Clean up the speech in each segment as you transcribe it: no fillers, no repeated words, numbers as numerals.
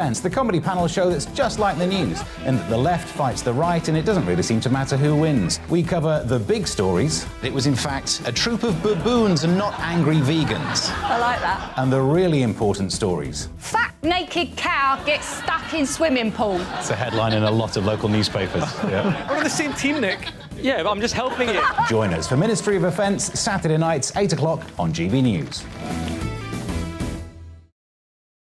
The comedy panel show that's just like the news, in that the left fights the right and it doesn't really seem to matter who wins. We cover the big stories. It was in fact a troop of baboons and not angry vegans. I like that. And the really important stories. Fat naked cow gets stuck in swimming pool. It's a headline in a lot of local newspapers. Yeah. We're on the same team, Nick. Yeah, but I'm just helping you. Join us for Ministry of Offence, Saturday nights, 8 o'clock on GB News.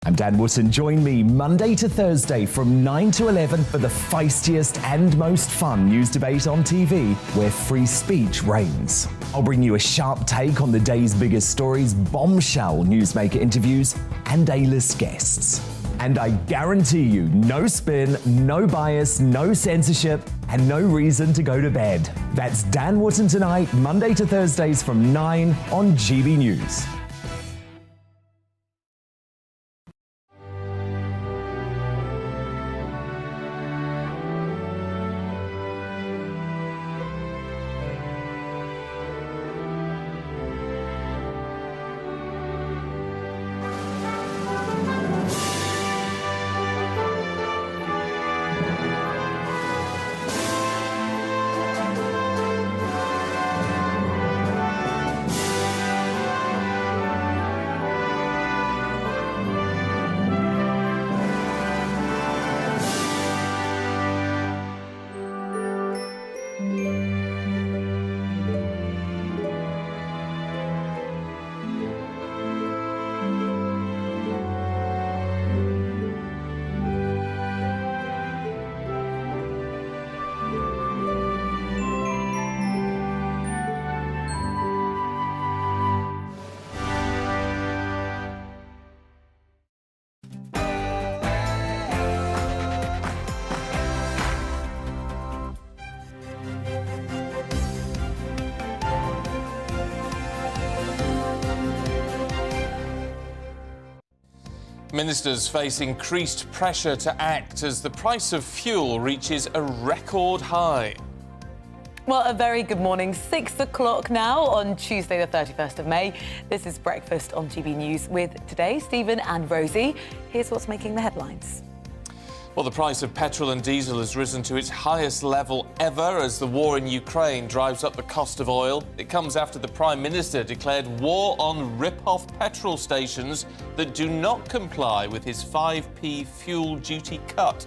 I'm Dan Wootton. Join me Monday to Thursday from 9 to 11 for the feistiest and most fun news debate on TV, where free speech reigns. I'll bring you a sharp take on the day's biggest stories, bombshell newsmaker interviews, and A-list guests. And I guarantee you, no spin, no bias, no censorship, and no reason to go to bed. That's Dan Wootton tonight, Monday to Thursdays from 9 on GB News. Ministers face increased pressure to act as the price of fuel reaches a record high. Well, a very good morning. 6 o'clock now on Tuesday, the 31st of May. This is Breakfast on GB News with today, Stephen and Rosie. Here's what's making the headlines. Well, the price of petrol and diesel has risen to its highest level ever as the war in Ukraine drives up the cost of oil. It comes after the Prime Minister declared war on rip-off petrol stations that do not comply with his 5p fuel duty cut.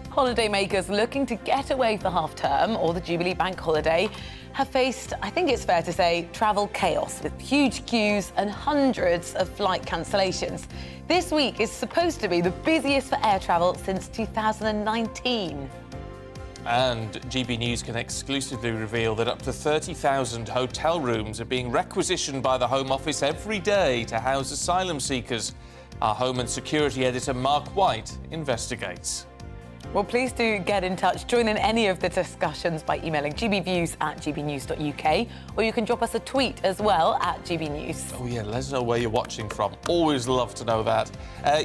Holidaymakers looking to get away for half-term or the Jubilee bank holiday have faced, I think it's fair to say, travel chaos with huge queues and hundreds of flight cancellations. This week is supposed to be the busiest for air travel since 2019. And GB News can exclusively reveal that up to 30,000 hotel rooms are being requisitioned by the Home Office every day to house asylum seekers. Our Home and Security editor Mark White investigates. Well, please do get in touch. Join in any of the discussions by emailing gbviews@gbnews.uk, or you can drop us a tweet as well at GB News. Oh yeah, let us know where you're watching from. Always love to know that.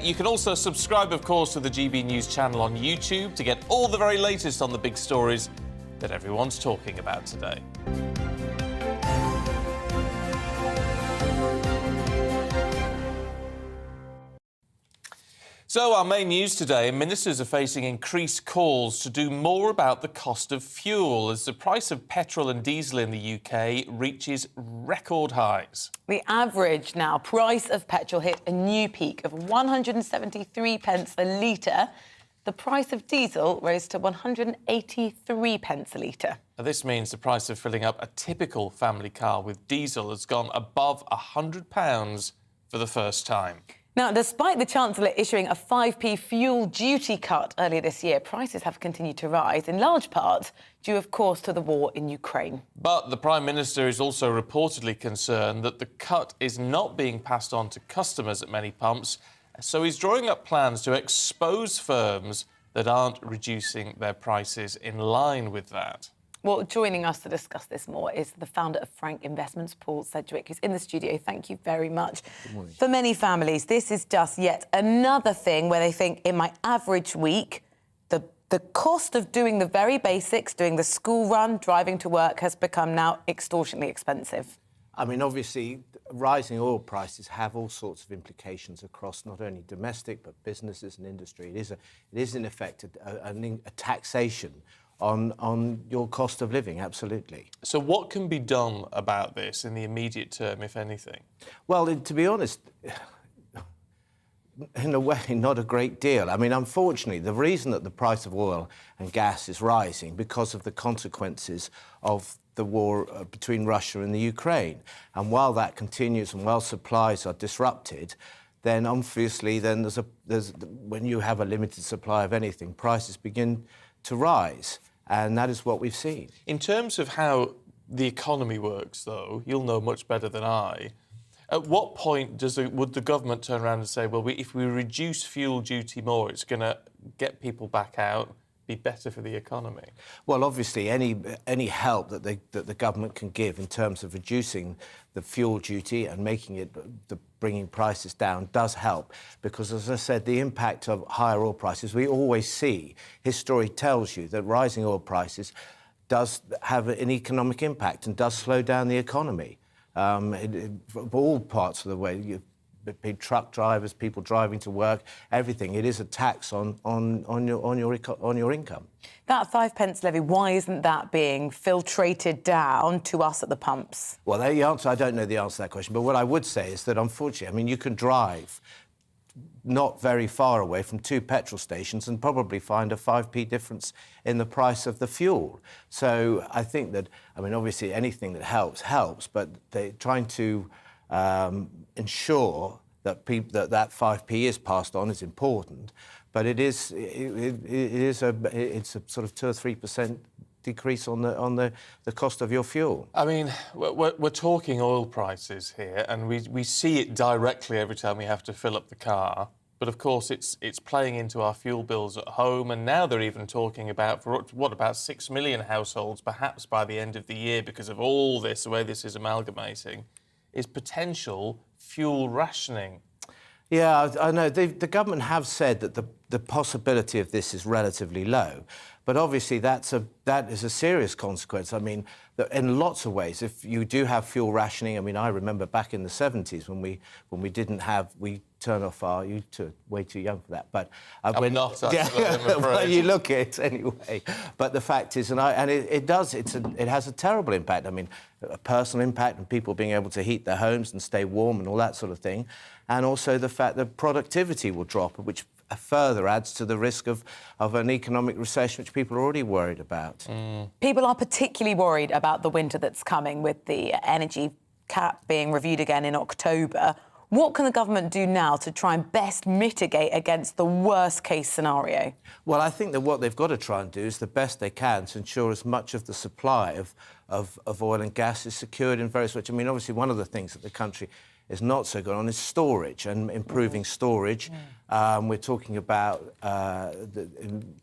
You can also subscribe, of course, to the GB News channel on YouTube to get all the very latest on the big stories that everyone's talking about today. So our main news today, ministers are facing increased calls to do more about the cost of fuel as the price of petrol and diesel in the UK reaches record highs. The average now price of petrol hit a new peak of 173 pence a litre. The price of diesel rose to 183 pence a litre. Now, this means the price of filling up a typical family car with diesel has gone above £100 for the first time. Now, despite the Chancellor issuing a 5p fuel duty cut earlier this year, prices have continued to rise, in large part due, of course, to the war in Ukraine. But the Prime Minister is also reportedly concerned that the cut is not being passed on to customers at many pumps, so he's drawing up plans to expose firms that aren't reducing their prices in line with that. Well, joining us to discuss this more is the founder of Frank Investments, Paul Sedgwick, who's in the studio. Thank you very much. Good morning. For many families, this is just yet another thing where they think, in my average week, the cost of doing the very basics, doing the school run, driving to work, has become now extortionately expensive. I mean, obviously, rising oil prices have all sorts of implications across not only domestic but businesses and industry. It is in effect a taxation on your cost of living, absolutely. So what can be done about this in the immediate term, if anything? Well, to be honest, in a way, not a great deal. I mean, unfortunately, the reason that the price of oil and gas is rising because of the consequences of the war between Russia and the Ukraine. And while that continues and while supplies are disrupted, then obviously when you have a limited supply of anything, prices begin to rise. And that is what we've seen. In terms of how the economy works, though, you'll know much better than I. At what point would the government turn around and say, well, if we reduce fuel duty more, it's going to get people back out, be better for the economy? Well, obviously, any help that the government can give in terms of reducing the fuel duty and making it bringing prices down does help, because, as I said, the impact of higher oil prices we always see. History tells you that rising oil prices does have an economic impact and does slow down the economy. All parts of the way, truck drivers, people driving to work, everything. It is a tax on your income. That 5 pence levy, why isn't that being filtrated down to us at the pumps? Well, the answer, I don't know the answer to that question, but what I would say is that, unfortunately, I mean, you can drive not very far away from 2 petrol stations and probably find a 5p difference in the price of the fuel. So I think that, I mean, obviously anything that helps, but they're trying to ensure that that 5p is passed on is important. But it's a sort of 2 or 3% decrease on the cost of your fuel. I mean, we're talking oil prices here, and we see it directly every time we have to fill up the car. But of course, it's playing into our fuel bills at home, and now they're even talking about about 6 million households, perhaps by the end of the year, because of all this, the way this is amalgamating, is potential fuel rationing. Yeah, I know. The government have said that the possibility of this is relatively low, but obviously that is a serious consequence. I mean, in lots of ways, if you do have fuel rationing, I mean, I remember back in the 70s when we didn't have, we turned off our. You're way too young for that, but I'm not. I'm afraid. Well, you look it anyway. But the fact is, it has a terrible impact. I mean, a personal impact and people being able to heat their homes and stay warm and all that sort of thing, and also the fact that productivity will drop, which further adds to the risk of an economic recession, which people are already worried about. People are particularly worried about the winter that's coming, with the energy cap being reviewed again in October. What can the government do now to try and best mitigate against the worst-case scenario? Well, I think that what they've got to try and do is the best they can to ensure as much of the supply of oil and gas is secured in various ways. I mean, obviously, one of the things that the country is not so good on is storage and improving storage. We're talking about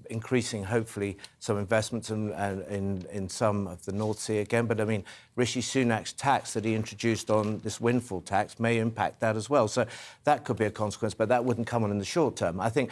increasing, hopefully, some investments in some of the North Sea again. But, I mean, Rishi Sunak's tax that he introduced on this windfall tax may impact that as well. So that could be a consequence, but that wouldn't come on in the short term. I think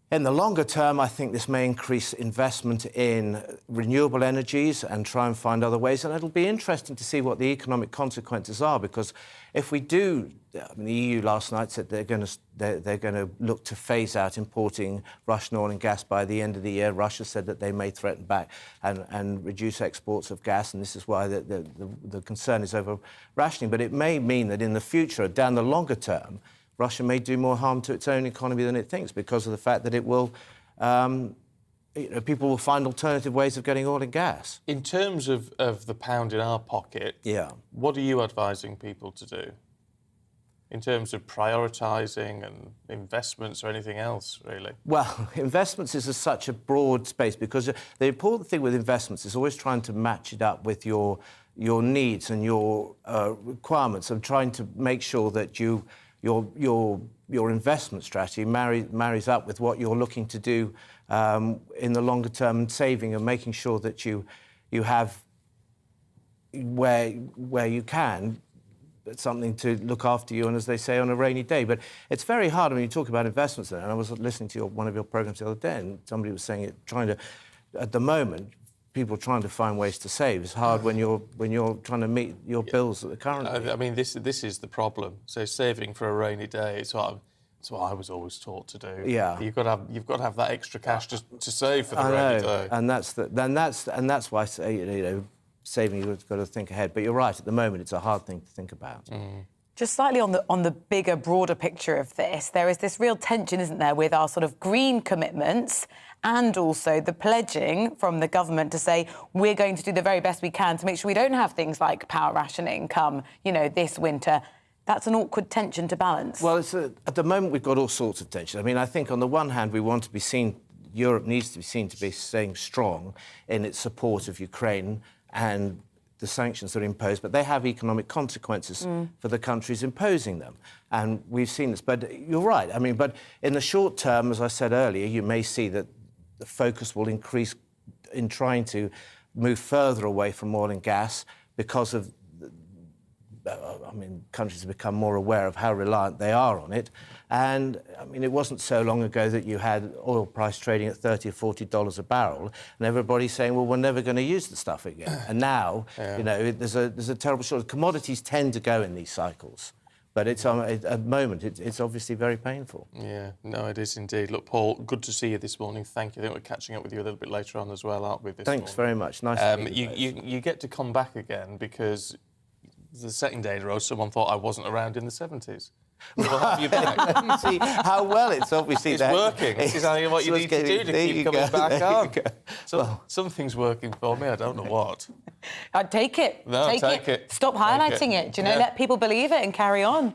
in the longer term, I think this may increase investment in renewable energies and try and find other ways. And it'll be interesting to see what the economic consequences are, because if we do, I mean, the EU last night said they're going to look to phase out importing Russian oil and gas by the end of the year. Russia said that they may threaten back and reduce exports of gas, and this is why the concern is over rationing. But it may mean that in the future, down the longer term, Russia may do more harm to its own economy than it thinks, because of the fact that it will, people will find alternative ways of getting oil and gas. In terms of the pound in our pocket, what are you advising people to do? In terms of prioritising and investments or anything else, really? Well, investments is such a broad space, because the important thing with investments is always trying to match it up with your needs and your requirements, and trying to make sure that your investment strategy marries up with what you're looking to do in the longer term, and saving and making sure that you have where you can something to look after you, and as they say, on a rainy day. But it's very hard when you talk about investments there. And I was listening to one of your programmes the other day, and somebody was saying at the moment, people trying to find ways to save. It's hard when you're trying to meet your bills currently. I mean, this is the problem. So saving for a rainy day, it's what I was always taught to do. Yeah. You've got to have that extra cash to save for the rainy day. And that's why I say, saving, you've got to think ahead. But you're right, at the moment it's a hard thing to think about. Just slightly on the bigger, broader picture of this, there is this real tension, isn't there, with our sort of green commitments and also the pledging from the government to say we're going to do the very best we can to make sure we don't have things like power rationing come, this winter. That's an awkward tension to balance. Well, at the moment we've got all sorts of tension. I mean, I think on the one hand we want to be seen, Europe needs to be seen to be staying strong in its support of Ukraine and the sanctions that are imposed, but they have economic consequences for the countries imposing them. And we've seen this. But you're right. I mean, but in the short term, as I said earlier, you may see that the focus will increase in trying to move further away from oil and gas because of, countries have become more aware of how reliant they are on it. And, I mean, it wasn't so long ago that you had oil price trading at $30 or $40 a barrel, and everybody saying, well, we're never going to use the stuff again. And now, there's a terrible shortage. Commodities tend to go in these cycles. But at the moment, it's obviously very painful. Yeah, no, it is indeed. Look, Paul, good to see you this morning. Thank you. I think we're catching up with you a little bit later on as well, aren't we? Thanks very much. Nice to meet you. You get to come back again because the second day in a row, someone thought I wasn't around in the 70s. We'll have you back. See how well it's obviously it's working. This is what you need to do to keep coming back on. Something's working for me. I don't know what. I'd take it. No, take it. Stop highlighting it. Let people believe it and carry on.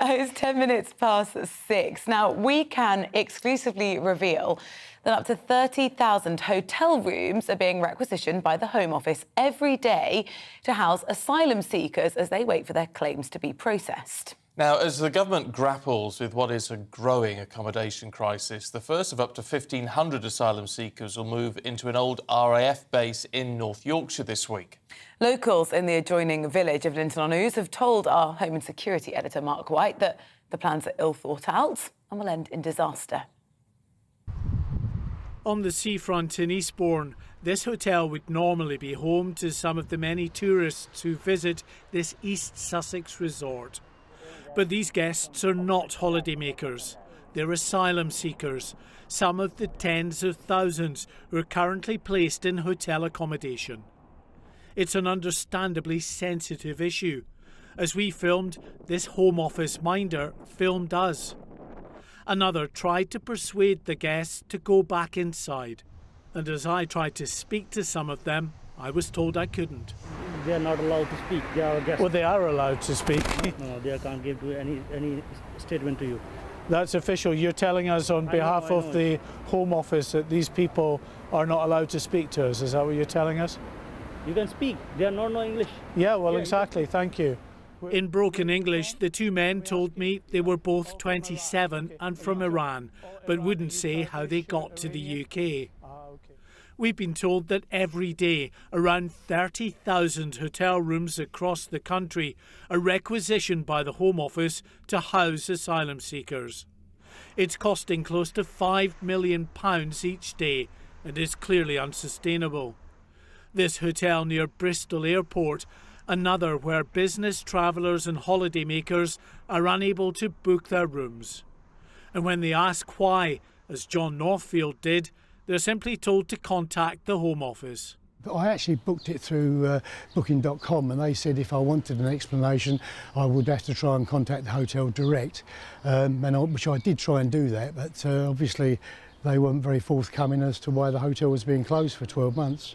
It's 10 minutes past 6. Now, we can exclusively reveal that up to 30,000 hotel rooms are being requisitioned by the Home Office every day to house asylum seekers as they wait for their claims to be processed. Now, as the government grapples with what is a growing accommodation crisis, the first of up to 1,500 asylum seekers will move into an old RAF base in North Yorkshire this week. Locals in the adjoining village of Linton-on-Ouse have told our Home and Security editor, Mark White, that the plans are ill thought out and will end in disaster. On the seafront in Eastbourne, this hotel would normally be home to some of the many tourists who visit this East Sussex resort. But these guests are not holidaymakers. They're asylum seekers, some of the tens of thousands who are currently placed in hotel accommodation. It's an understandably sensitive issue. As we filmed, this Home Office minder filmed us. Another tried to persuade the guests to go back inside. And as I tried to speak to some of them, I was told I couldn't. They are not allowed to speak. They are guests. Well, they are allowed to speak. No, they can't give any statement to you. That's official. You're telling us on behalf of the Home Office that these people are not allowed to speak to us. Is that what you're telling us? You can speak. They are not know English. Yeah, well, exactly. Thank you. In broken English, the two men told me they were both 27 and from Iran, but wouldn't say how they got to the UK. We've been told that every day around 30,000 hotel rooms across the country are requisitioned by the Home Office to house asylum seekers. It's costing close to £5 million each day and is clearly unsustainable. This hotel near Bristol Airport, another where business travellers and holidaymakers are unable to book their rooms. And when they ask why, as John Northfield did, they're simply told to contact the Home Office. I actually booked it through booking.com, and they said if I wanted an explanation I would have to try and contact the hotel direct, which I did try and do that, but obviously they weren't very forthcoming as to why the hotel was being closed for 12 months.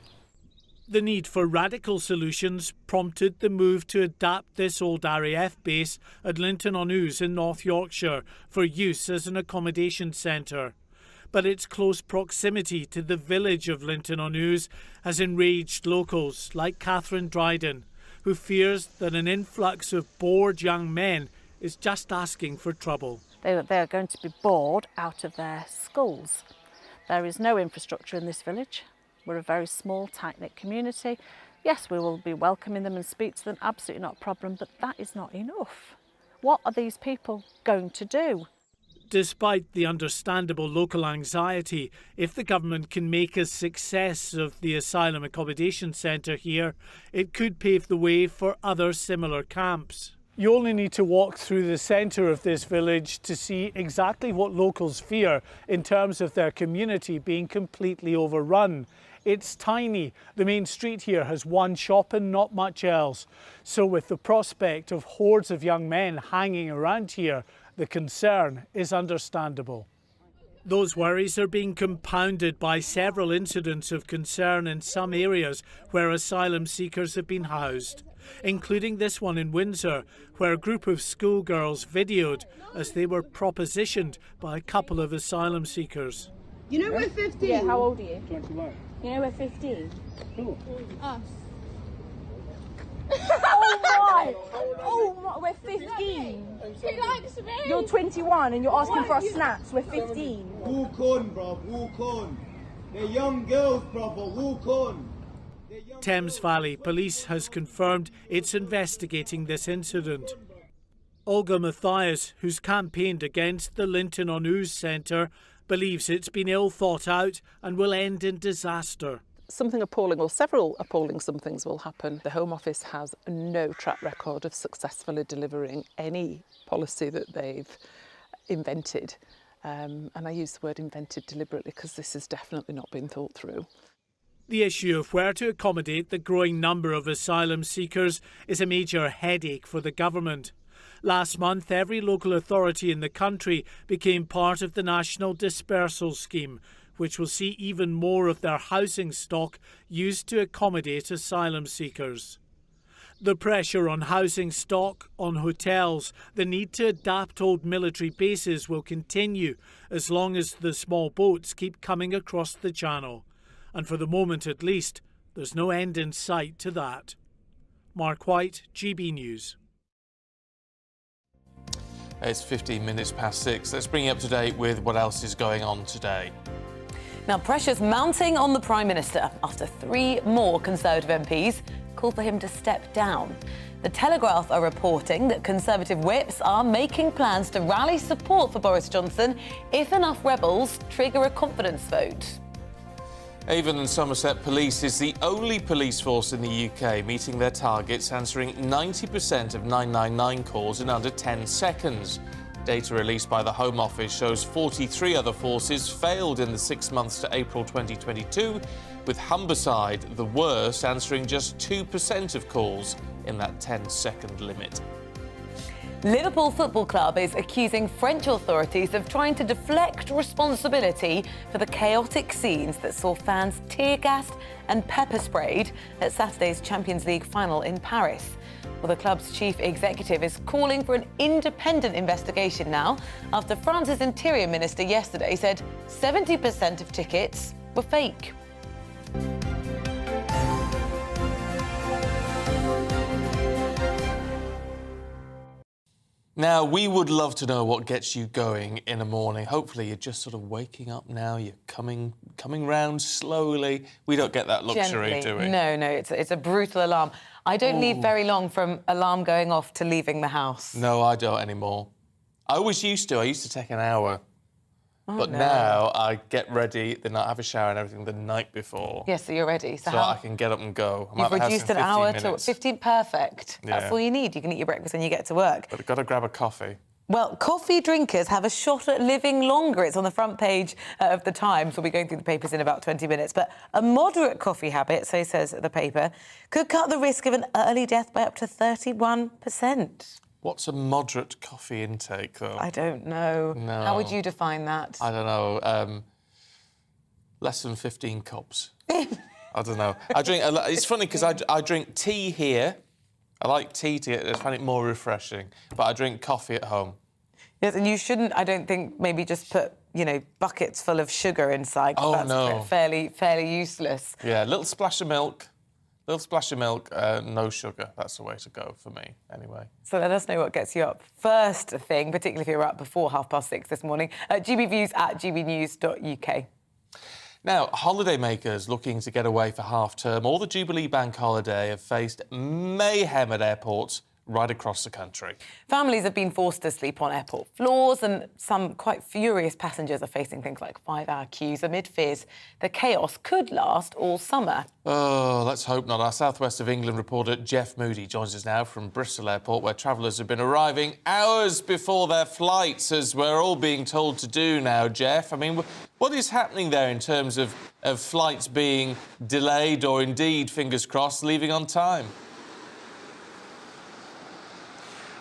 The need for radical solutions prompted the move to adapt this old RAF base at Linton-on-Ouse in North Yorkshire for use as an accommodation centre. But its close proximity to the village of Linton-on-Ouse has enraged locals like Catherine Dryden, who fears that an influx of bored young men is just asking for trouble. They are going to be bored out of their schools. There is no infrastructure in this village. We're a very small, tight-knit community. Yes, we will be welcoming them and speak to them, absolutely not a problem, but that is not enough. What are these people going to do? Despite the understandable local anxiety, if the government can make a success of the Asylum accommodation centre here, it could pave the way for other similar camps. You only need to walk through the centre of this village to see exactly what locals fear in terms of their community being completely overrun. It's tiny. The main street here has one shop and not much else. So with the prospect of hordes of young men hanging around here, the concern is understandable. Those worries are being compounded by several incidents of concern in some areas where asylum seekers have been housed, including this one in Windsor, where a group of schoolgirls videoed as they were propositioned by a couple of asylum seekers. You know we're 15. Yeah, how old are you? 21. You know we're 15. Who? Us. Oh my! Oh my! We're 15. He likes me. You're 21 and you're asking for us snacks. We're 15. Walk on, bro. Walk on. They're young girls, brother. Walk on. Thames Valley Police has confirmed it's investigating this incident. Olga Matthias, who's campaigned against the Linton-on-Ouse Centre, believes it's been ill thought out and will end in disaster. Something appalling, or several appalling somethings will happen. The Home Office has no track record of successfully delivering any policy that they've invented. And I use the word invented deliberately because this has definitely not been thought through. The issue of where to accommodate the growing number of asylum seekers is a major headache for the government. Last month, every local authority in the country became part of the National Dispersal Scheme, which will see even more of their housing stock used to accommodate asylum seekers. The pressure on housing stock, on hotels, the need to adapt old military bases will continue as long as the small boats keep coming across the channel. And for the moment at least, there's no end in sight to that. Mark White, GB News. It's 15 minutes past 6. Let's bring you up to date with what else is going on today. Now, pressure's mounting on the Prime Minister after 3 more Conservative MPs call for him to step down. The Telegraph are reporting that Conservative whips are making plans to rally support for Boris Johnson if enough rebels trigger a confidence vote. Avon and Somerset Police is the only police force in the UK meeting their targets, answering 90% of 999 calls in under 10 seconds. Data released by the Home Office shows 43 other forces failed in the 6 months to April 2022, with Humberside, the worst, answering just 2% of calls in that 10-second limit. Liverpool Football Club is accusing French authorities of trying to deflect responsibility for the chaotic scenes that saw fans tear-gassed and pepper-sprayed at Saturday's Champions League final in Paris. Well, the club's chief executive is calling for an independent investigation now after France's Interior Minister yesterday said 70% of tickets were fake. Now, we would love to know what gets you going in the morning. Hopefully you're just sort of waking up now, you're coming round slowly. We don't get that luxury, Gently. do we? No, it's a brutal alarm. I don't leave very long from alarm going off to leaving the house. No, I don't anymore. I always used to. I used to take an hour. But no. now I get ready, then I have a shower and everything the night before. Yes, so you're ready. So I can get up and go. I'm You've out the house reduced in an hour 15 to minutes. 15. Perfect. Yeah. That's all you need. You can eat your breakfast when you get to work. But I've got to grab a coffee. Well, coffee drinkers have a shot at living longer. It's on the front page of the Times. We'll be going through the papers in about 20 minutes. But a moderate coffee habit, so says the paper, could cut the risk of an early death by up to 31%. What's a moderate coffee intake, though? I don't know. No. How would you define that? I don't know. Less than 15 cups. I don't know. It's funny because I drink tea here. I like tea I find it more refreshing. But I drink coffee at home. Yes, and you shouldn't, I don't think, maybe just put, buckets full of sugar inside. Oh, that's no. Fairly useless. Yeah, a little splash of milk. No sugar. That's the way to go for me, anyway. So let us know what gets you up. First thing, particularly if you're up before 6:30 this morning, gbviews at gbnews.uk. Now, holidaymakers looking to get away for half-term or the Jubilee bank holiday have faced mayhem at airports right across the country. Families have been forced to sleep on airport floors, and some quite furious passengers are facing things like 5-hour queues amid fears the chaos could last all summer. Oh, let's hope not. Our South West of England reporter Jeff Moody joins us now from Bristol Airport, where travellers have been arriving hours before their flights, as we're all being told to do now, Jeff. I mean, what is happening there in terms of flights being delayed or indeed, fingers crossed, leaving on time?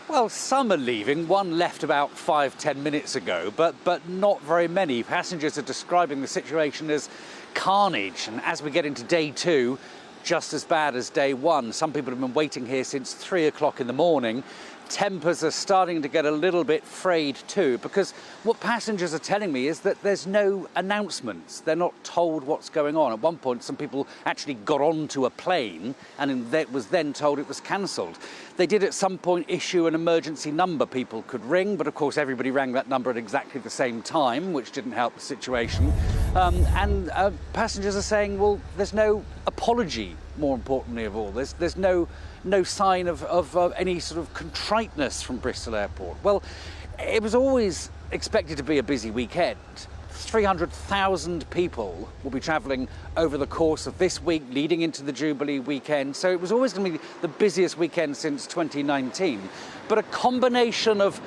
Well, some are leaving. One left about 5-10 minutes ago, but not very many. Passengers are describing the situation as carnage, and as we get into day 2, just as bad as day 1. Some people have been waiting here since 3 o'clock in the morning. Tempers are starting to get a little bit frayed too, because what passengers are telling me is that there's no announcements. They're not told what's going on. At one point, some people actually got onto a plane and was then told it was cancelled. They did at some point issue an emergency number people could ring, but of course everybody rang that number at exactly the same time, which didn't help the situation. Passengers are saying, well, there's no apology, more importantly of all. There's no sign of any sort of contriteness from Bristol Airport. Well, it was always expected to be a busy weekend. 300,000 people will be travelling over the course of this week, leading into the Jubilee weekend. So it was always going to be the busiest weekend since 2019. But a combination of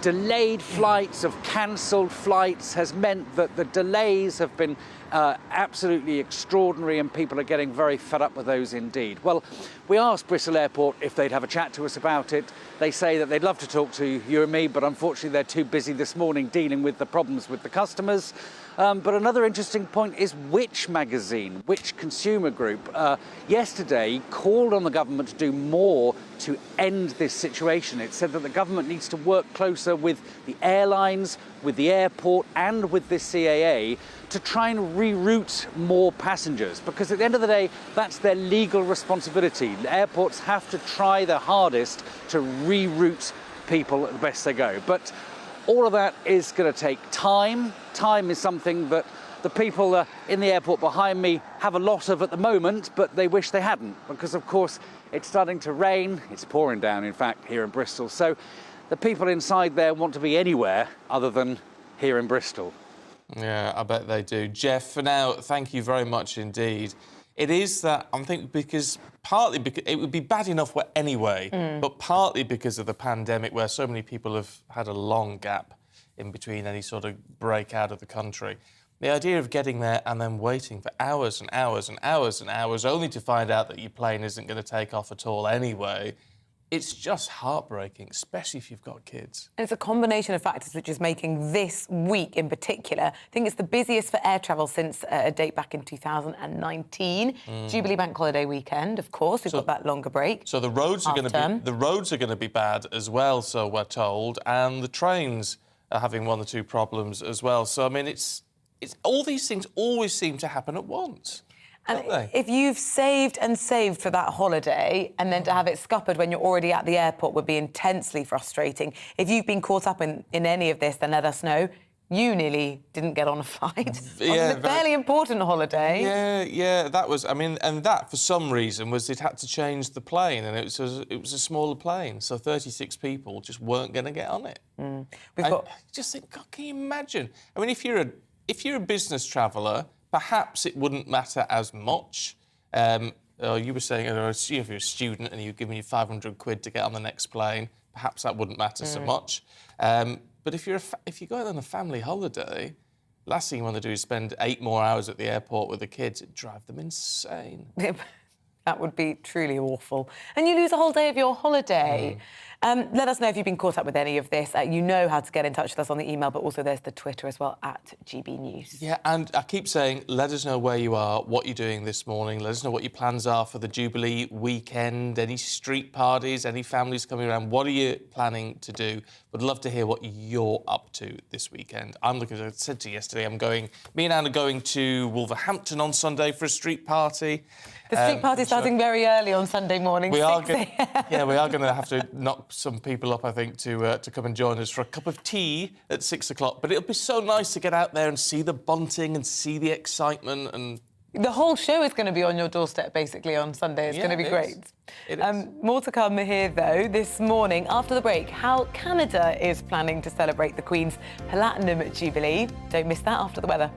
delayed flights, of cancelled flights, has meant that the delays have been absolutely extraordinary, and people are getting very fed up with those indeed. Well, we asked Bristol Airport if they'd have a chat to us about it. They say that they'd love to talk to you and me, but unfortunately they're too busy this morning dealing with the problems with the customers. But another interesting point is Which magazine, Which consumer group, yesterday called on the government to do more to end this situation. It said that the government needs to work closer with the airlines, with the airport and with the CAA to try and reroute more passengers, because at the end of the day, that's their legal responsibility. The airports have to try their hardest to reroute people the best they go. But all of that is going to take time. Time is something that the people in the airport behind me have a lot of at the moment, but they wish they hadn't, because of course it's starting to rain. It's pouring down, in fact, here in Bristol. So the people inside there want to be anywhere other than here in Bristol. Yeah, I bet they do. Jeff, for now, thank you very much indeed. It is that, I think, partly because it would be bad enough anyway, but partly because of the pandemic, where so many people have had a long gap in between any sort of break out of the country. The idea of getting there and then waiting for hours and hours and hours and hours, only to find out that your plane isn't going to take off at all anyway, it's just heartbreaking, especially if you've got kids. And it's a combination of factors which is making this week in particular, I think it's the busiest for air travel since a date back in 2019. Jubilee Bank Holiday weekend, of course. We've got that longer break. So the roads are going to be bad as well, so we're told, and the trains are having one or two problems as well. So I mean, it's all these things always seem to happen at once. And if you've saved and saved for that holiday, and then to have it scuppered when you're already at the airport would be intensely frustrating. If you've been caught up in any of this, then let us know. You nearly didn't get on a flight. Yeah, on a fairly important holiday. Yeah, that was... I mean, and that, for some reason, was it had to change the plane, and it was a smaller plane, so 36 people just weren't going to get on it. Just think, God, can you imagine? I mean, if you're a business traveller, perhaps it wouldn't matter as much. You were saying, if you're a student and you're giving you 500 quid to get on the next plane, perhaps that wouldn't matter so much. But if you're going on a family holiday, last thing you want to do is spend 8 more hours at the airport with the kids. It'd drive them insane. That would be truly awful. And you lose a whole day of your holiday. Let us know if you've been caught up with any of this. You know how to get in touch with us on the email, but also there's the Twitter as well, @GB News. Yeah, and I keep saying, let us know where you are, what you're doing this morning. Let us know what your plans are for the Jubilee weekend, any street parties, any families coming around. What are you planning to do? Would love to hear what you're up to this weekend. I'm looking, as I said to you yesterday, me and Anne are going to Wolverhampton on Sunday for a street party. The street party's starting very early on Sunday morning. We are going to have to knock some people up, I think, to come and join us for a cup of tea at 6 o'clock. But it'll be so nice to get out there and see the bunting and see the excitement and The whole show is going to be on your doorstep, basically, on Sunday. It's going to be great. More to come here, though, this morning. After the break, how Canada is planning to celebrate the Queen's Platinum Jubilee. Don't miss that after the weather.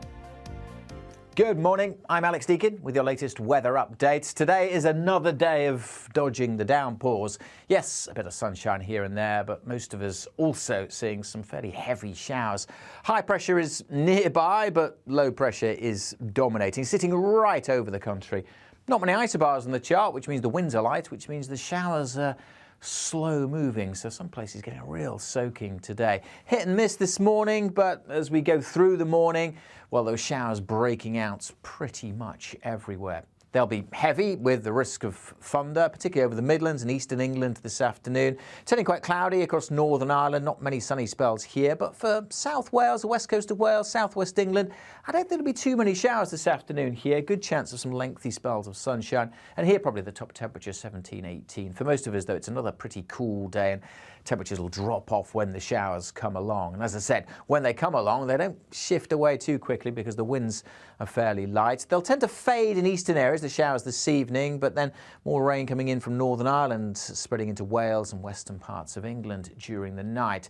Good morning, I'm Alex Deakin with your latest weather updates. Today is another day of dodging the downpours. Yes, a bit of sunshine here and there, but most of us also seeing some fairly heavy showers. High pressure is nearby, but low pressure is dominating, sitting right over the country. Not many isobars on the chart, which means the winds are light, which means the showers are slow moving, so some places getting a real soaking today. Hit and miss this morning, but as we go through the morning, well, those showers breaking out pretty much everywhere. They'll be heavy with the risk of thunder, particularly over the Midlands and eastern England this afternoon. Turning quite cloudy across Northern Ireland, not many sunny spells here, but for South Wales, the west coast of Wales, southwest England, I don't think there'll be too many showers this afternoon here. Good chance of some lengthy spells of sunshine. And here probably the top temperature 17, 18. For most of us, though, it's another pretty cool day, and temperatures will drop off when the showers come along. And as I said, when they come along, they don't shift away too quickly because the winds are fairly light. They'll tend to fade in eastern areas, the showers this evening, but then more rain coming in from Northern Ireland, spreading into Wales and western parts of England during the night.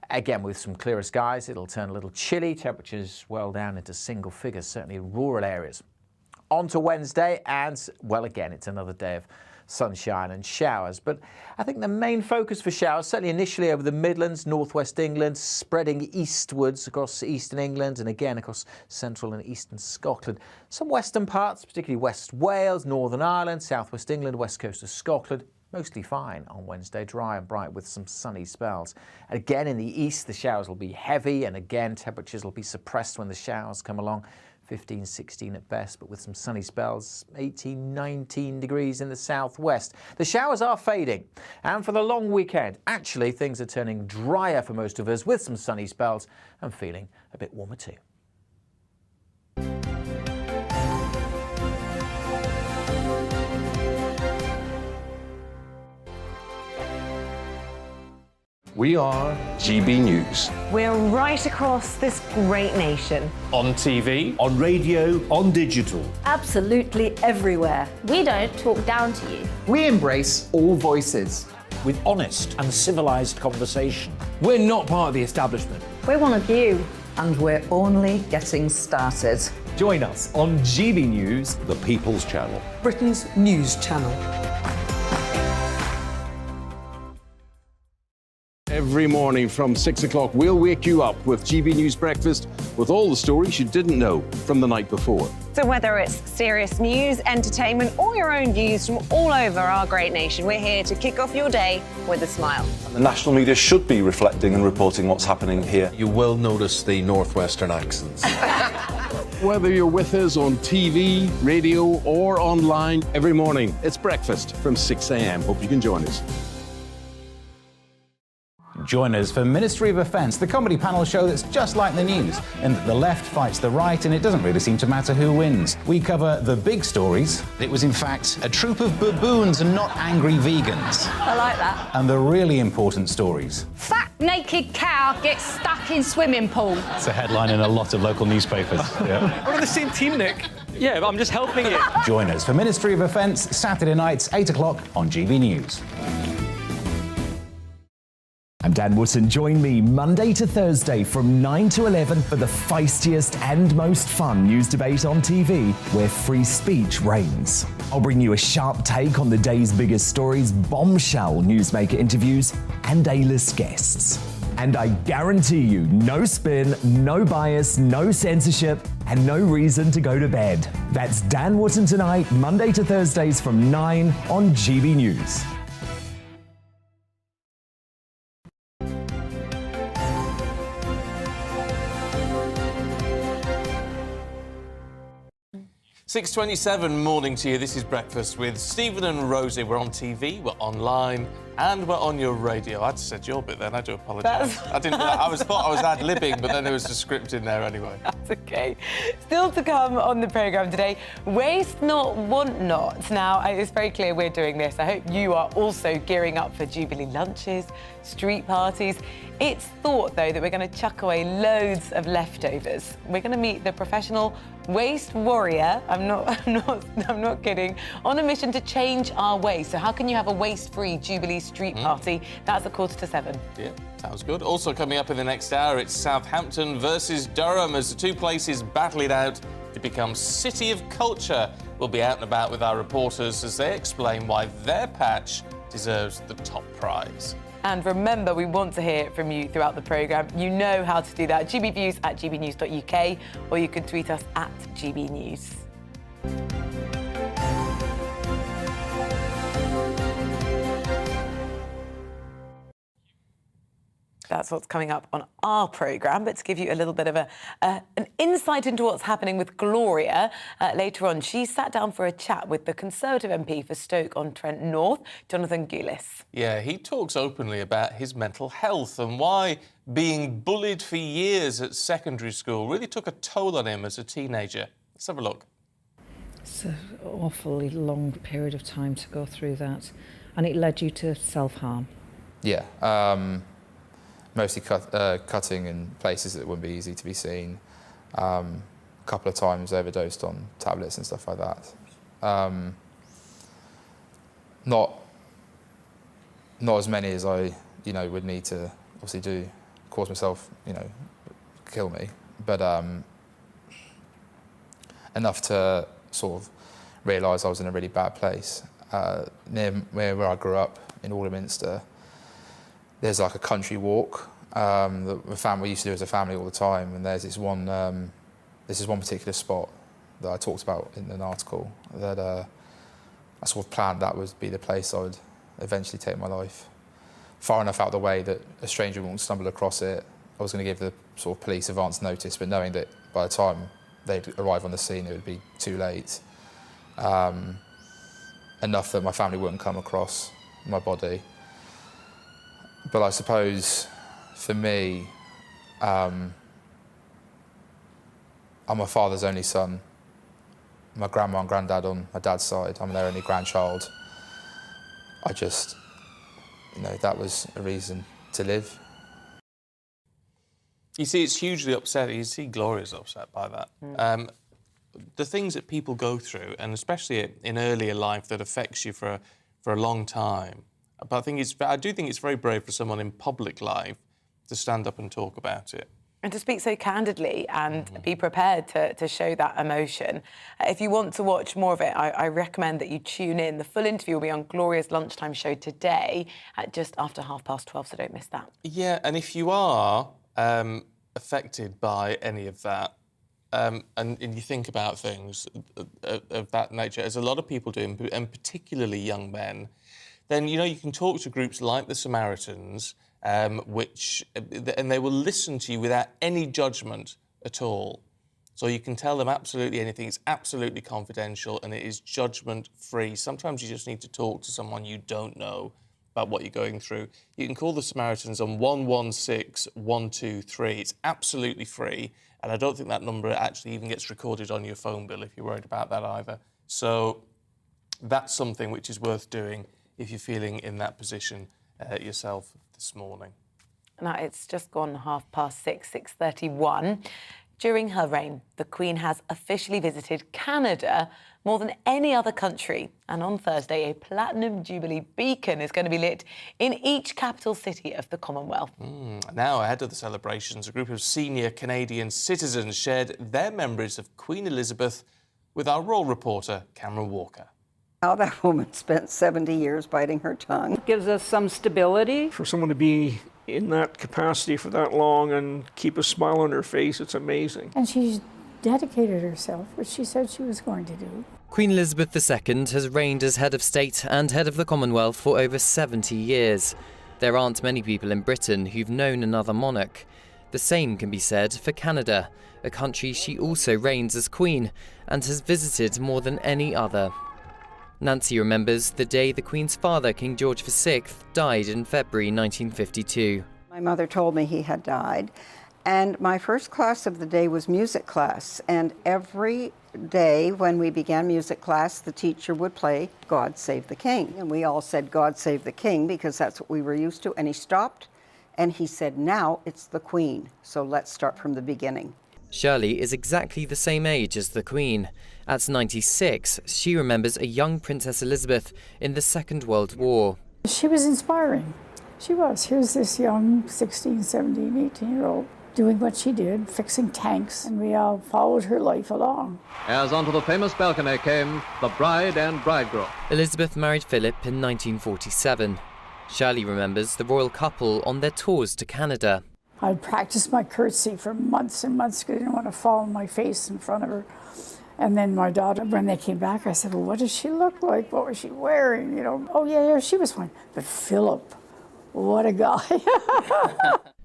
Again, with some clearer skies, it'll turn a little chilly, temperatures well down into single figures, certainly in rural areas. On to Wednesday, and, well, again, it's another day of sunshine and showers. But I think the main focus for showers, certainly initially over the Midlands, northwest England, spreading eastwards across eastern England and again across central and eastern Scotland. Some western parts, particularly West Wales, Northern Ireland, southwest England, west coast of Scotland, mostly fine on Wednesday, dry and bright with some sunny spells. Again, in the east, the showers will be heavy, and again, temperatures will be suppressed when the showers come along. 15, 16 at best, but with some sunny spells, 18, 19 degrees in the southwest. The showers are fading, and for the long weekend, actually, things are turning drier for most of us with some sunny spells and feeling a bit warmer too. We are GB News. We're right across this great nation. On TV. On radio. On digital. Absolutely everywhere. We don't talk down to you. We embrace all voices. With honest and civilised conversation. We're not part of the establishment. We're one of you. And we're only getting started. Join us on GB News, the People's Channel. Britain's news channel. Every morning from 6 o'clock, we'll wake you up with GB News Breakfast with all the stories you didn't know from the night before. So whether it's serious news, entertainment, or your own views from all over our great nation, we're here to kick off your day with a smile. The national media should be reflecting and reporting what's happening here. You will notice the northwestern accents. Whether you're with us on TV, radio, or online, every morning, it's breakfast from 6 a.m. Hope you can join us. Join us for Ministry of Offence, the comedy panel show that's just like the news, in that the left fights the right and it doesn't really seem to matter who wins. We cover the big stories. It was in fact a troop of baboons and not angry vegans. I like that. And the really important stories. Fat naked cow gets stuck in swimming pool. It's a headline in a lot of local newspapers. Yeah. We're on the same team, Nick. Yeah, but I'm just helping you. Join us for Ministry of Offence, Saturday nights, 8 o'clock on GB News. I'm Dan Wootton. Join me Monday to Thursday from 9 to 11 for the feistiest and most fun news debate on TV, where free speech reigns. I'll bring you a sharp take on the day's biggest stories, bombshell newsmaker interviews, and A-list guests. And I guarantee you, no spin, no bias, no censorship, and no reason to go to bed. That's Dan Wootton tonight, Monday to Thursdays from 9 on GB News. .27 morning to you. This is Breakfast with Stephen and Rosie. We're on TV, we're online, And we're on your radio. I'd said your bit then. I do apologise. I thought I was ad-libbing, but then there was a script in there anyway. That's okay. Still to come on the programme today, waste not, want not. Now, it's very clear we're doing this. I hope you are also gearing up for Jubilee lunches, street parties. It's thought, though, that we're going to chuck away loads of leftovers. We're going to meet the professional waste warrior, I'm not kidding, on a mission to change our waste. So how can you have a waste-free Jubilee street party? That's at 6:45. Yeah, sounds good. Also coming up in the next hour, it's Southampton versus Durham as the two places battle it out to become City of Culture. We'll be out and about with our reporters as they explain why their patch deserves the top prize. And remember, we want to hear from you throughout the programme. You know how to do that. GBViews at gbnews.uk, or you can tweet us at gbnews. That's what's coming up on our programme. But to give you a little bit of an insight into what's happening with Gloria, later on, she sat down for a chat with the Conservative MP for Stoke-on-Trent North, Jonathan Gillis. Yeah, he talks openly about his mental health and why being bullied for years at secondary school really took a toll on him as a teenager. Let's have a look. It's an awfully long period of time to go through that. And it led you to self-harm? Yeah. Mostly cutting in places that wouldn't be easy to be seen. A couple of times overdosed on tablets and stuff like that. Not as many as I, would need to obviously cause myself, kill me, but enough to sort of realise I was in a really bad place. Near where I grew up in Alderminster, there's like a country walk that the family used to do as a family all the time, and there's this one particular spot that I talked about in an article that I sort of planned that would be the place I would eventually take my life. Far enough out of the way that a stranger wouldn't stumble across it. I was going to give the sort of police advance notice, but knowing that by the time they'd arrive on the scene, it would be too late. Enough that my family wouldn't come across my body. But I suppose, for me, I'm my father's only son. My grandma and granddad on my dad's side, I'm their only grandchild. I just, that was a reason to live. You see, it's hugely upsetting. You see Gloria's upset by that. The things that people go through, and especially in earlier life, that affects you for a long time. But I do think it's very brave for someone in public life to stand up and talk about it. And to speak so candidly and be prepared to show that emotion. If you want to watch more of it, I recommend that you tune in. The full interview will be on Gloria's lunchtime show today at just after 12:30, so don't miss that. Yeah, and if you are affected by any of that, and you think about things of that nature, as a lot of people do, and particularly young men, then, you can talk to groups like the Samaritans, and they will listen to you without any judgment at all. So you can tell them absolutely anything. It's absolutely confidential and it is judgment-free. Sometimes you just need to talk to someone you don't know about what you're going through. You can call the Samaritans on 116 123. It's absolutely free, and I don't think that number actually even gets recorded on your phone bill if you're worried about that either. So that's something which is worth doing if you're feeling in that position yourself this morning. Now, it's just gone 6:31. During her reign, the Queen has officially visited Canada more than any other country. And on Thursday, a Platinum Jubilee beacon is going to be lit in each capital city of the Commonwealth. Now, ahead of the celebrations, a group of senior Canadian citizens shared their memories of Queen Elizabeth with our royal reporter, Cameron Walker. How that woman spent 70 years biting her tongue. It gives us some stability. For someone to be in that capacity for that long and keep a smile on her face, it's amazing. And she's dedicated herself, which she said she was going to do. Queen Elizabeth II has reigned as head of state and head of the Commonwealth for over 70 years. There aren't many people in Britain who've known another monarch. The same can be said for Canada, a country she also reigns as Queen and has visited more than any other. Nancy remembers the day the Queen's father, King George VI, died in February 1952. My mother told me he had died, and my first class of the day was music class, and every day when we began music class, the teacher would play God Save the King, and we all said God Save the King because that's what we were used to, and he stopped and he said, now it's the Queen, so let's start from the beginning. Shirley is exactly the same age as the Queen. At 96, she remembers a young Princess Elizabeth in the Second World War. She was inspiring. She was. Here's this young 16, 17, 18-year-old doing what she did, fixing tanks, and we all followed her life along. As onto the famous balcony came the bride and bridegroom. Elizabeth married Philip in 1947. Shirley remembers the royal couple on their tours to Canada. I practiced my curtsy for months and months because I didn't want to fall on my face in front of her. And then my daughter, when they came back, I said, well, what did she look like? What was she wearing? You know, oh, yeah, she was fine. But Philip, what a guy.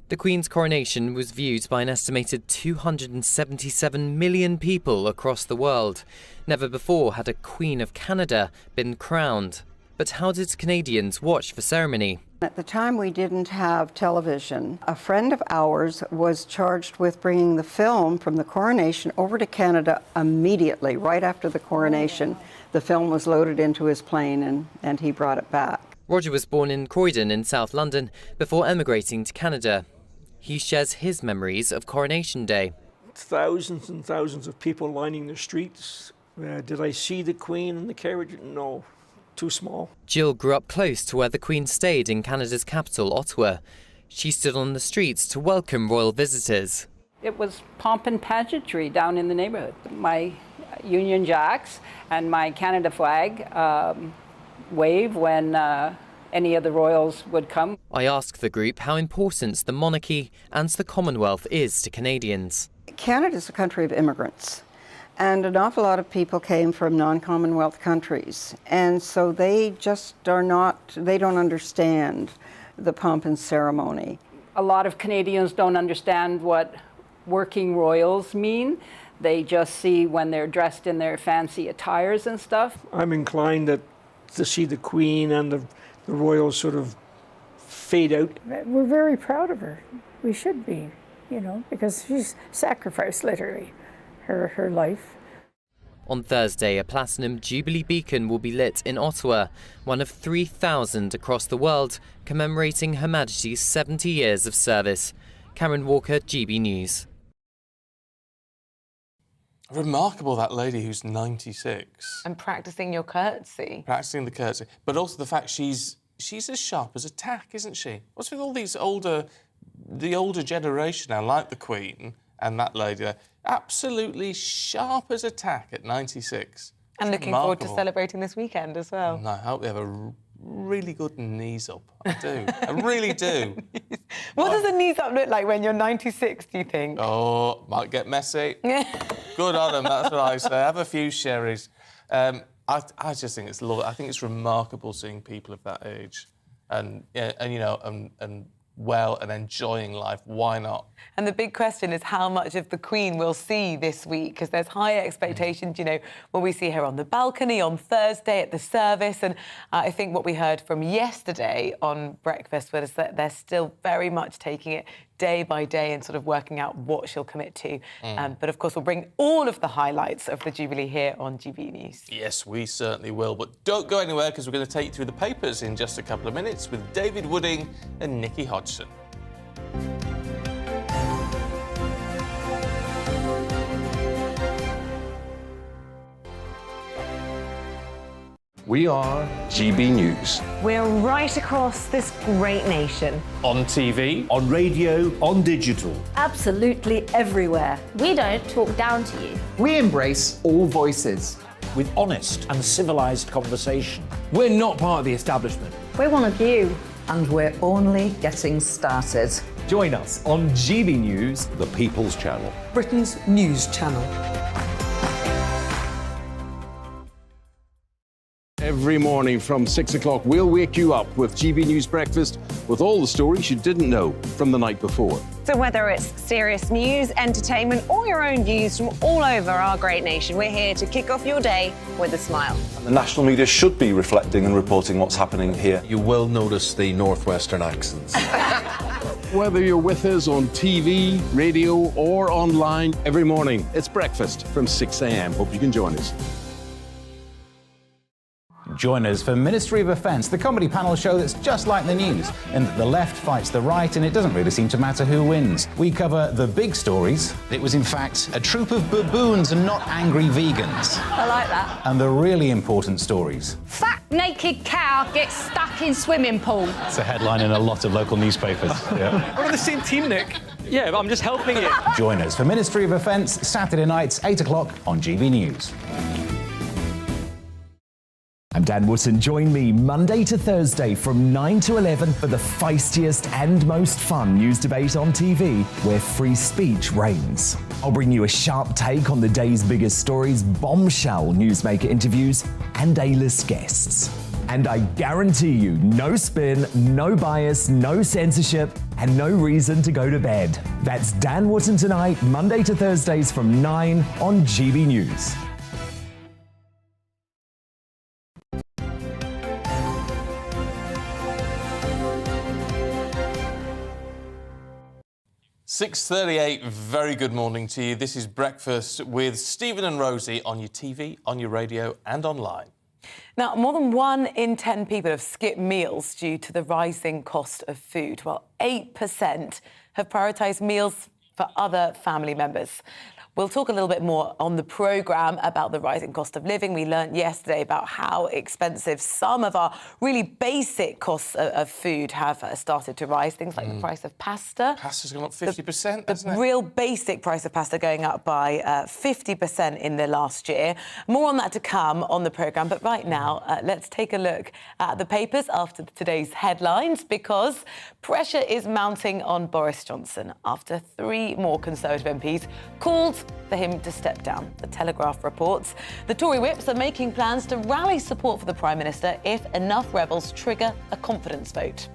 The Queen's coronation was viewed by an estimated 277 million people across the world. Never before had a Queen of Canada been crowned. But how did Canadians watch the ceremony? At the time we didn't have television. A friend of ours was charged with bringing the film from the coronation over to Canada immediately, right after the coronation. The film was loaded into his plane and he brought it back. Roger was born in Croydon in South London before emigrating to Canada. He shares his memories of Coronation Day. Thousands and thousands of people lining the streets. Did I see the Queen in the carriage? No. Too small. Jill grew up close to where the Queen stayed in Canada's capital, Ottawa. She stood on the streets to welcome royal visitors. It was pomp and pageantry down in the neighborhood. My Union Jacks and my Canada flag wave when any of the royals would come. I asked the group how important the monarchy and the Commonwealth is to Canadians. Canada is a country of immigrants. And an awful lot of people came from non-Commonwealth countries. And so they just they don't understand the pomp and ceremony. A lot of Canadians don't understand what working royals mean. They just see when they're dressed in their fancy attires and stuff. I'm inclined to see the Queen and the royals sort of fade out. We're very proud of her. We should be, you know, because she's sacrificed literally her life. On Thursday, a platinum Jubilee beacon will be lit in Ottawa, one of 3,000 across the world, commemorating Her Majesty's 70 years of service. Karen Walker, GB News. Remarkable, that lady who's 96. And practising your curtsy. Practising the curtsy. But also the fact she's as sharp as a tack, isn't she? What's with all these the older generation now, like the Queen and that lady there, absolutely sharp as a tack at 96. And looking forward to celebrating this weekend as well. And I hope they have a really good knees up. I do. I really do. What does a knees up look like when you're 96, do you think? Oh, might get messy. Good on them, that's what I say. Have a few sherries. I just think it's lovely. I think it's remarkable seeing people of that age and you know, and well and enjoying life. Why not? And the big question is how much of the Queen we'll see this week, because there's high expectations. You know, will we see her on the balcony on Thursday at the service? And I think what we heard from yesterday on Breakfast was that they're still very much taking it day by day and sort of working out what she'll commit to. But of course, we'll bring all of the highlights of the Jubilee here on GB News. Yes, we certainly will. But don't go anywhere, because we're going to take you through the papers in just a couple of minutes with David Wooding and Nikki Hodgson. We are GB News. We're right across this great nation. On TV, on radio, on digital. Absolutely everywhere. We don't talk down to you. We embrace all voices. With honest and civilised conversation. We're not part of the establishment. We're one of you. And we're only getting started. Join us on GB News, The People's Channel. Britain's news channel. Every morning from 6 o'clock, we'll wake you up with GB News Breakfast with all the stories you didn't know from the night before. So whether it's serious news, entertainment, or your own views from all over our great nation, we're here to kick off your day with a smile. The national media should be reflecting and reporting what's happening here. You will notice the northwestern accents. Whether you're with us on TV, radio, or online, every morning, it's breakfast from 6 a.m. Hope you can join us. Join us for Ministry of Offence, the comedy panel show that's just like the news, in that the left fights the right and it doesn't really seem to matter who wins. We cover the big stories. It was in fact a troop of baboons and not angry vegans. I like that. And the really important stories. Fat naked cow gets stuck in swimming pool. It's a headline in a lot of local newspapers. Yeah. We're on the same team, Nick. Yeah, but I'm just helping it. Join us for Ministry of Offence, Saturday nights, 8 o'clock on GB News. I'm Dan Wootton. Join me Monday to Thursday from 9 to 11 for the feistiest and most fun news debate on TV, where free speech reigns. I'll bring you a sharp take on the day's biggest stories, bombshell newsmaker interviews, and A-list guests. And I guarantee you, no spin, no bias, no censorship, and no reason to go to bed. That's Dan Wootton tonight, Monday to Thursdays from 9 on GB News. .38, very good morning to you. This is Breakfast with Stephen and Rosie on your TV, on your radio and online. Now, more than 1 in 10 people have skipped meals due to the rising cost of food, while 8% have prioritised meals for other family members. We'll talk a little bit more on the programme about the rising cost of living. We learnt yesterday about how expensive some of our really basic costs of food have started to rise. Things like the price of pasta. Pasta's gone up 50%, hasn't it? The real basic price of pasta going up by 50% in the last year. More on that to come on the programme. But right now, let's take a look at the papers after today's headlines, because pressure is mounting on Boris Johnson after 3 more Conservative MPs called for him to step down. The Telegraph reports the Tory whips are making plans to rally support for the Prime Minister if enough rebels trigger a confidence vote.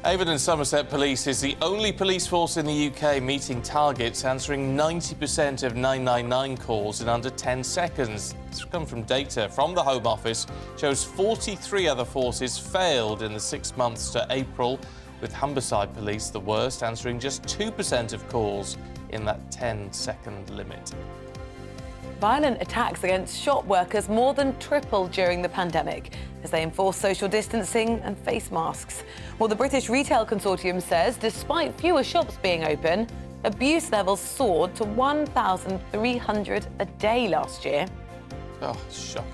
Avon and Somerset Police is the only police force in the UK meeting targets, answering 90% of 999 calls in under 10 seconds. This comes from data from the Home Office, shows 43 other forces failed in the 6 months to April, with Humberside Police the worst, answering just 2% of calls in that 10-second limit. Violent attacks against shop workers more than tripled during the pandemic as they enforce social distancing and face masks. Well, the British Retail Consortium says despite fewer shops being open, abuse levels soared to 1,300 a day last year. Oh, shocking.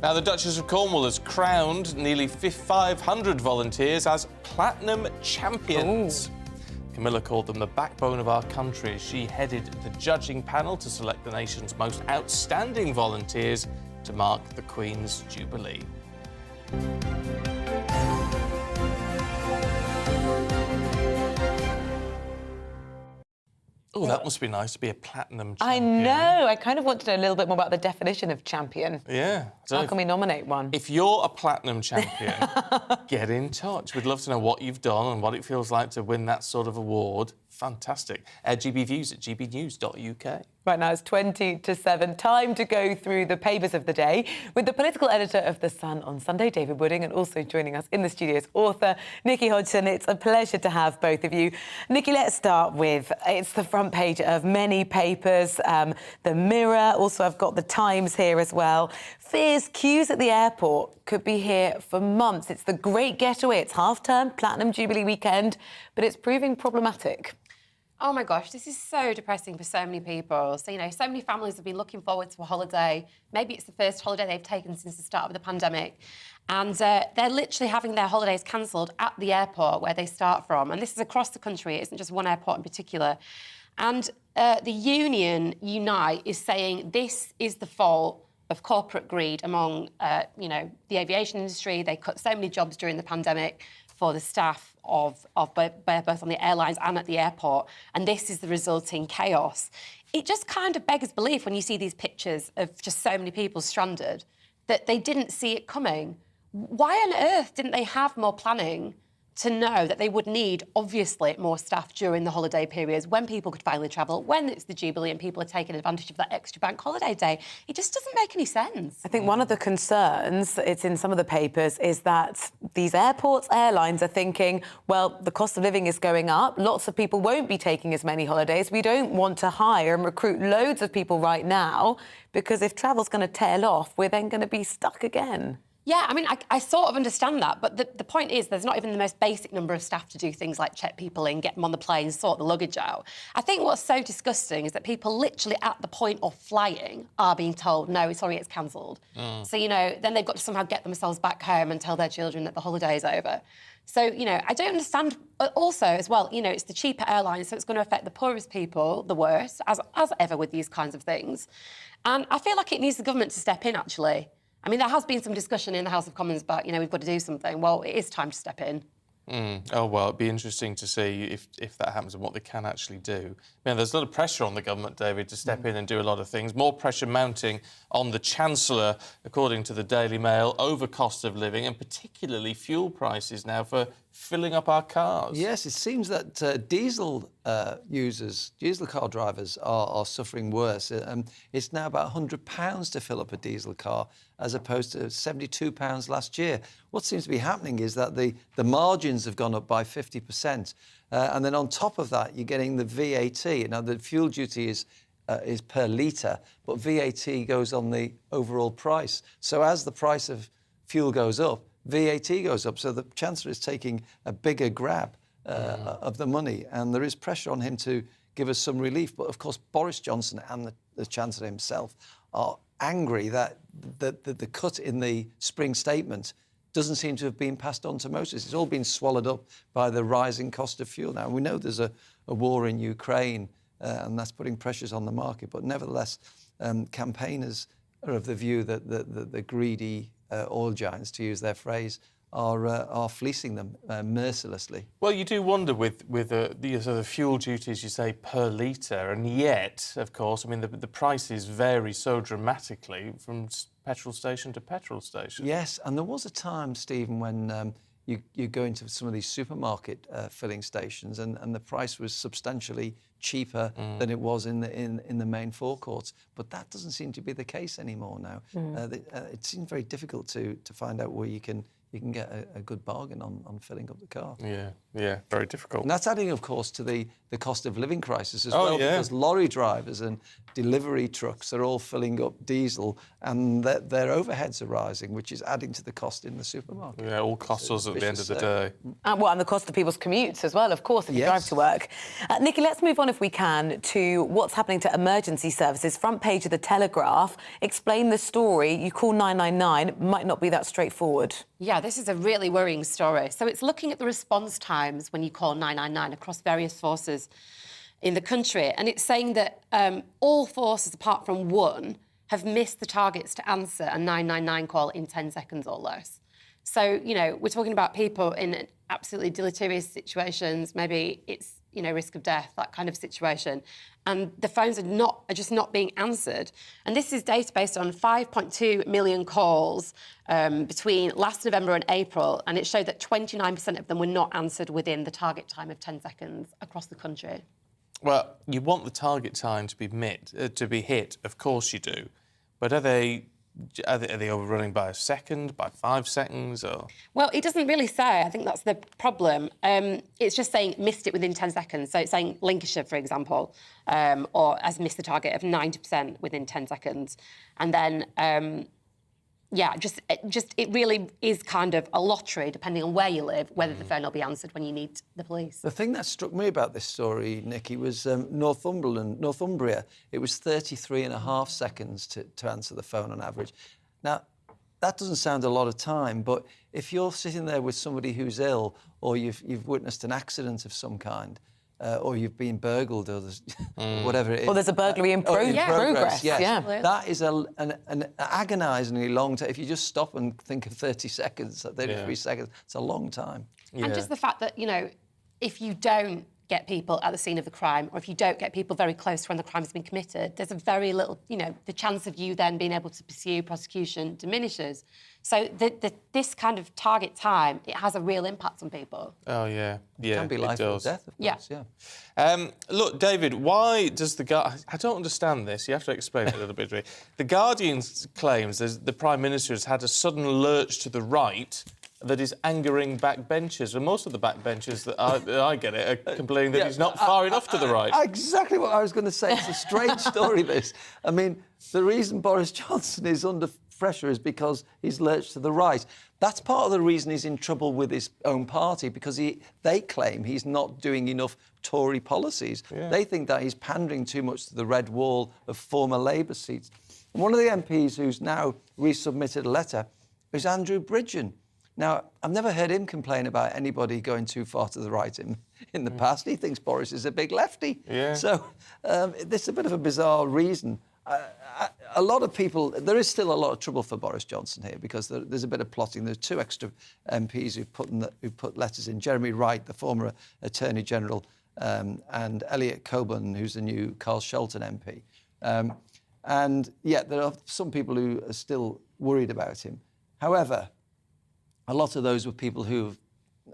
Now, the Duchess of Cornwall has crowned nearly 500 volunteers as Platinum Champions. Ooh. Camilla called them the backbone of our country as she headed the judging panel to select the nation's most outstanding volunteers to mark the Queen's Jubilee. Oh, that must be nice to be a platinum champion. I know. I kind of want to know a little bit more about the definition of champion. Yeah. So how can we nominate one? If you're a platinum champion, get in touch. We'd love to know what you've done and what it feels like to win that sort of award. Fantastic. GB Views at gbnews.uk. Right now it's 20 to 7. Time to go through the papers of the day with the political editor of The Sun on Sunday, David Wooding, and also joining us in the studio is author Nikki Hodgson. It's a pleasure to have both of you. Nikki, let's start with, it's the front page of many papers, the Mirror, also I've got the Times here as well. Fears queues at the airport could be here for months. It's the great getaway, it's half-term, Platinum Jubilee weekend, but it's proving problematic. Oh my gosh, this is so depressing for so many people. So, so many families have been looking forward to a holiday. Maybe it's the first holiday they've taken since the start of the pandemic. And they're literally having their holidays cancelled at the airport where they start from. And this is across the country. It isn't just one airport in particular. And the union, Unite, is saying this is the fault of corporate greed among, the aviation industry. They cut so many jobs during the pandemic for the staff of both on the airlines and at the airport, and this is the resulting chaos. It just kind of beggars belief when you see these pictures of just so many people stranded that they didn't see it coming. Why on earth didn't they have more planning to know that they would need, obviously, more staff during the holiday periods when people could finally travel, when it's the Jubilee and people are taking advantage of that extra bank holiday day? It just doesn't make any sense. I think one of the concerns, it's in some of the papers, is that these airports, airlines are thinking, well, the cost of living is going up. Lots of people won't be taking as many holidays. We don't want to hire and recruit loads of people right now because if travel's going to tail off, we're then going to be stuck again. Yeah, I mean, I sort of understand that, but the point is there's not even the most basic number of staff to do things like check people in, get them on the plane, sort the luggage out. I think what's so disgusting is that people literally at the point of flying are being told, no, sorry, it's cancelled. So, you know, then they've got to somehow get themselves back home and tell their children that the holiday is over. So, you know, I don't understand. Also, as well, you know, it's the cheaper airlines, so it's going to affect the poorest people the worst, as ever with these kinds of things. And I feel like it needs the government to step in, actually. I mean, there has been some discussion in the House of Commons about, you know, we've got to do something. Well, it is time to step in. Oh, well, it'd be interesting to see if that happens and what they can actually do. I mean, there's a lot of pressure on the government, David, to step in and do a lot of things. More pressure mounting on the Chancellor, according to the Daily Mail, over cost of living and particularly fuel prices now for filling up our cars. Yes, it seems that diesel users, diesel car drivers are suffering worse. It's now about £100 to fill up a diesel car as opposed to £72 last year. What seems to be happening is that the margins have gone up by 50%. And then on top of that, you're getting the VAT. Now, the fuel duty is per litre, but VAT goes on the overall price. So as the price of fuel goes up, VAT goes up. So the Chancellor is taking a bigger grab of the money, and there is pressure on him to give us some relief. But, of course, Boris Johnson and the Chancellor himself are angry that the cut in the spring statement doesn't seem to have been passed on to motorists. It's all been swallowed up by the rising cost of fuel now. And we know there's a war in Ukraine, and that's putting pressures on the market. But nevertheless, campaigners are of the view that the greedy oil giants, to use their phrase, are fleecing them mercilessly. Well, you do wonder with the sort of fuel duties, you say, per litre, and yet, of course, I mean, the prices vary so dramatically from petrol station to petrol station. Yes, and there was a time, Stephen, when you go into some of these supermarket filling stations and the price was substantially cheaper than it was in the main forecourts. But that doesn't seem to be the case anymore now. It seems very difficult to find out where you can get a good bargain on filling up the car. Yeah, very difficult. And that's adding, of course, to the cost of living crisis as well, because lorry drivers and delivery trucks are all filling up diesel and their overheads are rising, which is adding to the cost in the supermarket. Yeah, all costs us at the end of the day. And the cost of people's commutes as well, of course, if you drive to work. Nikki, let's move on, if we can, to what's happening to emergency services. Front page of The Telegraph. Explain the story. You call 999, might not be that straightforward. Yeah, this is a really worrying story. So it's looking at the response times when you call 999 across various forces in the country. And it's saying that all forces, apart from one, have missed the targets to answer a 999 call in 10 seconds or less. So, you know, we're talking about people in absolutely deleterious situations. Maybe it's, you know, risk of death, that kind of situation. And the phones are just not being answered. And this is data based on 5.2 million calls between last November and April, and it showed that 29% of them were not answered within the target time of 10 seconds across the country. Well, you want the target time to be hit, of course you do. But are they overrunning by a second, by 5 seconds, or...? Well, it doesn't really say. I think that's the problem. It's just saying missed it within 10 seconds. So it's saying Lincolnshire, for example, or has missed the target of 90% within 10 seconds. And then, it really is kind of a lottery, depending on where you live, whether the phone will be answered when you need the police. The thing that struck me about this story, Nikki, was Northumbria. It was 33.5 seconds to answer the phone on average. Now, that doesn't sound a lot of time, but if you're sitting there with somebody who's ill, or you've witnessed an accident of some kind, or you've been burgled, or whatever it is. Or there's a burglary in progress. Yes. Yeah. That is an agonisingly long time. If you just stop and think of 30 seconds, 33 seconds, it's a long time. And just the fact that, you know, if you don't get people at the scene of the crime, or if you don't get people very close to when the crime has been committed, there's a very little, the chance of you then being able to pursue prosecution diminishes. So this kind of target time, it has a real impact on people. Oh, yeah. Yeah, it can be life or death, of course, yeah. Look, David, why does I don't understand this. You have to explain it a little bit to me. The Guardian claims the Prime Minister has had a sudden lurch to the right that is angering backbenchers. And most of the backbenchers that I get it are complaining that he's not far enough to the right. Exactly what I was going to say. It's a strange story, this. I mean, the reason Boris Johnson is under pressure is because he's lurched to the right. That's part of the reason he's in trouble with his own party, because they claim he's not doing enough Tory policies. Yeah. They think that he's pandering too much to the red wall of former Labour seats. And one of the MPs who's now resubmitted a letter is Andrew Bridgen. Now, I've never heard him complain about anybody going too far to the right in the past. He thinks Boris is a big lefty. Yeah. So this is a bit of a bizarre reason. A lot of people, there is still a lot of trouble for Boris Johnson here, because there's a bit of plotting. There's 2 extra MPs who put letters in. Jeremy Wright, the former Attorney General, and Elliot Coburn, who's the new Carl Shelton MP. And yet there are some people who are still worried about him. However, a lot of those were people who,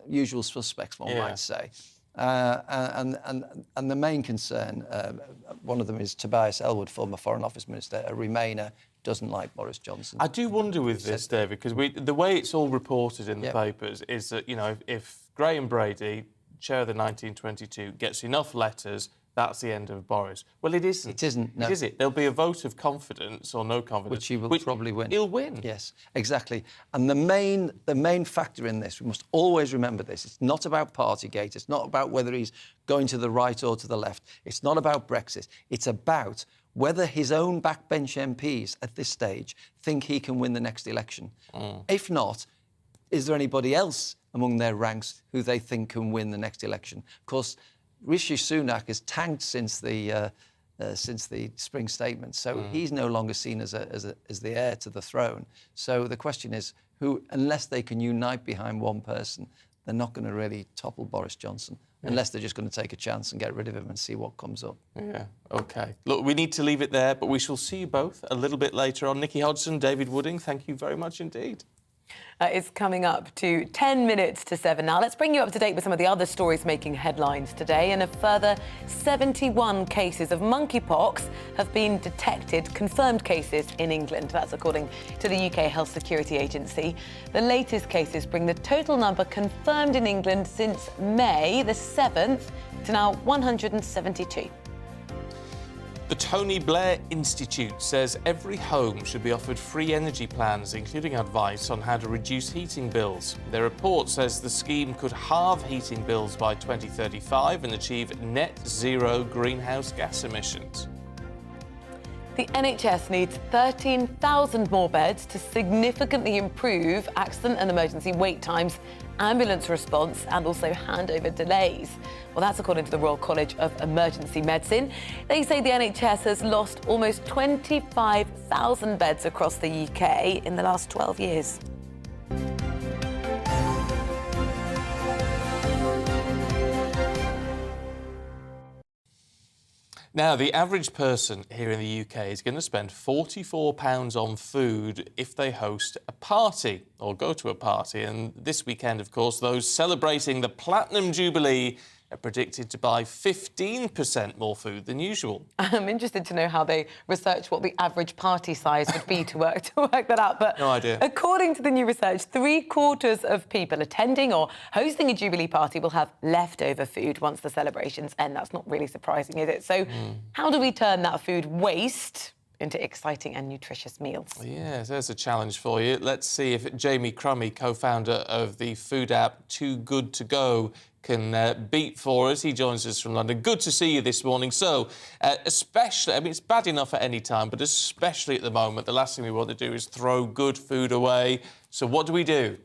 usual suspects, one might say. And the main concern, one of them is Tobias Ellwood, former Foreign Office Minister, a Remainer, doesn't like Boris Johnson. I do wonder with this, David, because the way it's all reported in the papers is that, if Graham Brady, chair of the 1922, gets enough letters, that's the end of Boris. Well, it isn't. It isn't, no. Is it? There'll be a vote of confidence or no confidence. Which he will probably win. He'll win. Yes, exactly. And the main factor in this, we must always remember this, it's not about Partygate, it's not about whether he's going to the right or to the left, it's not about Brexit, it's about whether his own backbench MPs at this stage think he can win the next election. If not, is there anybody else among their ranks who they think can win the next election? Of course, Rishi Sunak has tanked since the spring statement, so he's no longer seen as the heir to the throne. So the question is, who, unless they can unite behind one person, they're not going to really topple Boris Johnson, unless they're just going to take a chance and get rid of him and see what comes up. Yeah, OK. Look, we need to leave it there, but we shall see you both a little bit later on. Nikki Hodgson, David Wooding, thank you very much indeed. It's coming up to 10 minutes to 7 now. Let's bring you up to date with some of the other stories making headlines today. And a further 71 cases of monkeypox have been detected, confirmed cases in England. That's according to the UK Health Security Agency. The latest cases bring the total number confirmed in England since May the 7th to now 172. The Tony Blair Institute says every home should be offered free energy plans, including advice on how to reduce heating bills. Their report says the scheme could halve heating bills by 2035 and achieve net zero greenhouse gas emissions. The NHS needs 13,000 more beds to significantly improve accident and emergency wait times, ambulance response and also handover delays. Well, that's according to the Royal College of Emergency Medicine. They say the NHS has lost almost 25,000 beds across the UK in the last 12 years. Now, the average person here in the UK is going to spend £44 on food if they host a party or go to a party. And this weekend, of course, those celebrating the Platinum Jubilee are predicted to buy 15% more food than usual. I'm interested to know how they research what the average party size would be to work that out. But no idea. According to the new research, 3/4 of people attending or hosting a Jubilee party will have leftover food once the celebrations end. That's not really surprising, is it? So how do we turn that food waste into exciting and nutritious meals? Yeah, there's a challenge for you. Let's see if Jamie Crummy, co-founder of the food app Too Good To Go, can beat for us. He joins us from London. Good to see you this morning. So, especially, I mean, it's bad enough at any time, but especially at the moment, the last thing we want to do is throw good food away. So what do we do?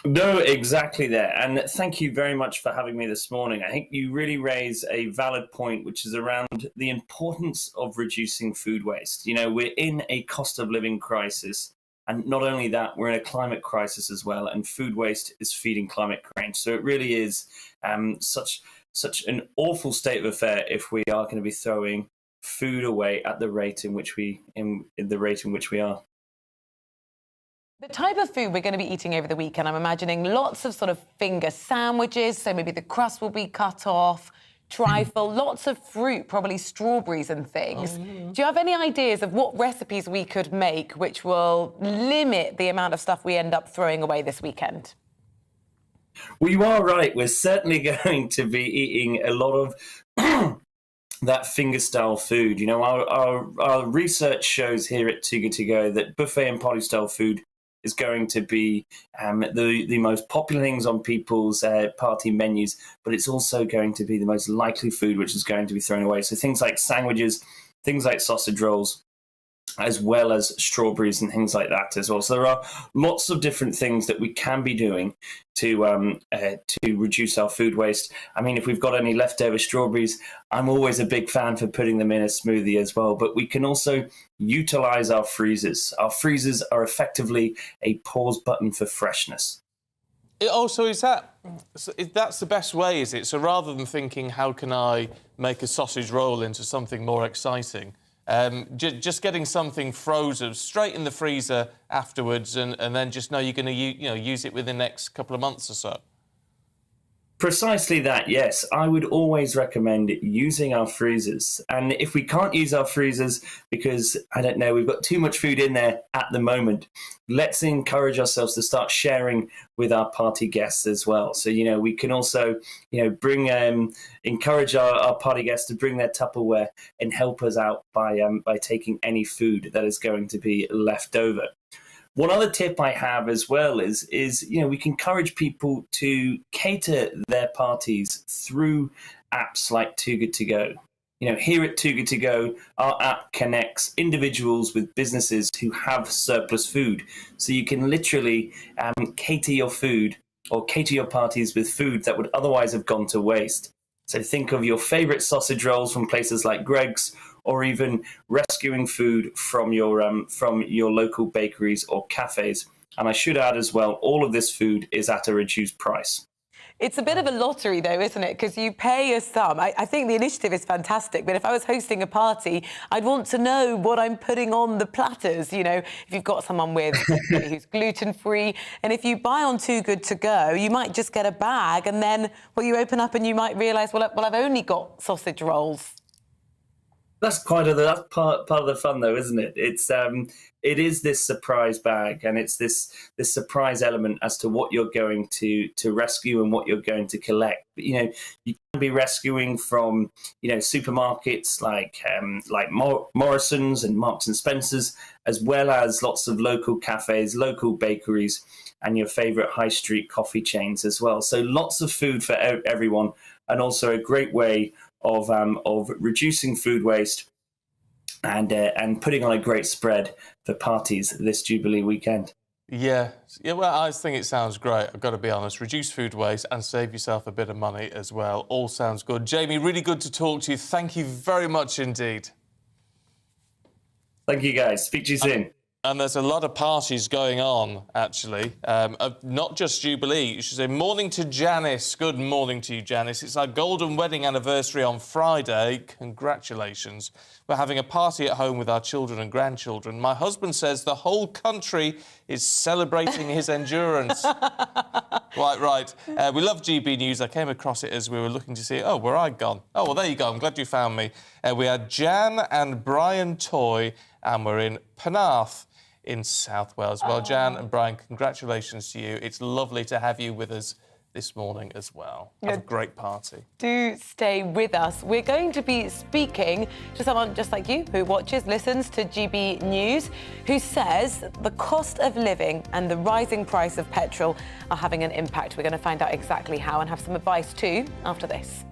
No, exactly there. And thank you very much for having me this morning. I think you really raise a valid point, which is around the importance of reducing food waste. You know, we're in a cost of living crisis. And not only that, we're in a climate crisis as well, and food waste is feeding climate change. So it really is such such an awful state of affair if we are going to be throwing food away at the rate in which we are. The type of food we're going to be eating over the weekend, I'm imagining lots of sort of finger sandwiches, so maybe the crust will be cut off, trifle, lots of fruit, probably strawberries and things. Do you have any ideas of what recipes we could make which will limit the amount of stuff we end up throwing away this weekend? Well, you are right. We're certainly going to be eating a lot of that finger-style food. You know, our research shows here at Too Good To Go that buffet and party-style food is going to be the most popular things on people's party menus, but it's also going to be the most likely food which is going to be thrown away. So things like sandwiches, things like sausage rolls, as well as strawberries and things like that as well. So there are lots of different things that we can be doing to reduce our food waste. I mean, if we've got any leftover strawberries, I'm always a big fan for putting them in a smoothie as well. But we can also utilize our freezers. Our freezers are effectively a pause button for freshness. So that's the best way, is it? So rather than thinking, how can I make a sausage roll into something more exciting, just getting something frozen straight in the freezer afterwards, and then just know you're going to use it within the next couple of months or so. Precisely that, yes. I would always recommend using our freezers. And if we can't use our freezers because, I don't know, we've got too much food in there at the moment, let's encourage ourselves to start sharing with our party guests as well. So, you know, we can also, encourage our party guests to bring their Tupperware and help us out by taking any food that is going to be left over. One other tip I have as well is we can encourage people to cater their parties through apps like Too Good To Go. You know, here at Too Good To Go, our app connects individuals with businesses who have surplus food. So you can literally cater your food or cater your parties with food that would otherwise have gone to waste. So think of your favorite sausage rolls from places like Greg's, or even rescuing food from your local bakeries or cafes. And I should add as well, all of this food is at a reduced price. It's a bit of a lottery, though, isn't it? Because you pay a sum. I think the initiative is fantastic, but if I was hosting a party, I'd want to know what I'm putting on the platters. You know, if you've got someone with who's gluten-free, and if you buy on Too Good To Go, you might just get a bag, and then you open up and you might realise, well, I've only got sausage rolls. That's part of the fun, though, isn't it? It is this surprise bag, and it's this surprise element as to what you're going to rescue and what you're going to collect. But, you know, you can be rescuing from supermarkets like Morrison's and Marks and Spencer's, as well as lots of local cafes, local bakeries, and your favourite high street coffee chains as well. So lots of food for everyone, and also a great way of reducing food waste and putting on a great spread for parties this Jubilee weekend. Yeah. Well, I think it sounds great. I've got to be honest. Reduce food waste and save yourself a bit of money as well. All sounds good. Jamie, really good to talk to you. Thank you very much indeed. Thank you, guys. Speak to you soon. And there's a lot of parties going on, actually. Not just Jubilee. You should say morning to Janice. Good morning to you, Janice. It's our golden wedding anniversary on Friday. Congratulations. We're having a party at home with our children and grandchildren. My husband says the whole country is celebrating his endurance. Quite right. We love GB News. I came across it as we were looking to see, where I'd gone. Oh, well, there you go. I'm glad you found me. We had Jan and Brian Toy, and we're in Penarth in South Wales. Well, Jan and Brian, congratulations to you. It's lovely to have you with us this morning as well. Have a great party. Do stay with us. We're going to be speaking to someone just like you who watches, listens to GB News, who says the cost of living and the rising price of petrol are having an impact. We're going to find out exactly how and have some advice too after this.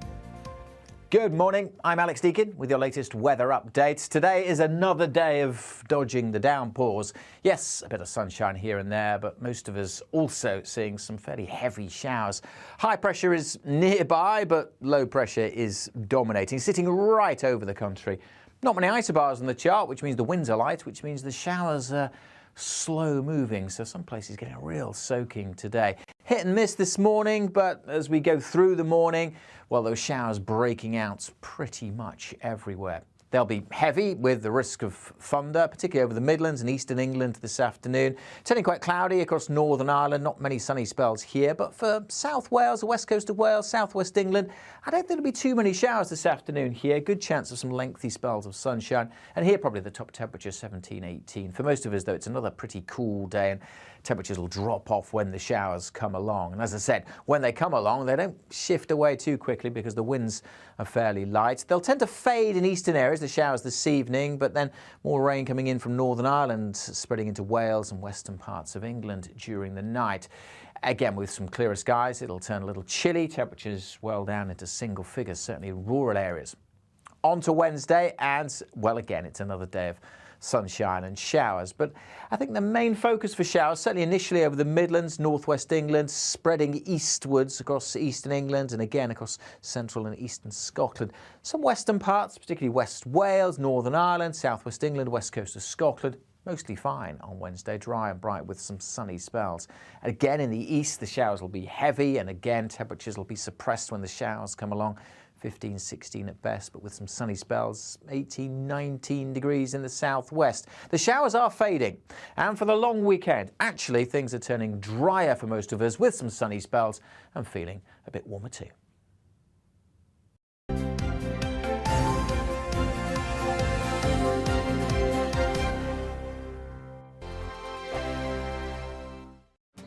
Good morning, I'm Alex Deakin with your latest weather updates. Today is another day of dodging the downpours. Yes, a bit of sunshine here and there, but most of us also seeing some fairly heavy showers. High pressure is nearby, but low pressure is dominating, sitting right over the country. Not many isobars on the chart, which means the winds are light, which means the showers are slow moving, so some places getting a real soaking today. Hit and miss this morning, but as we go through the morning, well, those showers breaking out pretty much everywhere. They'll be heavy with the risk of thunder, particularly over the Midlands and eastern England this afternoon. Turning quite cloudy across Northern Ireland, not many sunny spells here, but for South Wales, the west coast of Wales, southwest England, I don't think there'll be too many showers this afternoon here. Good chance of some lengthy spells of sunshine. And here probably the top temperature 17, 18. For most of us, though, it's another pretty cool day, and temperatures will drop off when the showers come along. And as I said, when they come along, they don't shift away too quickly because the winds are fairly light. They'll tend to fade in eastern areas, the showers this evening, but then more rain coming in from Northern Ireland, spreading into Wales and western parts of England during the night. Again, with some clearer skies, it'll turn a little chilly, temperatures well down into single figures, certainly in rural areas. On to Wednesday, and, well, again, it's another day of sunshine and showers. But I think the main focus for showers, certainly initially over the Midlands, northwest England, spreading eastwards across eastern England and again across central and eastern Scotland. Some western parts, particularly West Wales, Northern Ireland, southwest England, west coast of Scotland, mostly fine on Wednesday, dry and bright with some sunny spells. And again in the east, the showers will be heavy, and again temperatures will be suppressed when the showers come along. 15, 16 at best, but with some sunny spells, 18, 19 degrees in the southwest. The showers are fading, and for the long weekend, actually things are turning drier for most of us with some sunny spells and feeling a bit warmer too.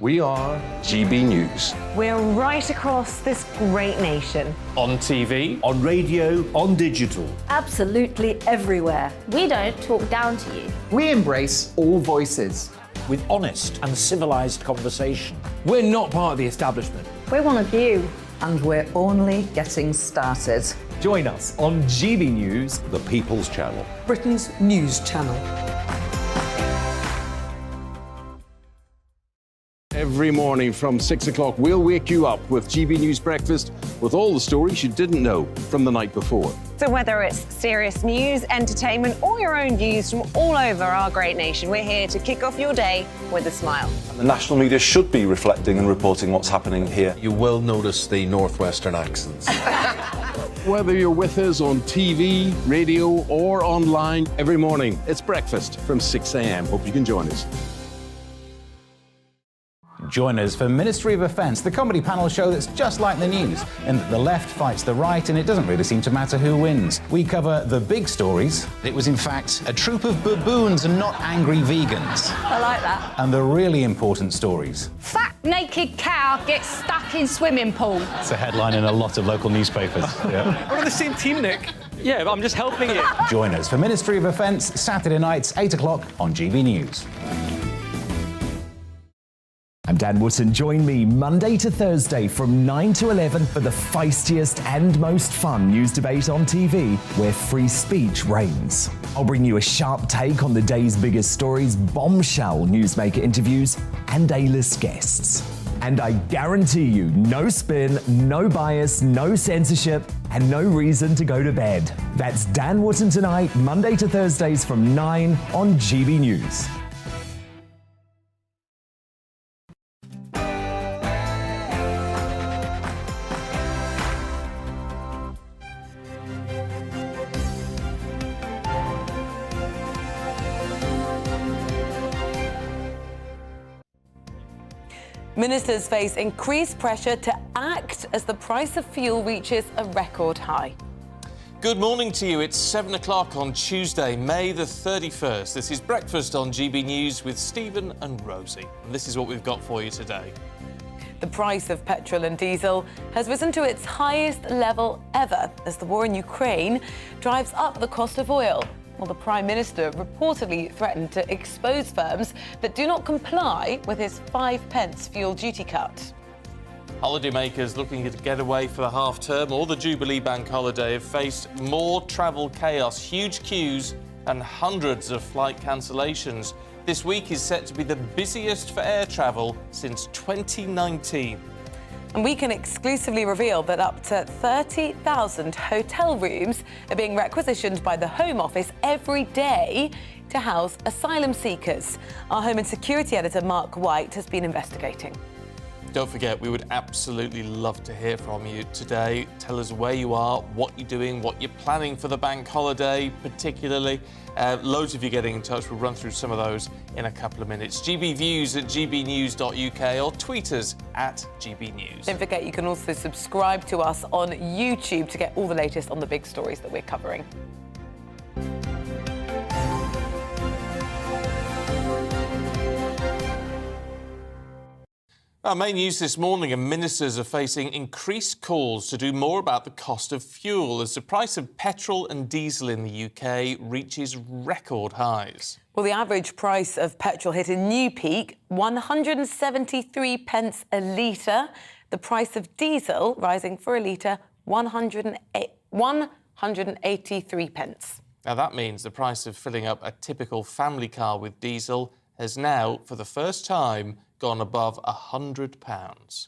We are GB News. We're right across this great nation. On TV, on radio, on digital. Absolutely everywhere. We don't talk down to you. We embrace all voices. With honest and civilised conversation. We're not part of the establishment. We're one of you. And we're only getting started. Join us on GB News, The People's Channel. Britain's news channel. Every morning from 6 o'clock, we'll wake you up with GB News Breakfast with all the stories you didn't know from the night before. So whether it's serious news, entertainment, or your own views from all over our great nation, we're here to kick off your day with a smile. The national media should be reflecting and reporting what's happening here. You will notice the northwestern accents. Whether you're with us on TV, radio, or online, every morning, it's breakfast from 6 a.m. Hope you can join us. Join us for Ministry of Offence, the comedy panel show that's just like the news, in that the left fights the right and it doesn't really seem to matter who wins. We cover the big stories. It was in fact a troop of baboons and not angry vegans. I like that. And the really important stories. Fat naked cow gets stuck in swimming pool. it's a headline in a lot of local newspapers. Yeah. We're on the same team, Nick. Yeah, but I'm just helping you. Join us for Ministry of Offence, Saturday nights, 8 o'clock on GB News. I'm Dan Wootton. Join me Monday to Thursday from 9 to 11 for the feistiest and most fun news debate on TV, where free speech reigns. I'll bring you a sharp take on the day's biggest stories, bombshell newsmaker interviews, and A-list guests. And I guarantee you, no spin, no bias, no censorship, and no reason to go to bed. That's Dan Wootton tonight, Monday to Thursdays from 9 on GB News. Ministers face increased pressure to act as the price of fuel reaches a record high. Good morning to you. It's 7 o'clock on Tuesday, May the 31st. This is Breakfast on GB News with Stephen and Rosie. And this is what we've got for you today. The price of petrol and diesel has risen to its highest level ever as the war in Ukraine drives up the cost of oil. Well, the Prime Minister reportedly threatened to expose firms that do not comply with his 5p fuel duty cut. Holidaymakers looking to get away for the half-term or the Jubilee bank holiday have faced more travel chaos, huge queues and hundreds of flight cancellations. This week is set to be the busiest for air travel since 2019. And we can exclusively reveal that up to 30,000 hotel rooms are being requisitioned by the Home Office every day to house asylum seekers. Our Home and Security editor, Mark White, has been investigating. Don't forget, we would absolutely love to hear from you today. Tell us where you are, what you're doing, what you're planning for the bank holiday, particularly. Loads of you getting in touch. We'll run through some of those in a couple of minutes. gbviews@gbnews.uk or tweet us @gbnews. Don't forget, you can also subscribe to us on YouTube to get all the latest on the big stories that we're covering. Our main news this morning, and ministers are facing increased calls to do more about the cost of fuel as the price of petrol and diesel in the UK reaches record highs. Well, the average price of petrol hit a new peak, 173 pence a litre. The price of diesel rising for a litre, 183 pence. Now, that means the price of filling up a typical family car with diesel has now, for the first time, gone above £100.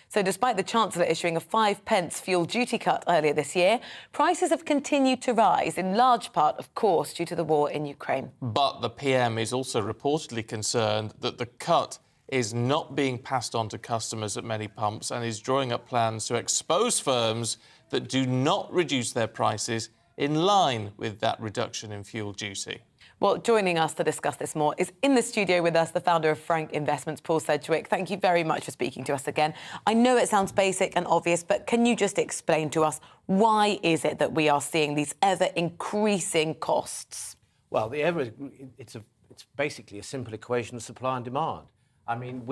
So despite the Chancellor issuing a 5p fuel duty cut earlier this year, prices have continued to rise, in large part, of course, due to the war in Ukraine. But the PM is also reportedly concerned that the cut is not being passed on to customers at many pumps and is drawing up plans to expose firms that do not reduce their prices in line with that reduction in fuel duty. Well, joining us to discuss this more is in the studio with us the founder of Frank Investments, Paul Sedgwick. Thank you very much for speaking to us again. I know it sounds basic and obvious, but can you just explain to us why is it that we are seeing these ever-increasing costs? Well, it's basically a simple equation of supply and demand. I mean,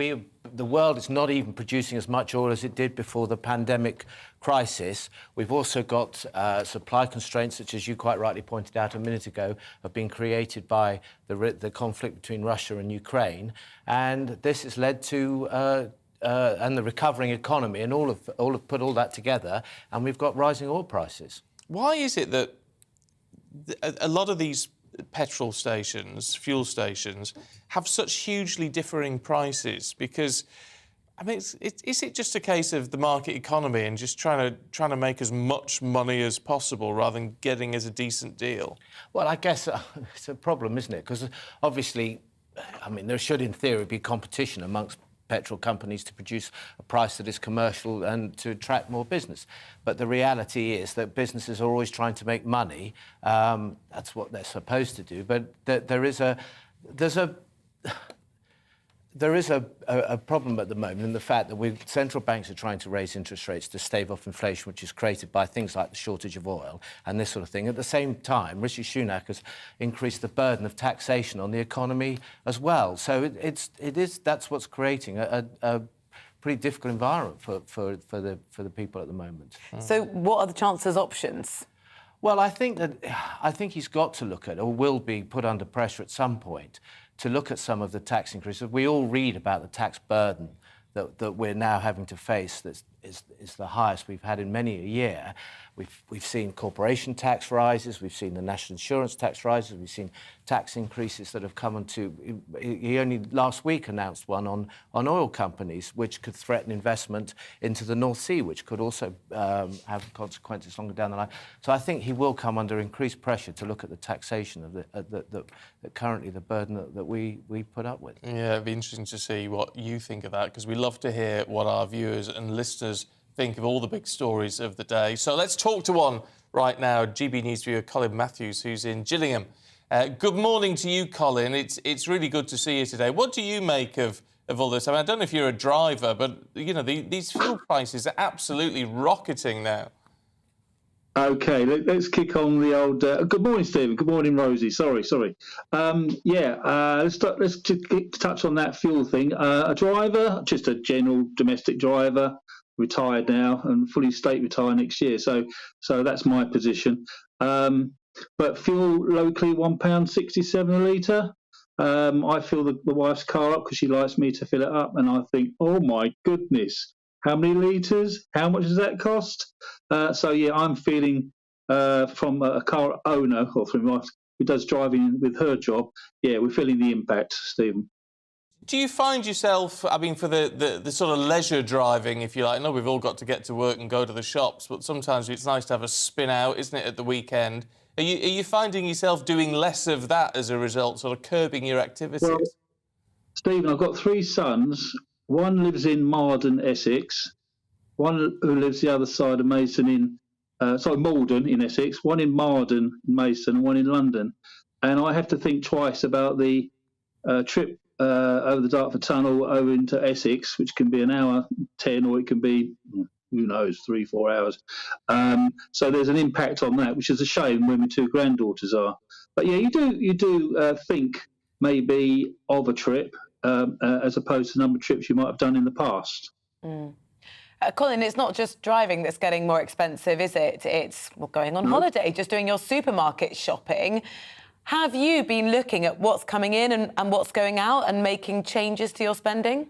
the world is not even producing as much oil as it did before the pandemic crisis. We've also got supply constraints, such as you quite rightly pointed out a minute ago, have been created by the conflict between Russia and Ukraine. And this has led to and the recovering economy, and all have put all that together, and we've got rising oil prices. Why is it that a lot of these petrol stations, fuel stations, have such hugely differing prices? Because, I mean, is it just a case of the market economy and just trying to make as much money as possible rather than getting as a decent deal? Well, I guess it's a problem, isn't it? Because obviously, I mean, there should, in theory, be competition amongst petrol companies to produce a price that is commercial and to attract more business. But the reality is that businesses are always trying to make money. That's what they're supposed to do. But there is a problem at the moment in the fact that central banks are trying to raise interest rates to stave off inflation, which is created by things like the shortage of oil and this sort of thing. At the same time, Rishi Sunak has increased the burden of taxation on the economy as well. So that's what's creating a pretty difficult environment for the people at the moment. So what are the Chancellor's options? Well, I think he's got to look at, or will be put under pressure at some point, to look at some of the tax increases. We all read about the tax burden that we're now having to face that is the highest we've had in many a year. We've seen corporation tax rises, we've seen the national insurance tax rises, we've seen tax increases that have come onto... He only last week announced one on oil companies, which could threaten investment into the North Sea, which could also have consequences longer down the line. So I think he will come under increased pressure to look at the taxation of the currently the burden that we put up with. Yeah, it'd be interesting to see what you think of that, because we love to hear what our viewers and listeners think of all the big stories of the day. So let's talk to one right now, GB News viewer Colin Matthews, who's in Gillingham. Good morning to you, Colin. It's really good to see you today. What do you make of all this? I mean, I don't know if you're a driver, but, you know, these fuel prices are absolutely rocketing now. OK, let's kick on the old... good morning, Stephen. Good morning, Rosie. Sorry. Let's touch on that fuel thing. A driver, just a general domestic driver, retired now and fully state retire next year. So that's my position. But fuel locally, £1.67 a litre. I fill the wife's car up because she likes me to fill it up, and I think, oh my goodness, how many litres? How much does that cost? So yeah, I'm feeling from a car owner, or from my wife who does driving with her job. Yeah, we're feeling the impact, Stephen. Do you find yourself, I mean, for the sort of leisure driving, if you like, I know we've all got to get to work and go to the shops, but sometimes it's nice to have a spin out, isn't it, at the weekend? Are you finding yourself doing less of that as a result, sort of curbing your activities? Well, Stephen, I've got 3 sons. One lives in Marden, Essex. One who lives the other side of Mason Malden in Essex. One in Marden, Mason, and one in London. And I have to think twice about the trip over the Dartford Tunnel over into Essex, which can be an hour 10, or it can be, who knows, 3-4 hours. So there's an impact on that, which is a shame when my 2 granddaughters are. But yeah, you do think maybe of a trip as opposed to the number of trips you might have done in the past. Colin, it's not just driving that's getting more expensive, is it? It's going on holiday, just doing your supermarket shopping. Have you been looking at what's coming in and what's going out and making changes to your spending?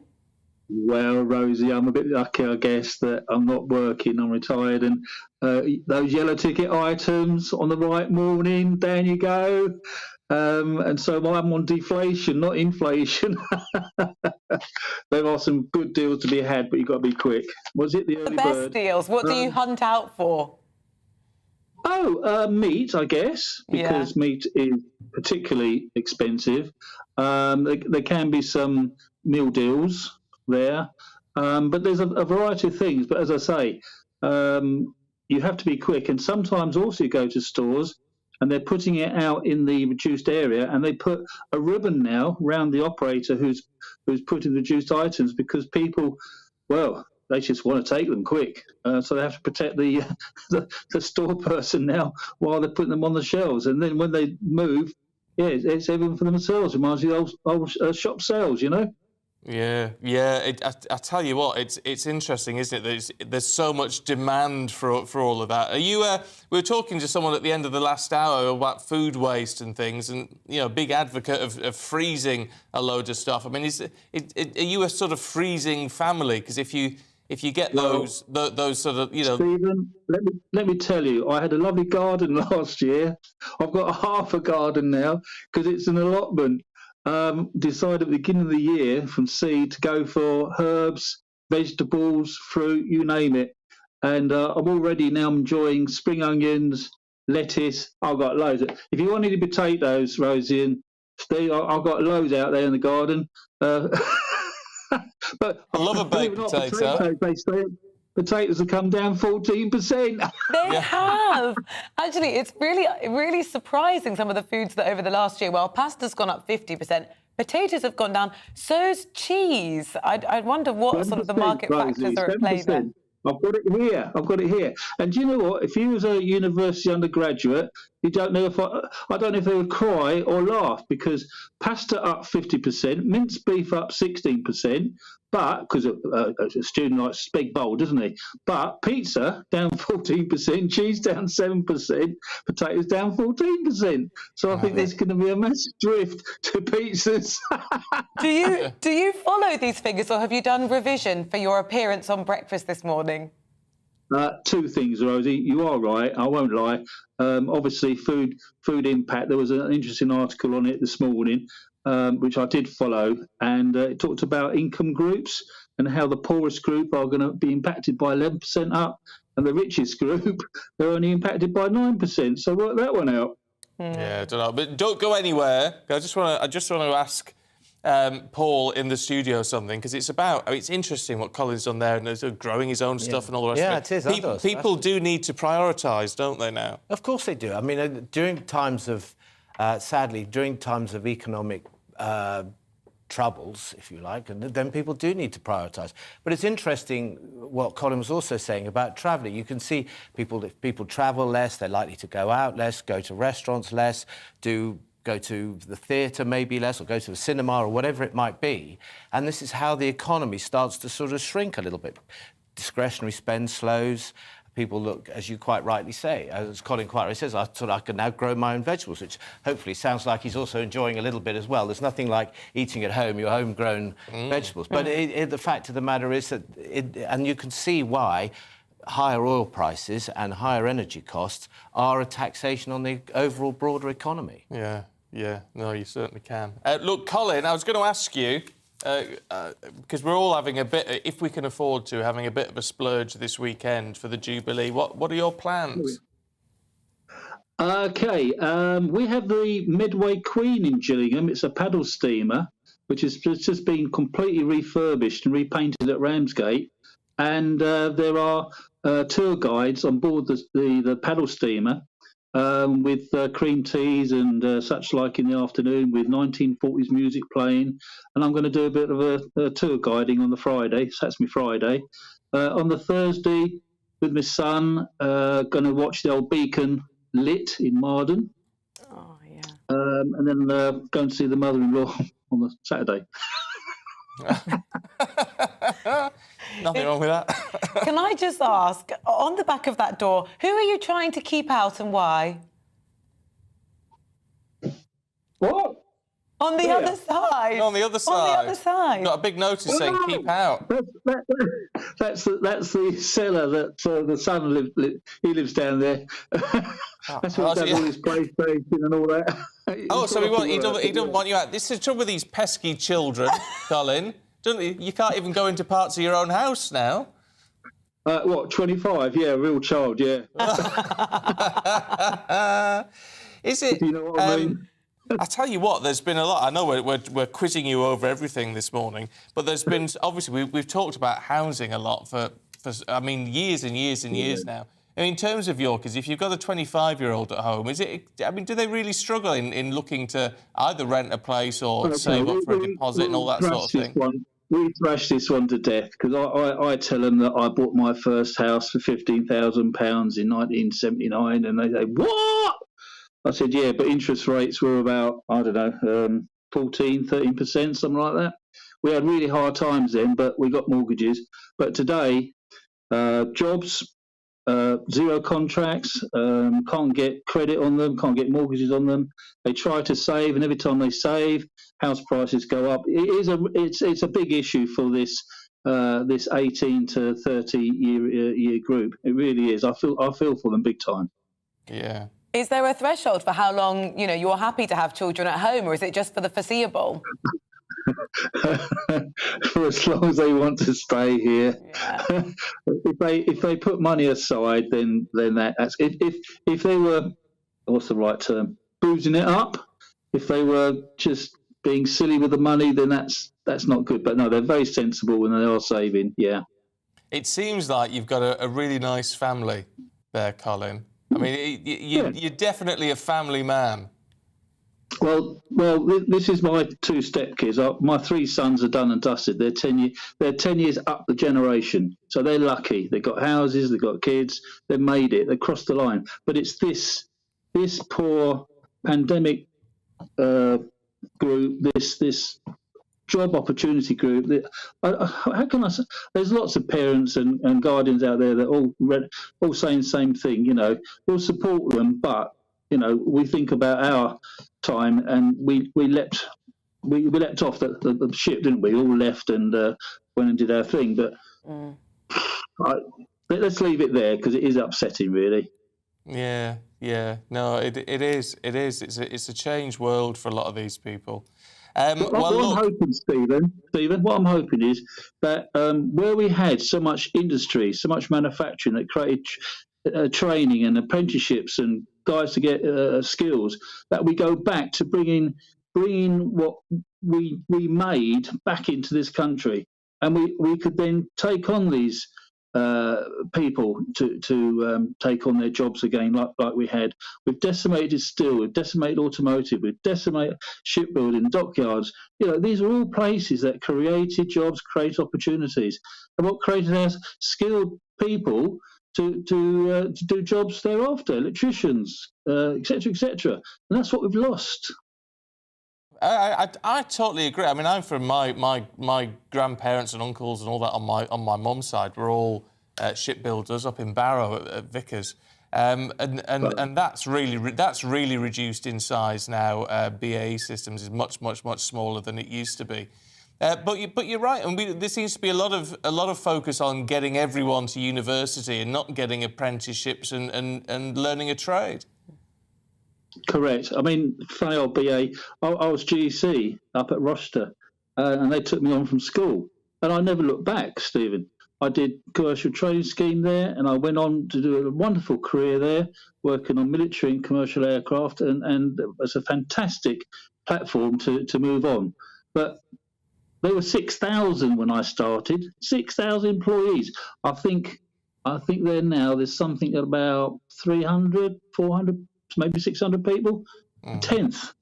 Well, Rosie, I'm a bit lucky, I guess, that I'm not working, I'm retired, and those yellow ticket items on the right morning, down you go. And so I'm on deflation, not inflation. There are some good deals to be had, but you've got to be quick. Was it the early best bird? deals? What do you hunt out for? Meat, I guess, because meat is particularly expensive. There can be some meal deals there, but there's a variety of things. But as I say, you have to be quick, and sometimes also you go to stores and they're putting it out in the reduced area, and they put a ribbon now round the operator who's putting reduced items, because people, well, they just want to take them quick. So they have to protect the store person now while they're putting them on the shelves. And then when they move, it's everything for themselves. It reminds me of old shop sales, you know? Yeah. I tell you what, it's interesting, isn't it? That there's so much demand for all of that. Are you? We were talking to someone at the end of the last hour about food waste and things, and big advocate of freezing a load of stuff. I mean, are you a sort of freezing family? Because if you get those sort of, Stephen, let me tell you, I had a lovely garden last year. I've got half a garden now because it's an allotment. Decided at the beginning of the year from seed to go for herbs, vegetables, fruit, you name it. And I'm already now enjoying spring onions, lettuce. I've got loads. If you want any potatoes, Rosie and Steve, I've got loads out there in the garden. But I love a baked potato. Potatoes have come down 14%. They have. Actually, it's really surprising, some of the foods that over the last year, well, pasta's gone up 50%, potatoes have gone down, so's cheese. I wonder what sort of the market factors are at play there. I've got it here. And do you know what? If you was a university undergraduate, you don't know I don't know if they would cry or laugh, because pasta up 50%, minced beef up 16%, but because a student likes big bowl, doesn't he? But pizza down 14%, cheese down 7%, potatoes down 14%. So I think there's going to be a massive drift to pizzas. Do you follow these figures, or have you done revision for your appearance on breakfast this morning? 2 things, Rosie. You are right. I won't lie. Obviously, food impact. There was an interesting article on it this morning, which I did follow, and it talked about income groups and how the poorest group are going to be impacted by 11% up, and the richest group, they're only impacted by 9%. So work that one out. Yeah, I don't know, but don't go anywhere. I just want to ask Paul in the studio something, because it's interesting what Colin's done there, and he's growing his own stuff and all the rest of it. It is. People do need to prioritise, don't they, now? Of course they do. I mean, during times of, sadly, during times of economic troubles, if you like, and then people do need to prioritise. But it's interesting what Colin was also saying about travelling. You can see if people travel less, they're likely to go out less, go to restaurants less, go to the theatre maybe less, or go to the cinema, or whatever it might be. And this is how the economy starts to sort of shrink a little bit. Discretionary spend slows. People look, as you quite rightly say, as Colin quite rightly says, I can now grow my own vegetables, which hopefully sounds like he's also enjoying a little bit as well. There's nothing like eating at home your homegrown vegetables. But the fact of the matter is that, and you can see why higher oil prices and higher energy costs are a taxation on the overall broader economy. Yeah, no, you certainly can. Look, Colin, I was going to ask you, because we're all having a bit, if we can afford to, having a bit of a splurge this weekend for the Jubilee. What are your plans? Okay, we have the Medway Queen in Gillingham. It's a paddle steamer, which has just been completely refurbished and repainted at Ramsgate. And there are tour guides on board the paddle steamer with cream teas and such like in the afternoon with 1940s music playing. And I'm going to do a bit of a tour guiding on the Friday. So that's my Friday. On the Thursday, with my son, going to watch the old Beacon lit in Marden. Oh, yeah. And then go and see the mother-in-law on the Saturday. Nothing wrong with that. Can I just ask, on the back of that door, who are you trying to keep out and why? What? On the other side. No, on the other side. On the other side. Got a big notice saying keep out. That's the cellar that the son he lives down there. That's what he does, all his PlayStation and all that. Oh, so he doesn't want you out. This is the trouble with these pesky children, Colin. You can't even go into parts of your own house now. What, 25? Yeah, real child, yeah. Is it? Do you know what I mean? I tell you what, there's been a lot. I know we're quizzing you over everything this morning, but there's been obviously we've talked about housing a lot for I mean years and years and years now. I mean, in terms of your kids, if you've got a 25-year-old at home, is it? I mean, do they really struggle in looking to either rent a place or save up for a deposit and all that sort of thing? We thrashed this one to death because I tell them that I bought my first house for £15,000 in 1979, and they say, "What?" I said, "Yeah, but interest rates were about, I don't know, 14, 13%, something like that." We had really hard times then, but we got mortgages. But today, jobs, zero contracts, can't get credit on them, can't get mortgages on them. They try to save, and every time they save, house prices go up. It's a big issue for this 18 to 30 year group. It really is. I feel for them big time. Yeah. Is there a threshold for how long, you're happy to have children at home, or is it just for the foreseeable? For as long as they want to stay here. Yeah. if they put money aside, then that's if they were, what's the right term, boozing it up. If they were just being silly with the money, then that's not good. But no, they're very sensible and they are saving. Yeah. It seems like you've got a really nice family there, Colin. I mean, you're definitely a family man. Well, this is my two stepkids. My three sons are done and dusted. They're 10 years up the generation, so they're lucky. They've got houses, they've got kids, they've made it, they crossed the line. But it's this poor pandemic group, this job opportunity group. How can I say? There's lots of parents and guardians out there that all saying the same thing. We'll support them, but we think about our time, and we leapt off the ship, didn't we? All left and went and did our thing. But let's leave it there because it is upsetting, really. Yeah. No, it is. It's a changed world for a lot of these people. I'm hoping, Stephen, what I'm hoping is that where we had so much industry, so much manufacturing that created training and apprenticeships and guys to get skills, that we go back to bringing what we made back into this country, and we could then take on these people to take on their jobs again, like we had. We've decimated steel, we've decimated automotive, we've decimated shipbuilding, dockyards. These are all places that created jobs, create opportunities, and what created us skilled people to do jobs thereafter, electricians, etc., etc. And that's what we've lost. I totally agree. I mean, I'm from my grandparents and uncles and all that on my mum's side. We're all shipbuilders up in Barrow at Vickers, and that's really reduced in size now. BAE Systems is much smaller than it used to be. But you're right, and there seems to be a lot of focus on getting everyone to university and not getting apprenticeships and learning a trade. Correct. I mean, funny old BA. I was GC up at Rochester, and they took me on from school. And I never looked back, Stephen. I did commercial training scheme there, and I went on to do a wonderful career there, working on military and commercial aircraft, and it's a fantastic platform to move on. But there were 6,000 when I started, 6,000 employees. I think there's something about 300, 400, maybe 600 people, a tenth.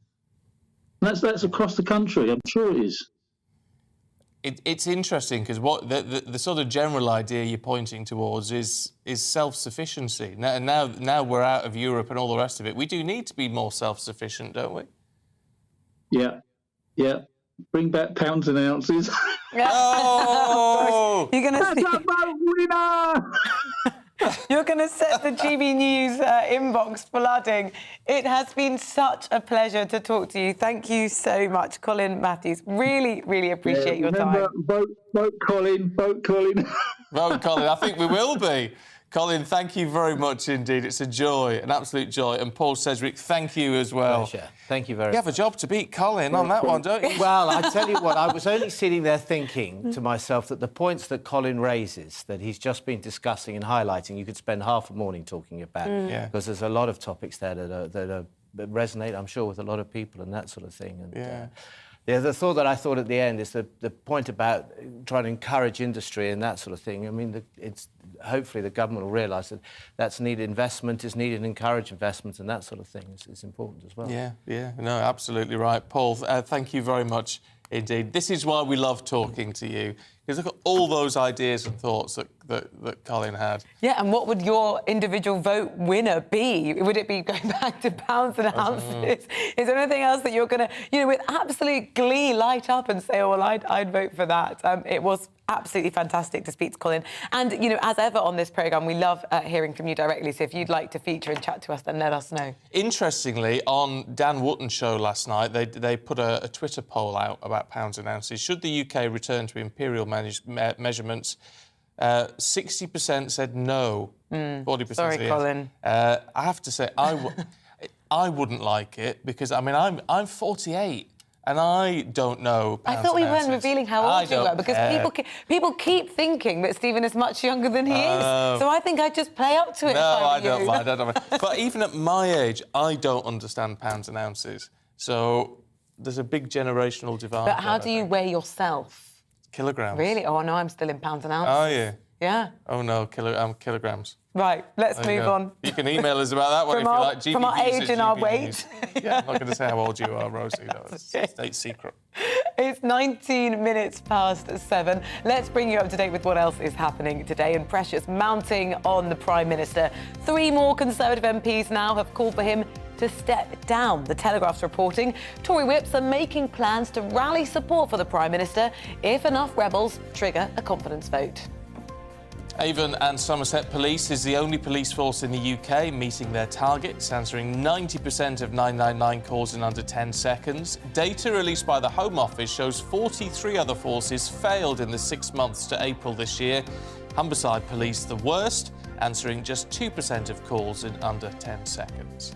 That's across the country. I'm sure it is. It's interesting because what the sort of general idea you're pointing towards is self-sufficiency. Now we're out of Europe and all the rest of it. We do need to be more self-sufficient, don't we? Yeah. Bring back pounds and ounces. Oh! You're gonna see. Winner! You're going to set the GB News inbox flooding. It has been such a pleasure to talk to you. Thank you so much, Colin Matthews. Really, really appreciate your time. Vote Colin, vote Colin. Vote Colin. I think we will be. Colin, thank you very much indeed. It's a joy, an absolute joy. And Paul Sedgwick, thank you as well. Pleasure. Thank you very much. You have a job to beat Colin on that one, don't you? Well, I tell you what, I was only sitting there thinking to myself that the points that Colin raises, that he's just been discussing and highlighting, you could spend half a morning talking about. Because there's a lot of topics there that resonate, I'm sure, with a lot of people and that sort of thing. And, the thought that I thought at the end is the point about trying to encourage industry and that sort of thing. I mean, hopefully the government will realise that that's needed, investment is needed, encourage investment and that sort of thing is important as well. Yeah, no, absolutely right. Paul, thank you very much indeed. This is why we love talking to you, because look at all those ideas and thoughts that Colin had. Yeah, and what would your individual vote winner be? Would it be going back to pounds and ounces? Is there anything else that you're going to, with absolute glee, light up and say, oh, well, I'd vote for that? It was absolutely fantastic to speak to Colin. And, as ever on this programme, we love hearing from you directly. So if you'd like to feature and chat to us, then let us know. Interestingly, on Dan Wootton's show last night, they put a Twitter poll out about pounds and ounces. Should the UK return to imperial measurements? 60% said no. 40% Sorry, yes. Colin. I have to say, I wouldn't like it because, I mean, I'm 48. And I don't know. I thought we weren't revealing how old you were because people keep thinking that Stephen is much younger than he is. So I think I'd just play up to it. No, I don't mind. But even at my age, I don't understand pounds and ounces. So there's a big generational divide. But how do you weigh yourself? Kilograms. Really? Oh, no, I'm still in pounds and ounces. Are you? Yeah. Oh, no, kilograms. Right, let's move on. You can email us about that one if you like. From our age and our weight. Yeah, I'm not going to say how old you are, Rosie. It's a state secret. It's 19 minutes past 7. Let's bring you up to date with what else is happening today. And pressure's mounting on the Prime Minister. 3 more Conservative MPs now have called for him to step down. The Telegraph's reporting Tory whips are making plans to rally support for the Prime Minister if enough rebels trigger a confidence vote. Avon and Somerset Police is the only police force in the UK meeting their targets, answering 90% of 999 calls in under 10 seconds. Data released by the Home Office shows 43 other forces failed in the 6 months to April this year. Humberside Police the worst, answering just 2% of calls in under 10 seconds.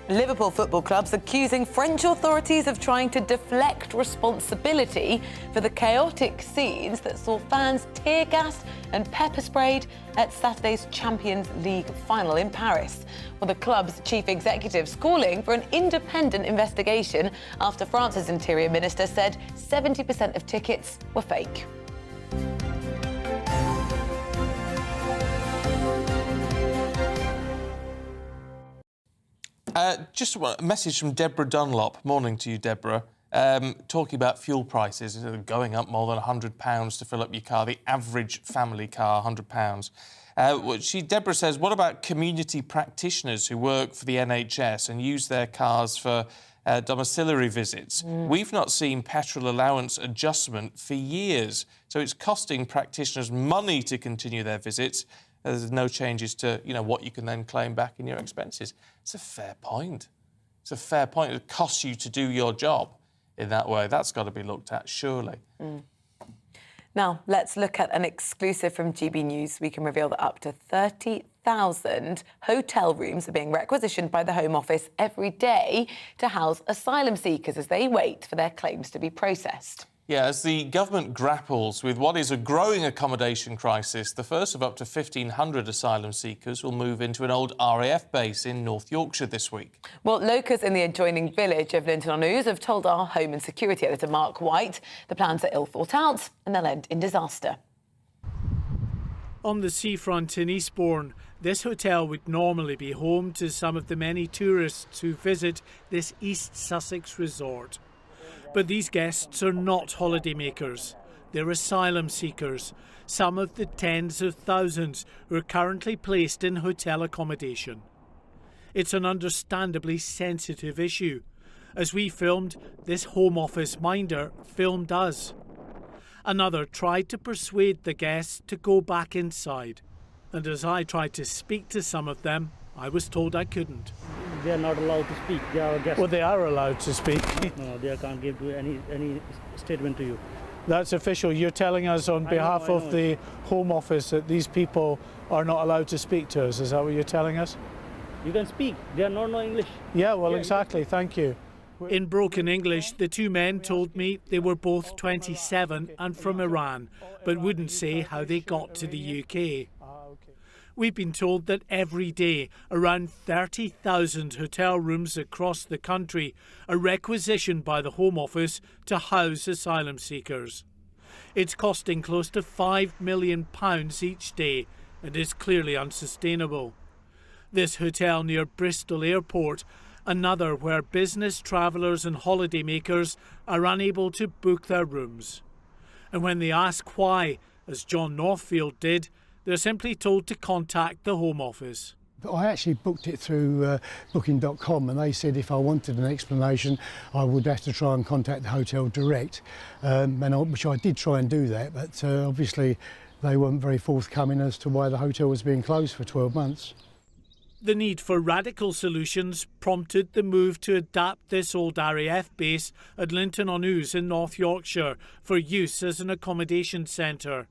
Liverpool football clubs accusing French authorities of trying to deflect responsibility for the chaotic scenes that saw fans tear-gassed and pepper-sprayed at Saturday's Champions League final in Paris. Well, the club's chief executive's calling for an independent investigation after France's Interior Minister said 70% of tickets were fake. Just a message from Deborah Dunlop. Morning to you, Deborah. Talking about fuel prices going up more than £100 to fill up your car. The average family car, £100. Deborah says, what about community practitioners who work for the NHS and use their cars for domiciliary visits? We've not seen petrol allowance adjustment for years, so it's costing practitioners money to continue their visits. There's no changes to, what you can then claim back in your expenses. It's a fair point. It's a fair point. It costs you to do your job in that way. That's got to be looked at, surely. Now, let's look at an exclusive from GB News. We can reveal that up to 30,000 hotel rooms are being requisitioned by the Home Office every day to house asylum seekers as they wait for their claims to be processed. Yeah, as the government grapples with what is a growing accommodation crisis, the first of up to 1,500 asylum seekers will move into an old RAF base in North Yorkshire this week. Well, locals in the adjoining village of Linton-on-Ouse have told our Home and Security editor Mark White the plans are ill thought out and they'll end in disaster. On the seafront in Eastbourne, this hotel would normally be home to some of the many tourists who visit this East Sussex resort. But these guests are not holidaymakers. They're asylum seekers, some of the tens of thousands who are currently placed in hotel accommodation. It's an understandably sensitive issue. As we filmed, this Home Office minder filmed us. Another tried to persuade the guests to go back inside. And as I tried to speak to some of them, I was told I couldn't. They are not allowed to speak. They are guests. Well, they are allowed to speak. No, they can't give any statement to you. That's official. You're telling us on behalf of the Home Office that these people are not allowed to speak to us. Is that what you're telling us? You can speak. They are not know English. Yeah, well, exactly. Thank you. In broken English, the two men told me they were both 27 and from Iran, but wouldn't say how they got to the UK. We've been told that every day around 30,000 hotel rooms across the country are requisitioned by the Home Office to house asylum seekers. It's costing close to £5 million each day and is clearly unsustainable. This hotel near Bristol Airport, another where business travellers and holidaymakers are unable to book their rooms. And when they ask why, as John Northfield did, they're simply told to contact the Home Office. I actually booked it through booking.com and they said if I wanted an explanation I would have to try and contact the hotel direct, which I did try and do that, but obviously they weren't very forthcoming as to why the hotel was being closed for 12 months. The need for radical solutions prompted the move to adapt this old RAF base at Linton-on-Ouse in North Yorkshire for use as an accommodation centre.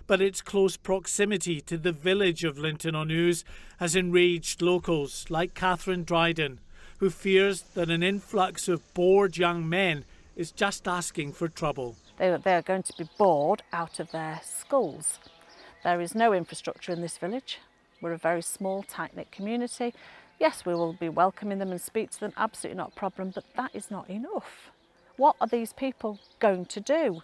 But its close proximity to the village of Linton-on-Ouse has enraged locals like Catherine Dryden, who fears that an influx of bored young men is just asking for trouble. They are going to be bored out of their schools. There is no infrastructure in this village. We're a very small, tight-knit community. Yes, we will be welcoming them and speak to them, absolutely not a problem, but that is not enough. What are these people going to do?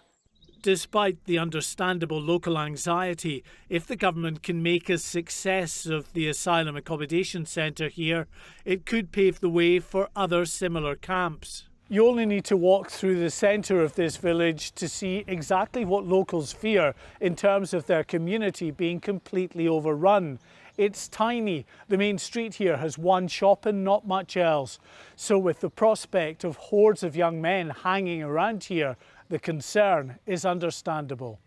Despite the understandable local anxiety, if the government can make a success of the asylum accommodation centre here, it could pave the way for other similar camps. You only need to walk through the centre of this village to see exactly what locals fear in terms of their community being completely overrun. It's tiny. The main street here has one shop and not much else. So with the prospect of hordes of young men hanging around here, the concern is understandable.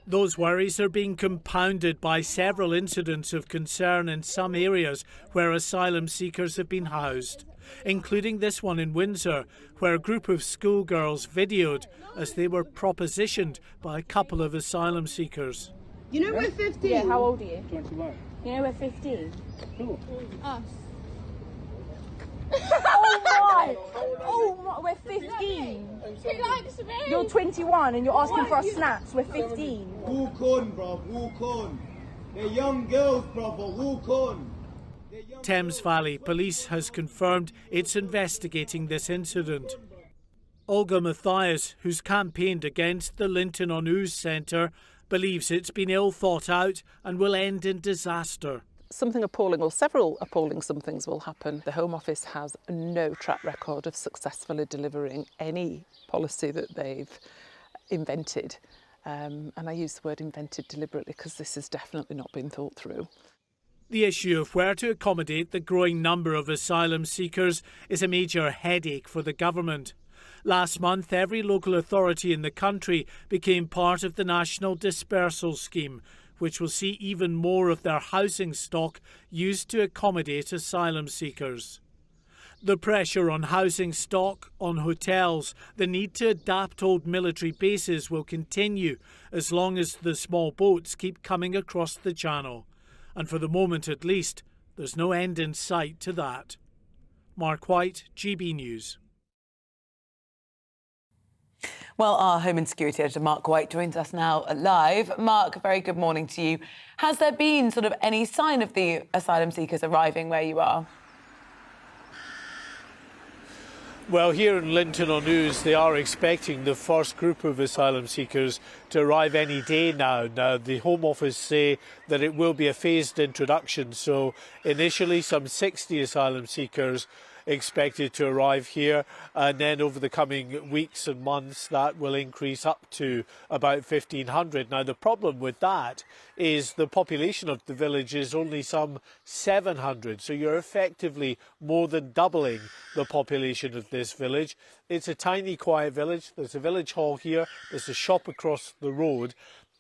Those worries are being compounded by several incidents of concern in some areas where asylum seekers have been housed, including this one in Windsor, where a group of schoolgirls videoed as they were propositioned by a couple of asylum seekers. You know we're 15. Yeah, how old are you? 21. You know we're 15. Who? Us. Oh my! Oh my, we're 15. He likes me. You're 21 and you're asking for our snaps. We're 15. Walk on, bro. Walk on. They're young girls, brother. Walk on. Thames Valley Police has confirmed it's investigating this incident. Olga Matthias, who's campaigned against the Linton-on-Ouse centre, believes it's been ill thought out and will end in disaster. Something appalling, or several appalling somethings will happen. The Home Office has no track record of successfully delivering any policy that they've invented. And I use the word invented deliberately because this has definitely not been thought through. The issue of where to accommodate the growing number of asylum seekers is a major headache for the government. Last month, every local authority in the country became part of the National Dispersal Scheme, which will see even more of their housing stock used to accommodate asylum seekers. The pressure on housing stock, on hotels, the need to adapt old military bases will continue as long as the small boats keep coming across the channel. And for the moment at least, there's no end in sight to that. Mark White, GB News. Well, our Home and Security Editor, Mark White, joins us now live. Mark, a very good morning to you. Has there been sort of any sign of the asylum seekers arriving where you are? Well, here in Linton-on-Ouse, they are expecting the first group of asylum seekers to arrive any day now. Now, the Home Office say that it will be a phased introduction. So initially, some 60 asylum seekers expected to arrive here, and then over the coming weeks and months that will increase up to about 1,500. Now the problem with that is the population of the village is only some 700, so you're effectively more than doubling the population of this village. It's a tiny quiet village. There's a village hall here, there's a shop across the road.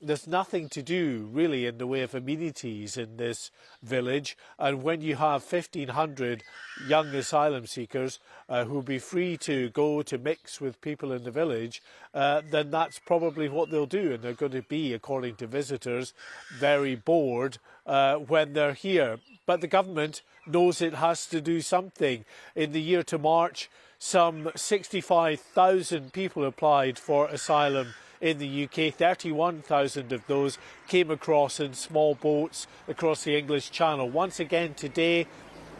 There's nothing to do really in the way of amenities in this village, and when you have 1,500 young asylum seekers who will be free to go to mix with people in the village, then that's probably what they'll do, and they're going to be, according to visitors, very bored when they're here. But the government knows it has to do something. In the year to March, some 65,000 people applied for asylum in the UK. 31,000 of those came across in small boats across the English Channel. Once again today,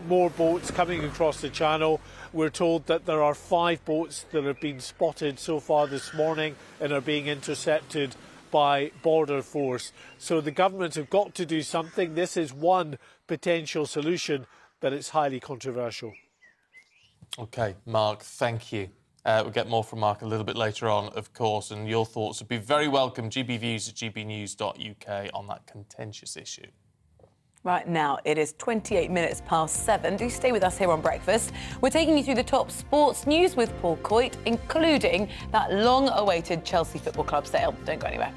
more boats coming across the Channel. We're told that there are 5 boats that have been spotted so far this morning and are being intercepted by Border Force. So the government have got to do something. This is one potential solution, but it's highly controversial. OK, Mark, thank you. We'll get more from Mark a little bit later on, of course, and your thoughts would be very welcome. gbviews@gbnews.uk on that contentious issue. Right now, it is 28 minutes past 7. Do stay with us here on Breakfast. We're taking you through the top sports news with Paul Coit, including that long-awaited Chelsea Football Club sale. Don't go anywhere.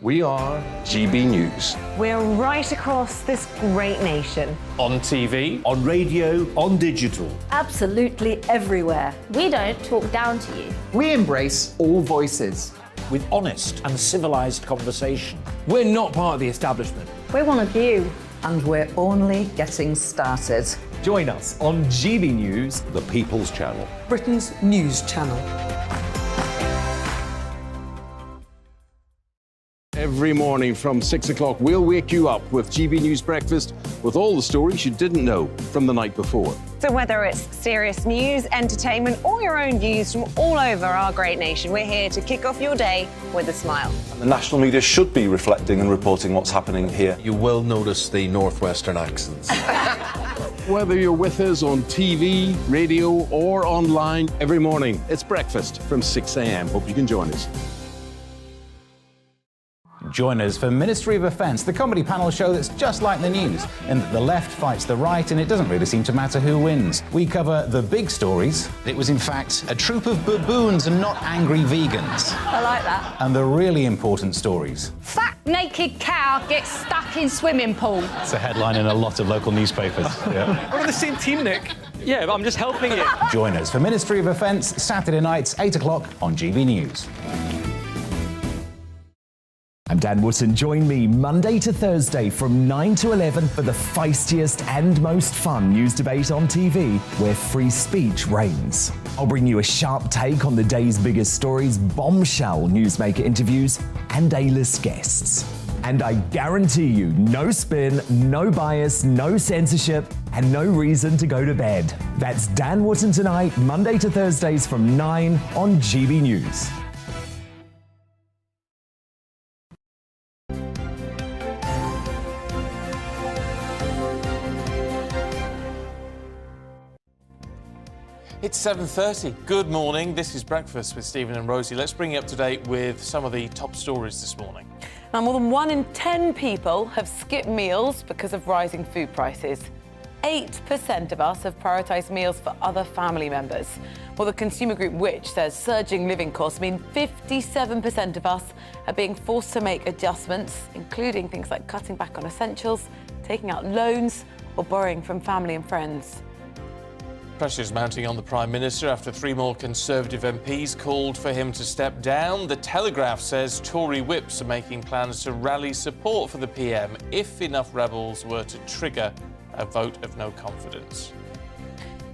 We are GB News. We're right across this great nation. On TV, on radio, on digital. Absolutely everywhere. We don't talk down to you. We embrace all voices. With honest and civilised conversation. We're not part of the establishment. We're one of you. And we're only getting started. Join us on GB News, The People's Channel. Britain's news channel. Every morning from 6 o'clock, we'll wake you up with GB News Breakfast with all the stories you didn't know from the night before. So whether it's serious news, entertainment, or your own views from all over our great nation, we're here to kick off your day with a smile. And the national media should be reflecting and reporting what's happening here. You will notice the northwestern accents. Whether you're with us on TV, radio, or online, every morning, it's breakfast from 6 a.m. Hope you can join us. Join us for Ministry of Offence, the comedy panel show that's just like the news, in that the left fights the right and it doesn't really seem to matter who wins. We cover the big stories. It was in fact a troop of baboons and not angry vegans. I like that. And the really important stories. Fat naked cow gets stuck in swimming pool. it's a headline in a lot of local newspapers. Yeah. We're on the same team, Nick. Yeah, but I'm just helping you. Join us for Ministry of Offence, Saturday nights, 8 o'clock on GB News. I'm Dan Wootton. Join me Monday to Thursday from 9 to 11 for the feistiest and most fun news debate on TV, where free speech reigns. I'll bring you a sharp take on the day's biggest stories, bombshell newsmaker interviews, and A-list guests. And I guarantee you, no spin, no bias, no censorship, and no reason to go to bed. That's Dan Wootton tonight, Monday to Thursdays from 9 on GB News. It's 7:30. Good morning. This is Breakfast with Stephen and Rosie. Let's bring you up to date with some of the top stories this morning. Now, more than 1 in 10 people have skipped meals because of rising food prices. 8% of us have prioritised meals for other family members. Well, the consumer group Which says surging living costs mean 57% of us are being forced to make adjustments, including things like cutting back on essentials, taking out loans or borrowing from family and friends. Pressure's mounting on the Prime Minister after 3 more Conservative MPs called for him to step down. The Telegraph says Tory whips are making plans to rally support for the PM if enough rebels were to trigger a vote of no confidence.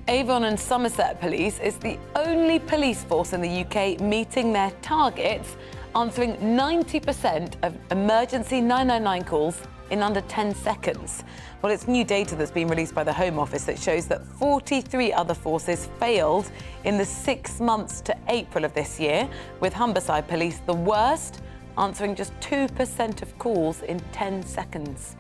Avon and Somerset Police is the only police force in the UK meeting their targets, answering 90% of emergency 999 calls in under 10 seconds. Well, it's new data that's been released by the Home Office that shows that 43 other forces failed in the 6 months to April of this year, with Humberside Police the worst, answering just 2% of calls in 10 seconds.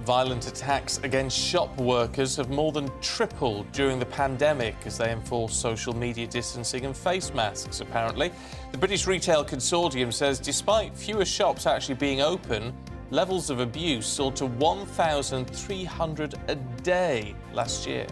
Violent attacks against shop workers have more than tripled during the pandemic as they enforce social media distancing and face masks, apparently. The British Retail Consortium says despite fewer shops actually being open, levels of abuse soared to 1,300 a day last year.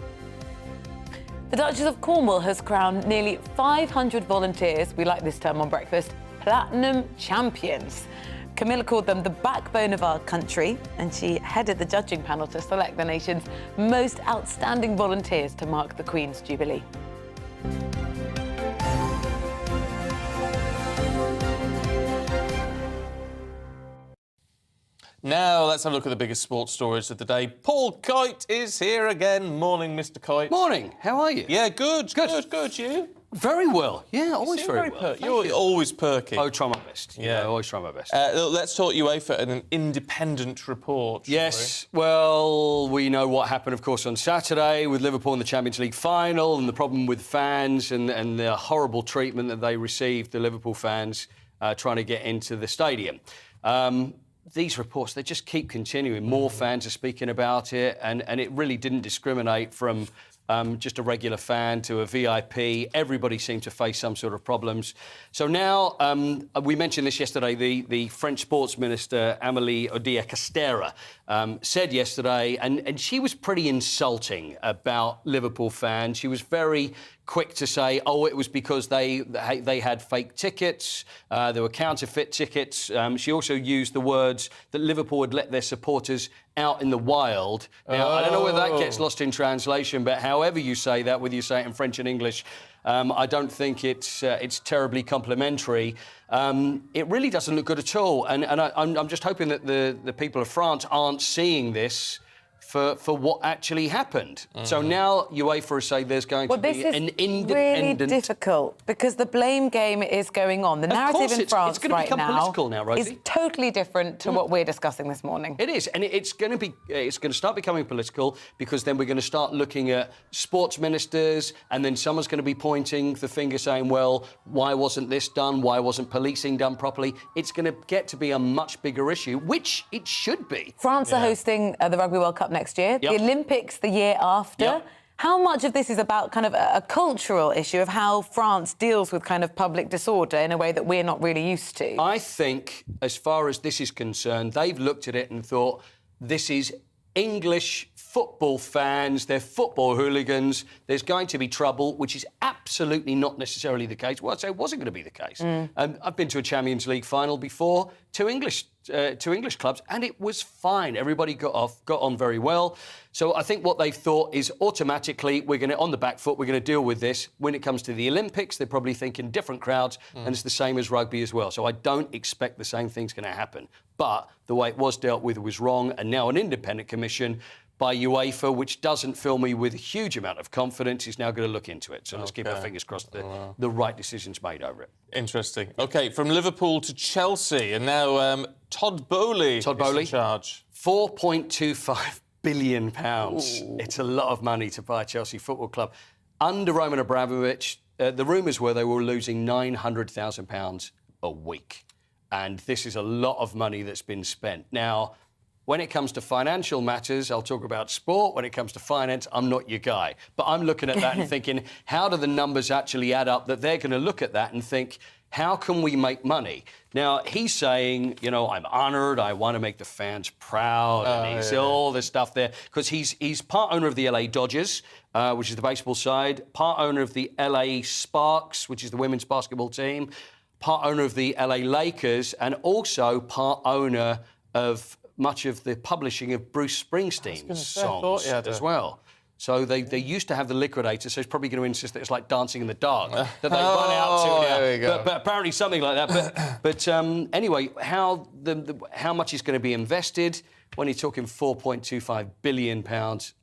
The Duchess of Cornwall has crowned nearly 500 volunteers, we like this term on breakfast, platinum champions. Camilla called them the backbone of our country, and she headed the judging panel to select the nation's most outstanding volunteers to mark the Queen's Jubilee. Now, let's have a look at the biggest sports stories of the day. Paul Coyte is here again. Morning, Mr. Coyte. Morning. How are you? Yeah, good. You? Very well. Yeah, always very well. You're always perky. I try my best. Yeah, I always try my best. Let's talk UEFA and an independent report. Yes, well, we know what happened, of course, on Saturday with Liverpool in the Champions League final and the problem with fans and the horrible treatment that they received, the Liverpool fans, trying to get into the stadium. These reports, they just keep continuing. More fans are speaking about it, and it really didn't discriminate from just a regular fan to a VIP. Everybody seemed to face some sort of problems. So now, we mentioned this yesterday, the French sports minister, Amélie Oudéa-Castéra, said yesterday, and she was pretty insulting about Liverpool fans. She was very quick to say, oh, it was because they had fake tickets, there were counterfeit tickets. She also used the words that Liverpool would let their supporters out in the wild. Now, I don't know whether that gets lost in translation, but however you say that, whether you say it in French and English, I don't think it's terribly complimentary. It really doesn't look good at all. And I'm just hoping that the people of France aren't seeing this for what actually happened. So now UEFA say there's going to be an independent... Really difficult because the blame game is going on. The narrative in France right now is totally different to what we're discussing this morning. It is, and it's going to start becoming political because then we're going to start looking at sports ministers, and then someone's going to be pointing the finger saying, well, why wasn't this done? Why wasn't policing done properly? It's going to get to be a much bigger issue, which it should be. France are hosting the Rugby World Cup next year, the Olympics the year after. How much of this is about kind of a cultural issue of how France deals with kind of public disorder in a way that we're not really used to? I think, as far as this is concerned, they've looked at it and thought, this is English football fans, they're football hooligans, there's going to be trouble, which is absolutely not necessarily the case. Well, I'd say it wasn't going to be the case. I've been to a Champions League final before, two English clubs, and it was fine. Everybody got on very well. So I think what they've thought is automatically we're going to, on the back foot, we're going to deal with this. When it comes to the Olympics, they're probably thinking different crowds, and it's the same as rugby as well. So I don't expect the same thing's going to happen. But the way it was dealt with was wrong, and now an independent commission by UEFA, which doesn't fill me with a huge amount of confidence, is now going to look into it. So let's keep our fingers crossed that the right decision's made over it. Interesting. OK, from Liverpool to Chelsea, and now Todd Bowley is in charge. £4.25 billion. It's a lot of money to buy a Chelsea Football Club. Under Roman Abramovich, the rumours were they were losing £900,000 a week. And this is a lot of money that's been spent. Now, when it comes to financial matters, I'll talk about sport. When it comes to finance, I'm not your guy. But I'm looking at that and thinking, how do the numbers actually add up that they're going to look at that and think, how can we make money? Now, he's saying, you know, I'm honoured, I want to make the fans proud, and he's all this stuff there. Because he's part owner of the LA Dodgers, which is the baseball side, part owner of the LA Sparks, which is the women's basketball team, part owner of the LA Lakers, and also part owner of much of the publishing of Bruce Springsteen's songs as well. So they used to have the liquidator, so he's probably going to insist that it's like Dancing in the Dark, that they run out to now. There we go. But apparently something like that. But anyway, how much is going to be invested? When you're talking £4.25 billion,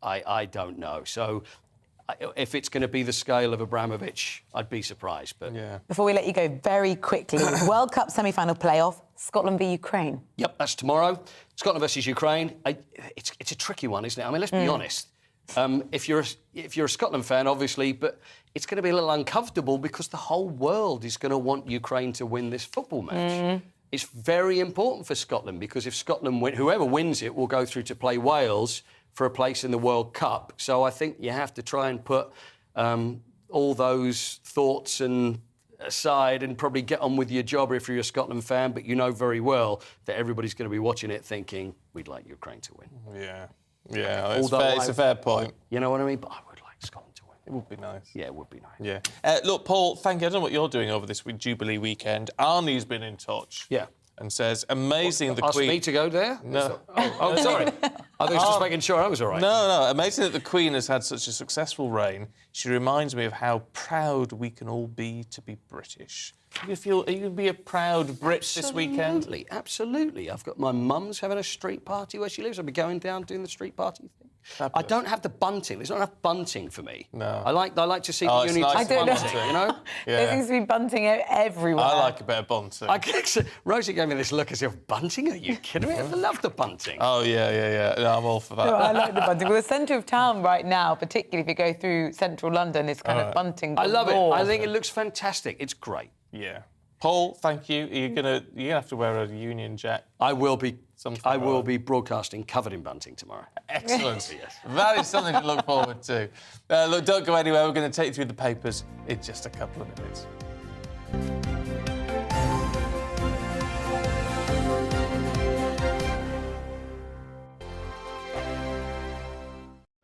I don't know. So if it's going to be the scale of Abramovich, I'd be surprised. But yeah. Before we let you go, very quickly, World Cup semi-final playoff, Scotland v Ukraine. Yep, that's tomorrow. Scotland versus Ukraine. It's a tricky one, isn't it? I mean, let's be honest. If you're a Scotland fan, obviously, but it's going to be a little uncomfortable because the whole world is going to want Ukraine to win this football match. It's very important for Scotland because if Scotland win, whoever wins it will go through to play Wales for a place in the World Cup. So I think you have to try and put all those thoughts aside and probably get on with your job if you're a Scotland fan, but you know very well that everybody's going to be watching it thinking, we'd like Ukraine to win. Yeah, it's a fair point. You know what I mean? But I would like Scotland to win. It would be nice. Yeah, it would be nice. Yeah. Look, Paul, thank you. I don't know what you're doing over this week, Jubilee weekend. Arnie's been in touch. Yeah. And says, amazing the Ask Queen... me to go there? No. Oh, sorry. I was just making sure I was all right. No, amazing that the Queen has had such a successful reign. She reminds me of how proud we can all be to be British. Are you going to be a proud Brit this weekend? Absolutely. I've got my mum's having a street party where she lives. I'll be going down doing the street party thing. I don't have the bunting. There's not enough bunting for me. No. I like to see the unity bunting, you know? There seems to be bunting everywhere. I like a bit of bunting. Rosie gave me this look as if, bunting? Are you kidding me? I love the bunting. Oh, yeah. No, I'm all for that. No, I like the bunting. Well, the centre of town right now, particularly if you go through central London, is kind of bunting. I love it. I think it looks fantastic. It's great. Yeah. Paul, thank you. You're gonna have to wear a Union Jack. I will be broadcasting covered in bunting tomorrow. Excellent. Yes. That is something to look forward to. Look, don't go anywhere. We're going to take you through the papers in just a couple of minutes.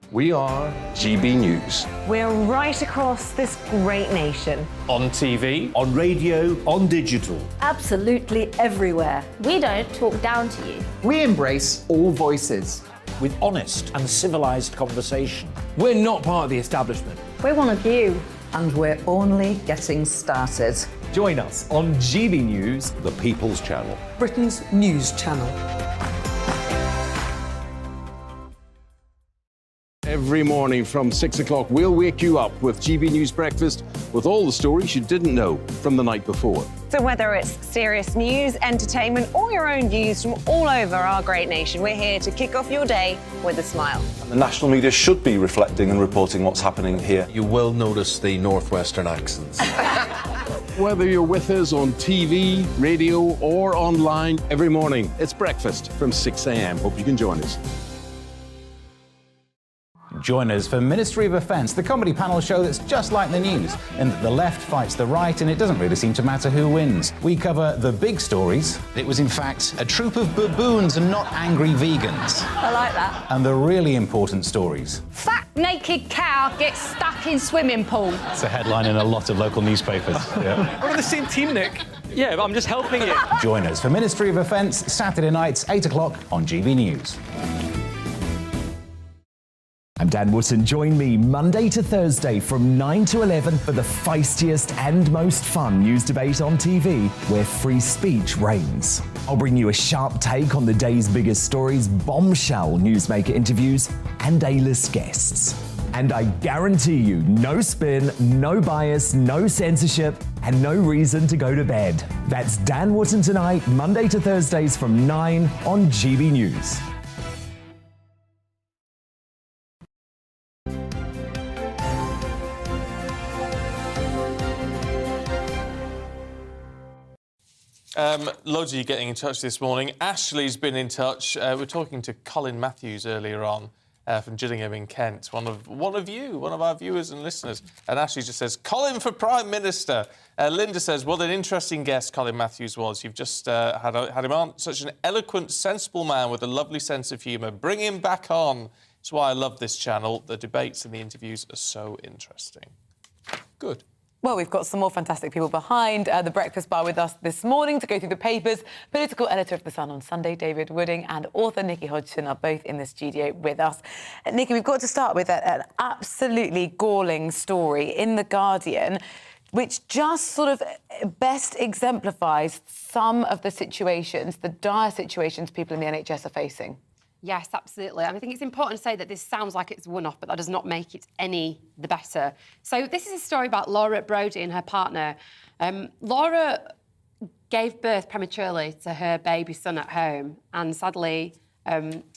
We are GB News. We're right across this great nation. On TV. On radio. On digital. Absolutely everywhere. We don't talk down to you. We embrace all voices. With honest and civilised conversation. We're not part of the establishment. We're one of you. And we're only getting started. Join us on GB News, The People's Channel. Britain's news channel. Every morning from 6 o'clock, we'll wake you up with GB News Breakfast with all the stories you didn't know from the night before. So whether it's serious news, entertainment, or your own views from all over our great nation, we're here to kick off your day with a smile. And the national media should be reflecting and reporting what's happening here. You will notice the northwestern accents. Whether you're with us on TV, radio, or online, every morning, it's breakfast from 6 a.m. Hope you can join us. Join us for Ministry of Offence, the comedy panel show that's just like the news, in that the left fights the right and it doesn't really seem to matter who wins. We cover the big stories. It was, in fact, a troop of baboons and not angry vegans. I like that. And the really important stories. Fat naked cow gets stuck in swimming pool. It's a headline in a lot of local newspapers. Yeah. We're on the same team, Nick. Yeah, but I'm just helping you. Join us for Ministry of Offence, Saturday nights, 8 o'clock on GB News. I'm Dan Wootton. Join me Monday to Thursday from 9 to 11 for the feistiest and most fun news debate on TV, where free speech reigns. I'll bring you a sharp take on the day's biggest stories, bombshell newsmaker interviews, and A-list guests. And I guarantee you, no spin, no bias, no censorship, and no reason to go to bed. That's Dan Wootton Tonight, Monday to Thursdays from 9 on GB News. Loads of you getting in touch this morning. Ashley's been in touch. We're talking to Colin Matthews earlier on from Gillingham in Kent, one of our viewers and listeners. And Ashley just says, Colin for Prime Minister. Linda says, what an interesting guest Colin Matthews was. You've just had him on. Such an eloquent, sensible man with a lovely sense of humour. Bring him back on. That's why I love this channel. The debates and the interviews are so interesting. Good. Well, we've got some more fantastic people behind the breakfast bar with us this morning to go through the papers. Political editor of The Sun on Sunday, David Wooding, and author Nikki Hodgson are both in the studio with us. Nikki, we've got to start with an absolutely galling story in The Guardian, which just sort of best exemplifies some of the situations, the dire situations people in the NHS are facing. Yes, absolutely. And I think it's important to say that this sounds like it's one-off, but that does not make it any the better. So this is a story about Laura Brodie and her partner. Laura gave birth prematurely to her baby son at home, and sadly,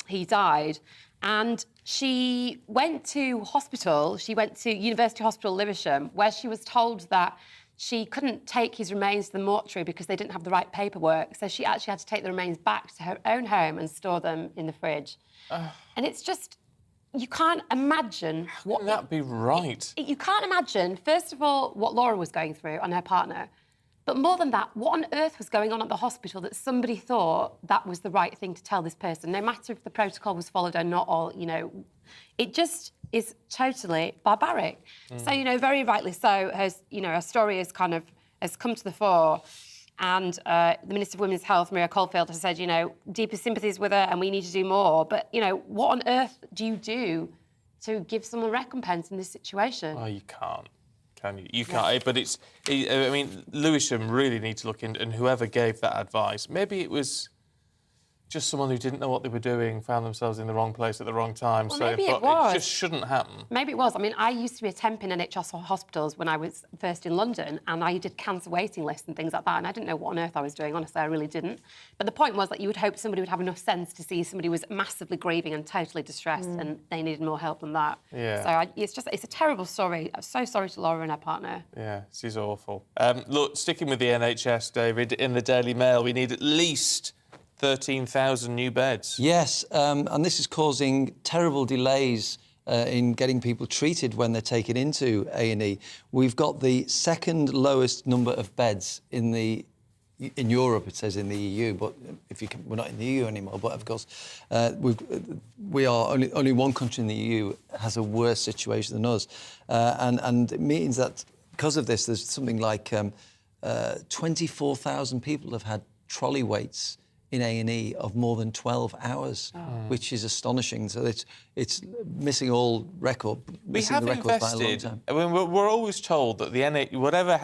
he died. And she went to hospital. She went to University Hospital Lewisham, where she was told that she couldn't take his remains to the mortuary because they didn't have the right paperwork. So she actually had to take the remains back to her own home and store them in the fridge. And it's just, you can't imagine what... How can that be right? You can't imagine, first of all, what Laura was going through and her partner. But more than that, what on earth was going on at the hospital that somebody thought that was the right thing to tell this person, no matter if the protocol was followed or not, or, you know, it just is totally barbaric. So, you know, very rightly so, her story has come to the fore. And the Minister for Women's Health, Maria Caulfield, has said, you know, deepest sympathies with her and we need to do more. But, you know, what on earth do you do to give someone recompense in this situation? Oh, you can't. Can you? You can't. But I mean, Lewisham really need to look in, and whoever gave that advice, maybe it was just someone who didn't know what they were doing, found themselves in the wrong place at the wrong time. Well, so maybe it was. It just shouldn't happen. Maybe it was. I mean, I used to be a temp in NHS hospitals when I was first in London, and I did cancer waiting lists and things like that, and I didn't know what on earth I was doing. Honestly, I really didn't. But the point was that you would hope somebody would have enough sense to see somebody was massively grieving and totally distressed, and they needed more help than that. Yeah. So it's a terrible story. I'm so sorry to Laura and her partner. Yeah, this is awful. Look, sticking with the NHS, David, in the Daily Mail, we need at least 13,000 new beds. Yes, and this is causing terrible delays in getting people treated when they're taken into A&E. We've got the second lowest number of beds in Europe, it says in the EU, but we're not in the EU anymore. But of course, we are only one country in the EU has a worse situation than us, and it means that because of this, there's something like 24,000 people have had trolley waits in A&E of more than 12 hours, which is astonishing. So it's missing all record. We have invested. I mean, we're always told that the whatever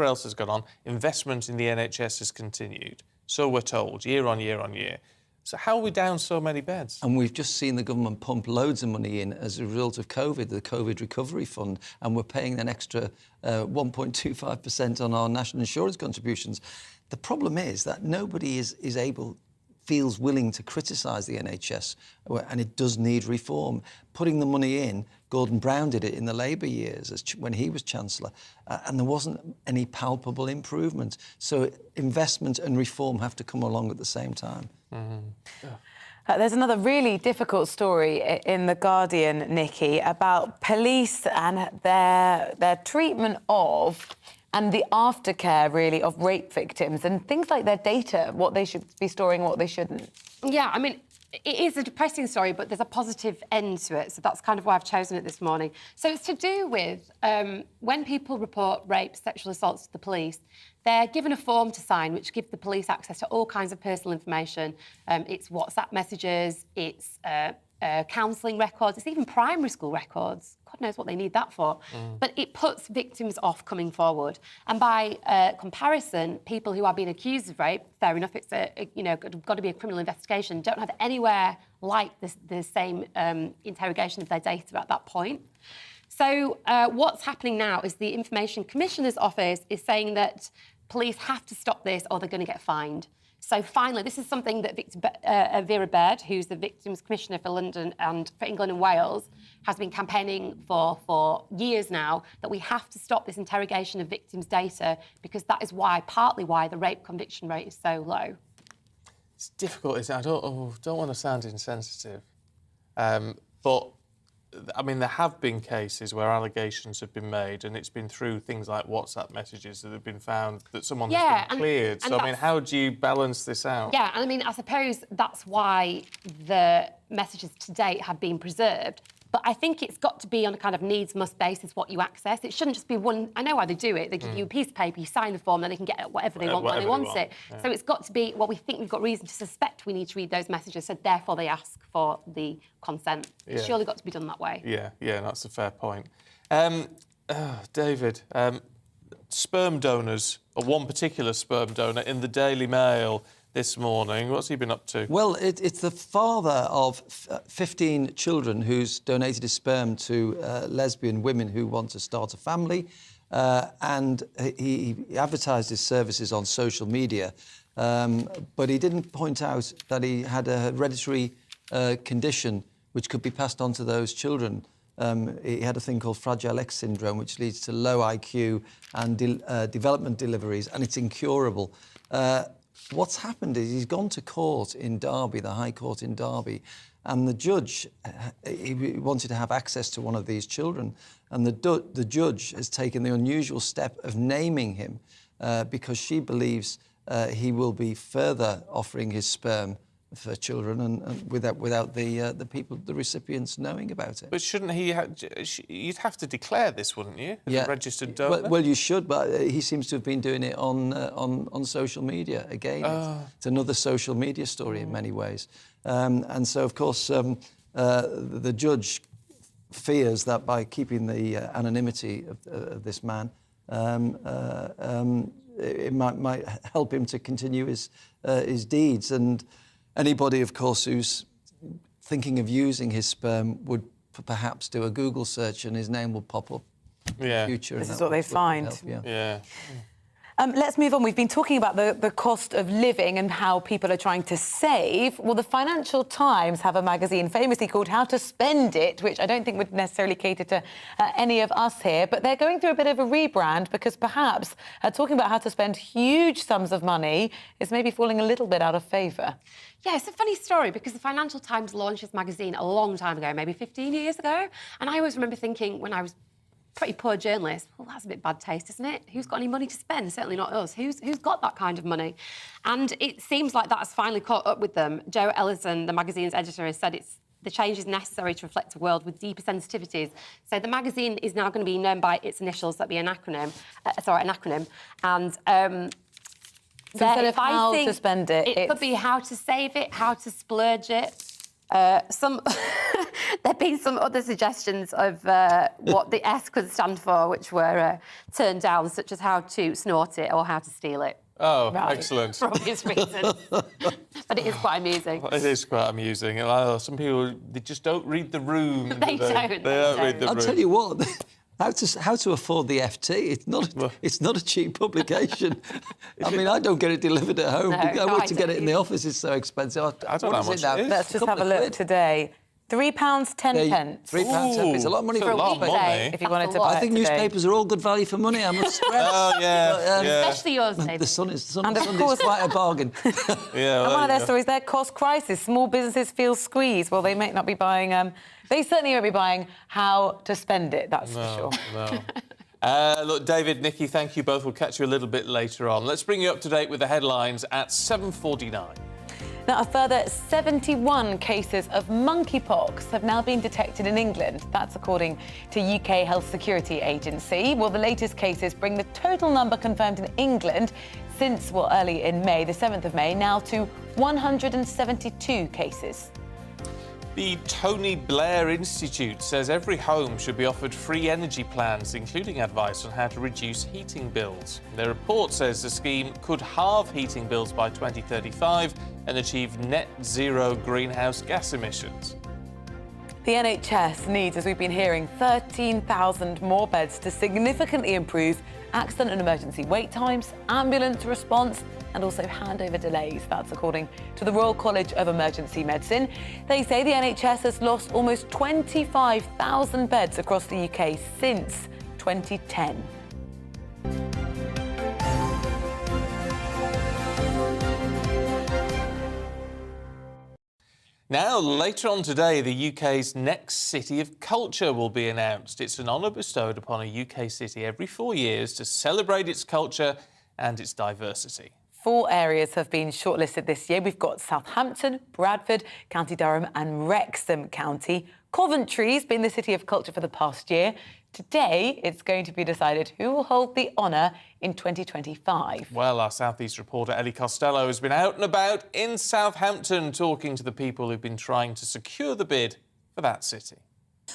else has gone on, investment in the NHS has continued. So we're told, year on year on year. So how are we down so many beds? And we've just seen the government pump loads of money in as a result of COVID, the COVID Recovery Fund, and we're paying an extra 1.25% on our national insurance contributions. The problem is that nobody feels willing to criticise the NHS, and it does need reform. Putting the money in, Gordon Brown did it in the Labour years when he was Chancellor, and there wasn't any palpable improvement. So investment and reform have to come along at the same time. There's another really difficult story in The Guardian, Nikki, about police and their treatment of and the aftercare, really, of rape victims and things like their data, what they should be storing, what they shouldn't. Yeah, I mean, it is a depressing story, but there's a positive end to it, so that's kind of why I've chosen it this morning. So it's to do with when people report rape, sexual assaults to the police, they're given a form to sign which gives the police access to all kinds of personal information. It's WhatsApp messages, it's counselling records, it's even primary school records. God knows what they need that for. But it puts victims off coming forward. And by comparison, people who are being accused of rape, fair enough, it's got to be a criminal investigation, don't have anywhere like the same interrogation of their data at that point. So what's happening now is the Information Commissioner's Office is saying that police have to stop this or they're going to get fined. So finally, this is something that Vera Baird, who's the Victims Commissioner for London and for England and Wales, has been campaigning for years now, that we have to stop this interrogation of victims' data because that is partly why the rape conviction rate is so low. It's difficult, isn't it? I don't want to sound insensitive, but I mean, there have been cases where allegations have been made and it's been through things like WhatsApp messages that have been found that someone has been cleared. So, I mean, how do you balance this out? Yeah, and I mean, I suppose that's why the messages to date have been preserved. But I think it's got to be on a kind of needs-must basis what you access. It shouldn't just be one... I know how they do it. They give you a piece of paper, you sign the form, then they can get whatever they want when they want it. Yeah. So it's got to be, well, we think we've got reason to suspect we need to read those messages, so therefore they ask for the consent. It's surely got to be done that way. Yeah, that's a fair point. David, sperm donors, or one particular sperm donor in the Daily Mail this morning. What's he been up to? Well, it's the father of 15 children who's donated his sperm to lesbian women who want to start a family. And he advertised his services on social media. But he didn't point out that he had a hereditary condition which could be passed on to those children. He had a thing called Fragile X syndrome, which leads to low IQ and development deliveries, and it's incurable. What's happened is he's gone to court in Derby, the High Court in Derby, and the judge, he wanted to have access to one of these children, and the judge has taken the unusual step of naming him because she believes he will be further offering his sperm for children and without the recipients knowing about it. But shouldn't he... you'd have to declare this, wouldn't you, as a registered donor? Well, you should, but he seems to have been doing it on social media again. It's another social media story in many ways. And so, of course, the judge fears that by keeping the anonymity of this man, it might help him to continue his deeds. And anybody, of course, who's thinking of using his sperm would perhaps do a Google search and his name will pop up in the future. This is what they find. Yeah. Let's move on. We've been talking about the cost of living and how people are trying to save. Well, the Financial Times have a magazine famously called How to Spend It, which I don't think would necessarily cater to any of us here, but they're going through a bit of a rebrand because perhaps talking about how to spend huge sums of money is maybe falling a little bit out of favour. Yeah, it's a funny story because the Financial Times launched this magazine a long time ago, maybe 15 years ago, and I always remember thinking when I was pretty poor journalist, well, that's a bit bad taste, isn't it? Who's got any money to spend? Certainly not us. Who's got that kind of money? And it seems like that's finally caught up with them. Joe Ellison, the magazine's editor, has said the change is necessary to reflect a world with deeper sensitivities. So the magazine is now going to be known by its initials, that'd be an acronym. And so instead of how to spend it, it could be how to save it, how to splurge it. There've been some other suggestions of what the S could stand for, which were turned down, such as how to snort it or how to steal it. Oh, excellent. For obvious reasons. But it is quite amusing. It is quite amusing. Some people, they just don't read the room. They don't read the room. I'll tell you what, how to afford the FT, it's not a cheap publication. I mean, I don't get it delivered at home. I want to get it in the office, it's so expensive. I don't know how much it is. Let's just have a look today. £3.10. £3.10. It's a lot of money for a weekday, if you wanted to buy it. I think newspapers are all good value for money, I must stress. Oh, yeah. Especially yours, David. The Sun is quite a bargain. Yeah, and one of their stories there, cost crisis. Small businesses feel squeezed. Well, they may not be buying... they certainly won't be buying how to spend it, that's for sure. No. Look, David, Nikki, thank you both. We'll catch you a little bit later on. Let's bring you up to date with the headlines at 7:49. Now, a further 71 cases of monkeypox have now been detected in England. That's according to UK Health Security Agency. Well, the latest cases bring the total number confirmed in England since, early in May, the 7th of May, now to 172 cases. The Tony Blair Institute says every home should be offered free energy plans, including advice on how to reduce heating bills. Their report says the scheme could halve heating bills by 2035 and achieve net zero greenhouse gas emissions. The NHS needs, as we've been hearing, 13,000 more beds to significantly improve accident and emergency wait times, ambulance response, and also handover delays. That's according to the Royal College of Emergency Medicine. They say the NHS has lost almost 25,000 beds across the UK since 2010. Now, later on today, the UK's next City of Culture will be announced. It's an honour bestowed upon a UK city every 4 years to celebrate its culture and its diversity. 4 areas have been shortlisted this year. We've got Southampton, Bradford, County Durham and Wrexham County. Coventry's been the City of Culture for the past year. Today, it's going to be decided who will hold the honour in 2025. Well, our South East reporter Ellie Costello has been out and about in Southampton talking to the people who've been trying to secure the bid for that city.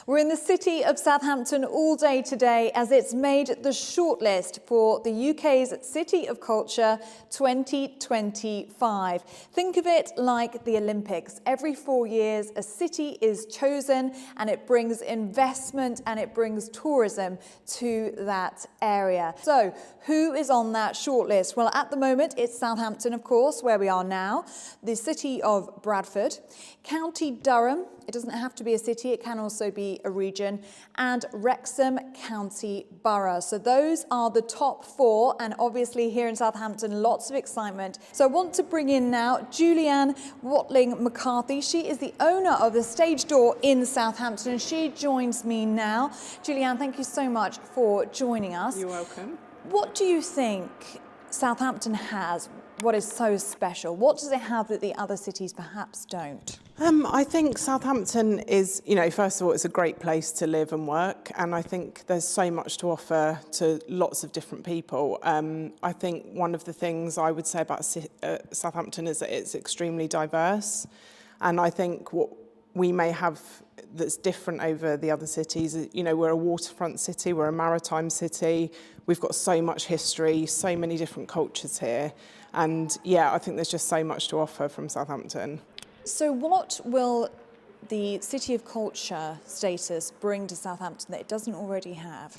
We're in the city of Southampton all day today as it's made the shortlist for the UK's City of Culture 2025. Think of it like the Olympics. Every 4 years, a city is chosen and it brings investment and it brings tourism to that area. So, who is on that shortlist? Well, at the moment, it's Southampton, of course, where we are now, the City of Bradford, County Durham. It doesn't have to be a city, it can also be a region, and Wrexham County Borough. So those are the top 4, and obviously here in Southampton, lots of excitement. So I want to bring in now Julianne Watling-McCarthy. She is the owner of the Stage Door in Southampton, and she joins me now. Julianne, thank you so much for joining us. You're welcome. What do you think Southampton has? What is so special? What does it have that the other cities perhaps don't? I think Southampton is, first of all, it's a great place to live and work, and I think there's so much to offer to lots of different people. I think one of the things I would say about Southampton is that it's extremely diverse, and I think what we may have that's different over the other cities, we're a waterfront city, we're a maritime city, we've got so much history, so many different cultures here, and I think there's just so much to offer from Southampton. So what will the City of Culture status bring to Southampton that it doesn't already have?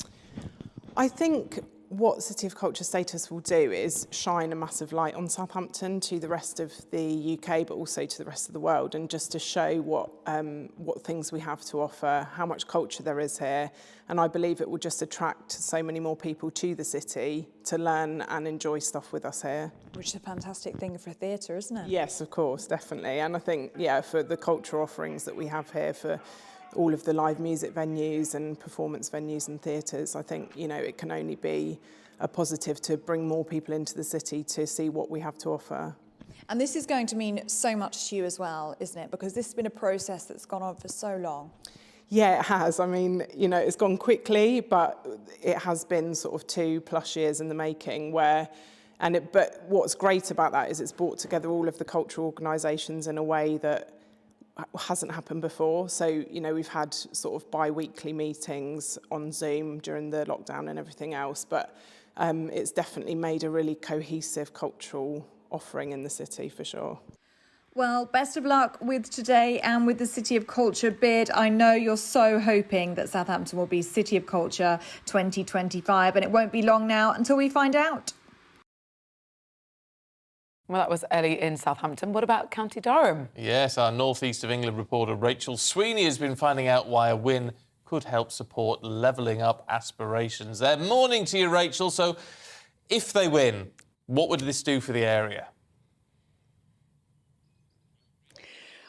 I think what City of Culture status will do is shine a massive light on Southampton to the rest of the UK, but also to the rest of the world, and just to show what things we have to offer, how much culture there is here. And I believe it will just attract so many more people to the city to learn and enjoy stuff with us here. Which is a fantastic thing for theatre, isn't it? Yes, of course, definitely. And I think, for the cultural offerings that we have here, for all of the live music venues and performance venues and theatres, I think, it can only be a positive to bring more people into the city to see what we have to offer. And this is going to mean so much to you as well, isn't it? Because this has been a process that's gone on for so long. Yeah, it has. I mean, it's gone quickly, but it has been sort of 2+ years in the making but what's great about that is it's brought together all of the cultural organisations in a way that hasn't happened before. So, we've had sort of bi-weekly meetings on Zoom during the lockdown and everything else, but it's definitely made a really cohesive cultural offering in the city for sure. Well, best of luck with today and with the City of Culture bid. I know you're so hoping that Southampton will be City of Culture 2025, and it won't be long now until we find out. Well, that was Ellie in Southampton. What about County Durham? Yes, our North East of England reporter Rachel Sweeney has been finding out why a win could help support levelling up aspirations there. Morning to you, Rachel. So, if they win, what would this do for the area?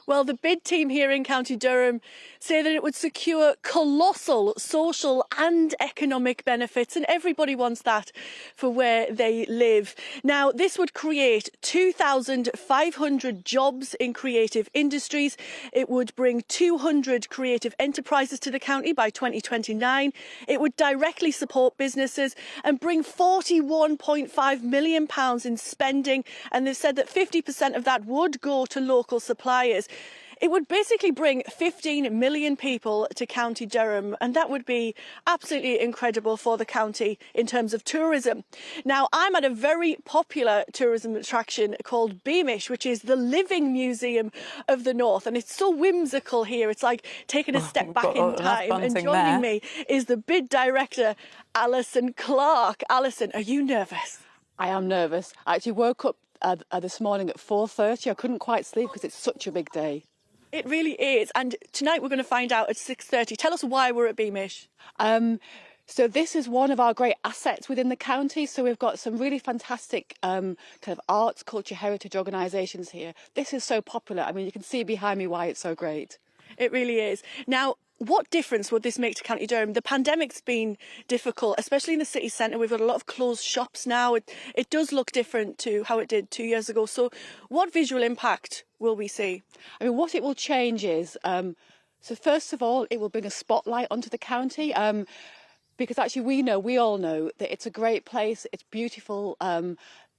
Well, the bid team here in County Durham say that it would secure colossal social and economic benefits, and everybody wants that for where they live. Now, this would create 2,500 jobs in creative industries. It would bring 200 creative enterprises to the county by 2029. It would directly support businesses and bring £41.5 million in spending, and they've said that 50% of that would go to local suppliers. It would basically bring 15 million people to County Durham, and that would be absolutely incredible for the county in terms of tourism. Now, I'm at a very popular tourism attraction called Beamish, which is the living museum of the North, and it's so whimsical here. It's like taking a step back in time. And joining me is the bid director, Alison Clark. Alison, are you nervous? I am nervous. I actually woke up this morning at 4:30. I couldn't quite sleep because it's such a big day. It really is. And tonight we're going to find out at 6:30. Tell us why we're at Beamish. So this is one of our great assets within the county. So we've got some really fantastic kind of arts, culture, heritage organisations here. This is so popular. I mean, you can see behind me why it's so great. It really is. Now, what difference would this make to County Durham? The pandemic's been difficult, especially in the city centre. We've got a lot of closed shops now. It does look different to how it did 2 years ago. So what visual impact will we see? I mean, what it will change is, so first of all, it will bring a spotlight onto the county. Because actually we all know that it's a great place, it's beautiful,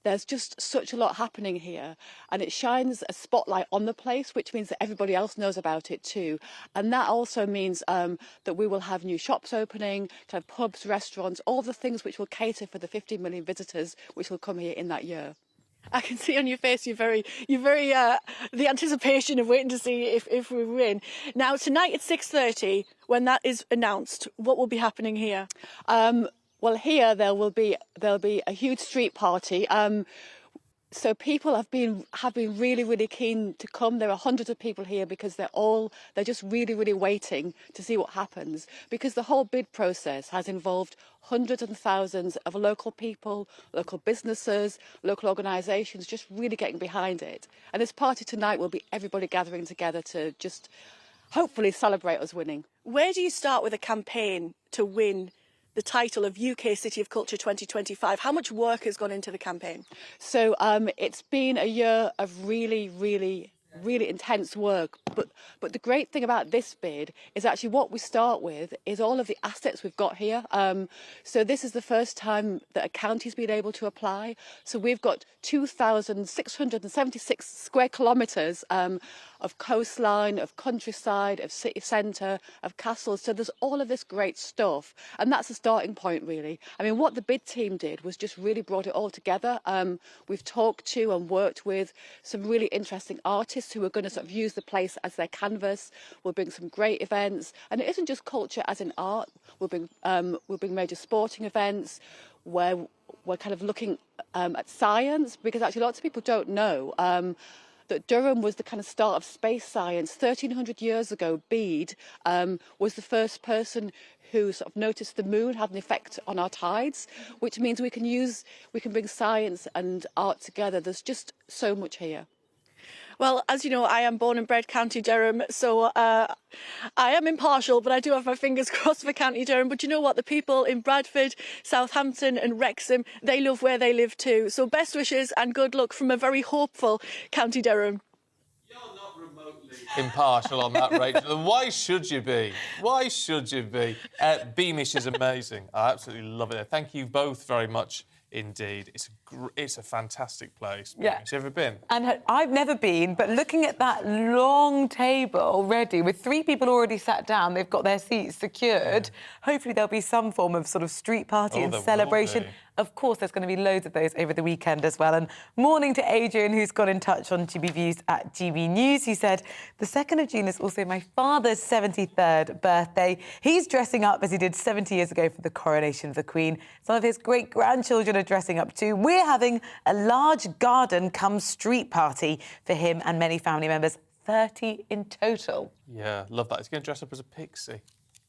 there's just such a lot happening here, and it shines a spotlight on the place, which means that everybody else knows about it too. And that also means that we will have new shops opening, to have pubs, restaurants, all the things which will cater for the 50 million visitors which will come here in that year. I can see on your face you're very the anticipation of waiting to see if we win. Now tonight at 6:30, when that is announced, what will be happening here? Well, here there'll be a huge street party. So people have been really keen to come. There are hundreds of people here because they're just really waiting to see what happens, because the whole bid process has involved hundreds and thousands of local people, local businesses, local organisations just really getting behind it. And this party tonight will be everybody gathering together to just hopefully celebrate us winning. Where do you start with a campaign to win the title of UK City of Culture 2025? How much work has gone into the campaign? So it's been a year of really intense work, but the great thing about this bid is actually what we start with is all of the assets we've got here. So this is the first time that a county's been able to apply. So we've got 2,676 square kilometres of coastline, of countryside, of city centre, of castles. So there's all of this great stuff, and that's a starting point, really. I mean, what the bid team did was just really brought it all together. We've talked to and worked with some really interesting artists who are going to sort of use the place as their canvas. We'll bring some great events, and it isn't just culture as in art. We'll bring major sporting events where we're kind of looking at science, because actually lots of people don't know that Durham was the kind of start of space science. 1300 years ago, Bede was the first person who sort of noticed the moon had an effect on our tides, which means we can bring science and art together. There's just so much here. Well, as you know, I am born and bred County Durham, so I am impartial, but I do have my fingers crossed for County Durham. But you know what? The people in Bradford, Southampton and Wrexham, they love where they live too. So best wishes and good luck from a very hopeful County Durham. You're not remotely impartial on that, Rachel. And why should you be? Why should you be? Beamish is amazing. I absolutely love it. Thank you both very much. Indeed, it's a fantastic place. Yeah. Have you ever been? And I've never been, but looking at that long table already, with 3 people already sat down, they've got their seats secured. Hopefully there'll be some form of sort of street party and celebration. Of course, there's going to be loads of those over the weekend as well. And morning to Adrian, who's got in touch on GB Views at GB News. He said, the 2nd of June is also my father's 73rd birthday. He's dressing up as he did 70 years ago for the coronation of the Queen. Some of his great-grandchildren are dressing up too. We're having a large garden come street party for him and many family members. 30 in total. Yeah, love that. He's going to dress up as a pixie.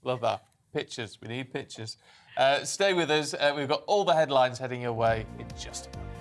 Love that. Pictures. We need pictures. Stay with us. We've got all the headlines heading your way in just a moment.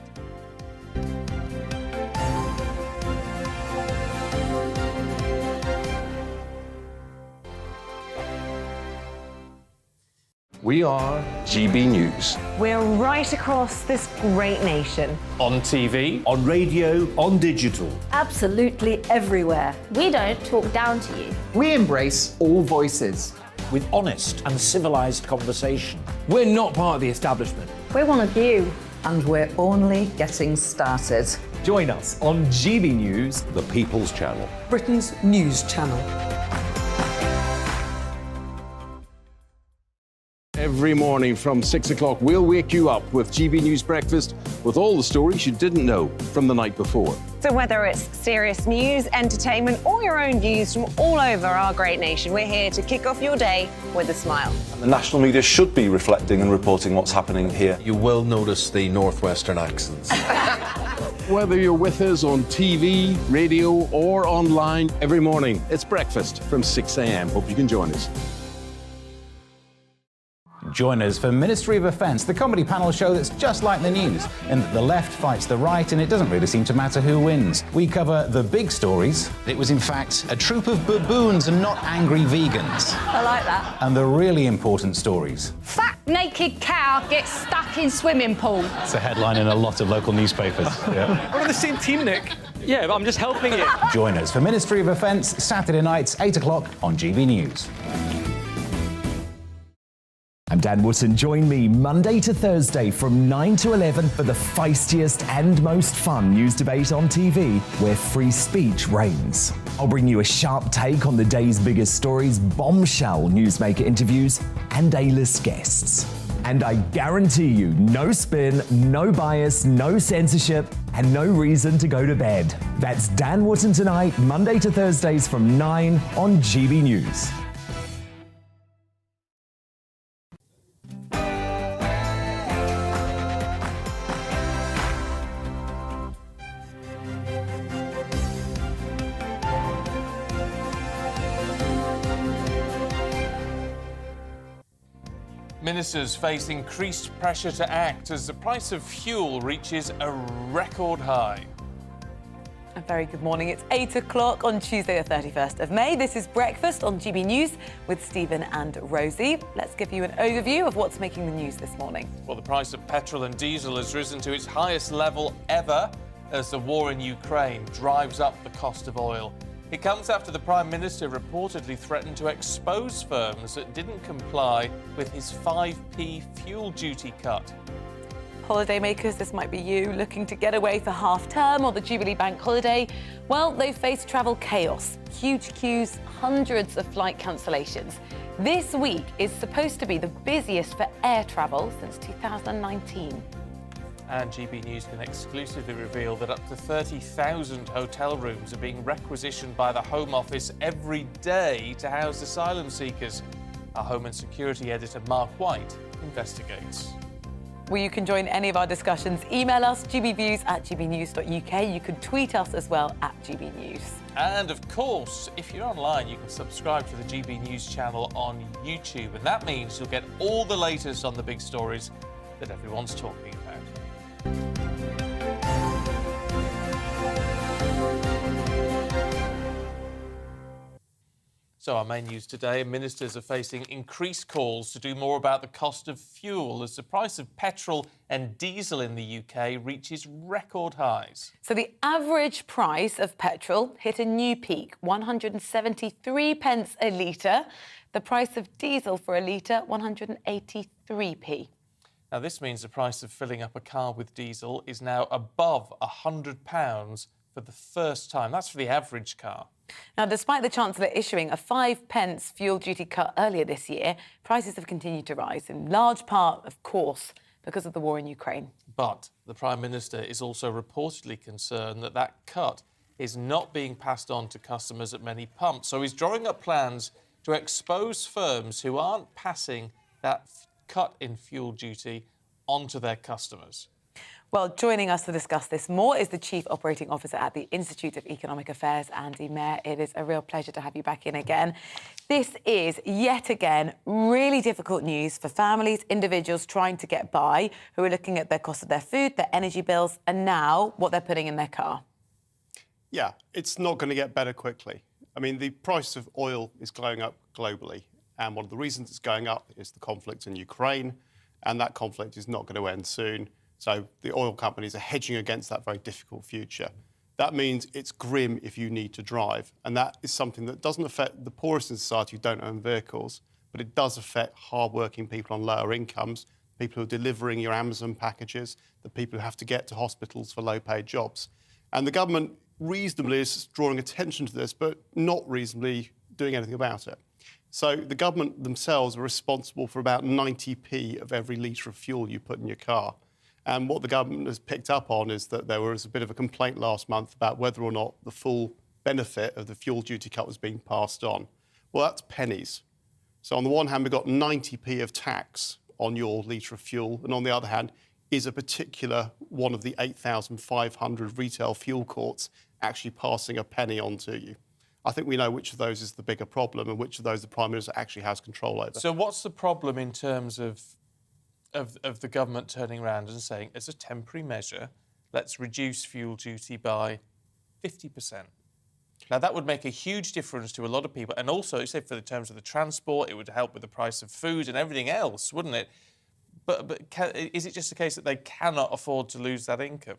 We are GB News. We're right across this great nation. On TV, on radio, on digital. Absolutely everywhere. We don't talk down to you. We embrace all voices. With honest and civilised conversation. We're not part of the establishment. We're one of you. And we're only getting started. Join us on GB News, The People's Channel. Britain's news channel. Every morning from 6 o'clock, we'll wake you up with GB News Breakfast with all the stories you didn't know from the night before. So whether it's serious news, entertainment, or your own views from all over our great nation, we're here to kick off your day with a smile. And the national media should be reflecting and reporting what's happening here. You will notice the northwestern accents. Whether you're with us on TV, radio, or online, every morning, it's breakfast from 6 a.m. Hope you can join us. Join us for Ministry of Offence, the comedy panel show that's just like the news, in that the left fights the right and it doesn't really seem to matter who wins. We cover the big stories. It was in fact a troop of baboons and not angry vegans. I like that. And the really important stories. Fat naked cow gets stuck in swimming pool. It's a headline in a lot of local newspapers. Yeah. We're on the same team, Nick. Yeah, but I'm just helping you. Join us for Ministry of Offence, Saturday nights, 8 o'clock on GB News. I'm Dan Wootton. Join me Monday to Thursday from 9 to 11 for the feistiest and most fun news debate on TV, where free speech reigns. I'll bring you a sharp take on the day's biggest stories, bombshell newsmaker interviews, and A-list guests. And I guarantee you, no spin, no bias, no censorship, and no reason to go to bed. That's Dan Wootton tonight, Monday to Thursdays from 9 on GB News. Ministers face increased pressure to act as the price of fuel reaches a record high. A very good morning. It's 8 o'clock on Tuesday, the 31st of May. This is Breakfast on GB News with Stephen and Rosie. Let's give you an overview of what's making the news this morning. Well, the price of petrol and diesel has risen to its highest level ever as the war in Ukraine drives up the cost of oil. It comes after the Prime Minister reportedly threatened to expose firms that didn't comply with his 5p fuel duty cut. Holidaymakers, this might be you, looking to get away for half-term or the Jubilee bank holiday. Well, they face travel chaos, huge queues, hundreds of flight cancellations. This week is supposed to be the busiest for air travel since 2019. And GB News can exclusively reveal that up to 30,000 hotel rooms are being requisitioned by the Home Office every day to house asylum seekers. Our Home and Security editor Mark White investigates. Well, you can join any of our discussions. Email us, gbviews@gbnews.uk. You can tweet us as well @gbnews. And of course, if you're online, you can subscribe to the GB News channel on YouTube. And that means you'll get all the latest on the big stories that everyone's talking about. So our main news today, ministers are facing increased calls to do more about the cost of fuel as the price of petrol and diesel in the UK reaches record highs. So the average price of petrol hit a new peak, 173 pence a litre. The price of diesel for a litre, 183p. Now, this means the price of filling up a car with diesel is now above £100 for the first time. That's for the average car. Now, despite the Chancellor issuing a 5p fuel duty cut earlier this year, prices have continued to rise, in large part, of course, because of the war in Ukraine. But the Prime Minister is also reportedly concerned that that cut is not being passed on to customers at many pumps. So he's drawing up plans to expose firms who aren't passing that cut in fuel duty onto their customers. Well, joining us to discuss this more is the Chief Operating Officer at the Institute of Economic Affairs, Andy Mayer. It is a real pleasure to have you back in again. This is, yet again, really difficult news for families, individuals trying to get by, who are looking at the cost of their food, their energy bills, and now what they're putting in their car. Yeah, it's not going to get better quickly. I mean, the price of oil is going up globally, and one of the reasons it's going up is the conflict in Ukraine, and that conflict is not going to end soon. So the oil companies are hedging against that very difficult future. That means it's grim if you need to drive. And that is something that doesn't affect the poorest in society who don't own vehicles, but it does affect hard-working people on lower incomes, people who are delivering your Amazon packages, the people who have to get to hospitals for low-paid jobs. And the government reasonably is drawing attention to this, but not reasonably doing anything about it. So the government themselves are responsible for about 90p of every litre of fuel you put in your car. And what the government has picked up on is that there was a bit of a complaint last month about whether or not the full benefit of the fuel duty cut was being passed on. Well, that's pennies. So on the one hand, we've got 90p of tax on your litre of fuel, and on the other hand, is a particular one of the 8,500 retail fuel courts actually passing a penny on to you. I think we know which of those is the bigger problem and which of those the Prime Minister actually has control over. So what's the problem in terms of the government turning around and saying, as a temporary measure, let's reduce fuel duty by 50%? Now, that would make a huge difference to a lot of people. And also, say, for the terms of the transport, it would help with the price of food and everything else, wouldn't it? But is it just a case that they cannot afford to lose that income?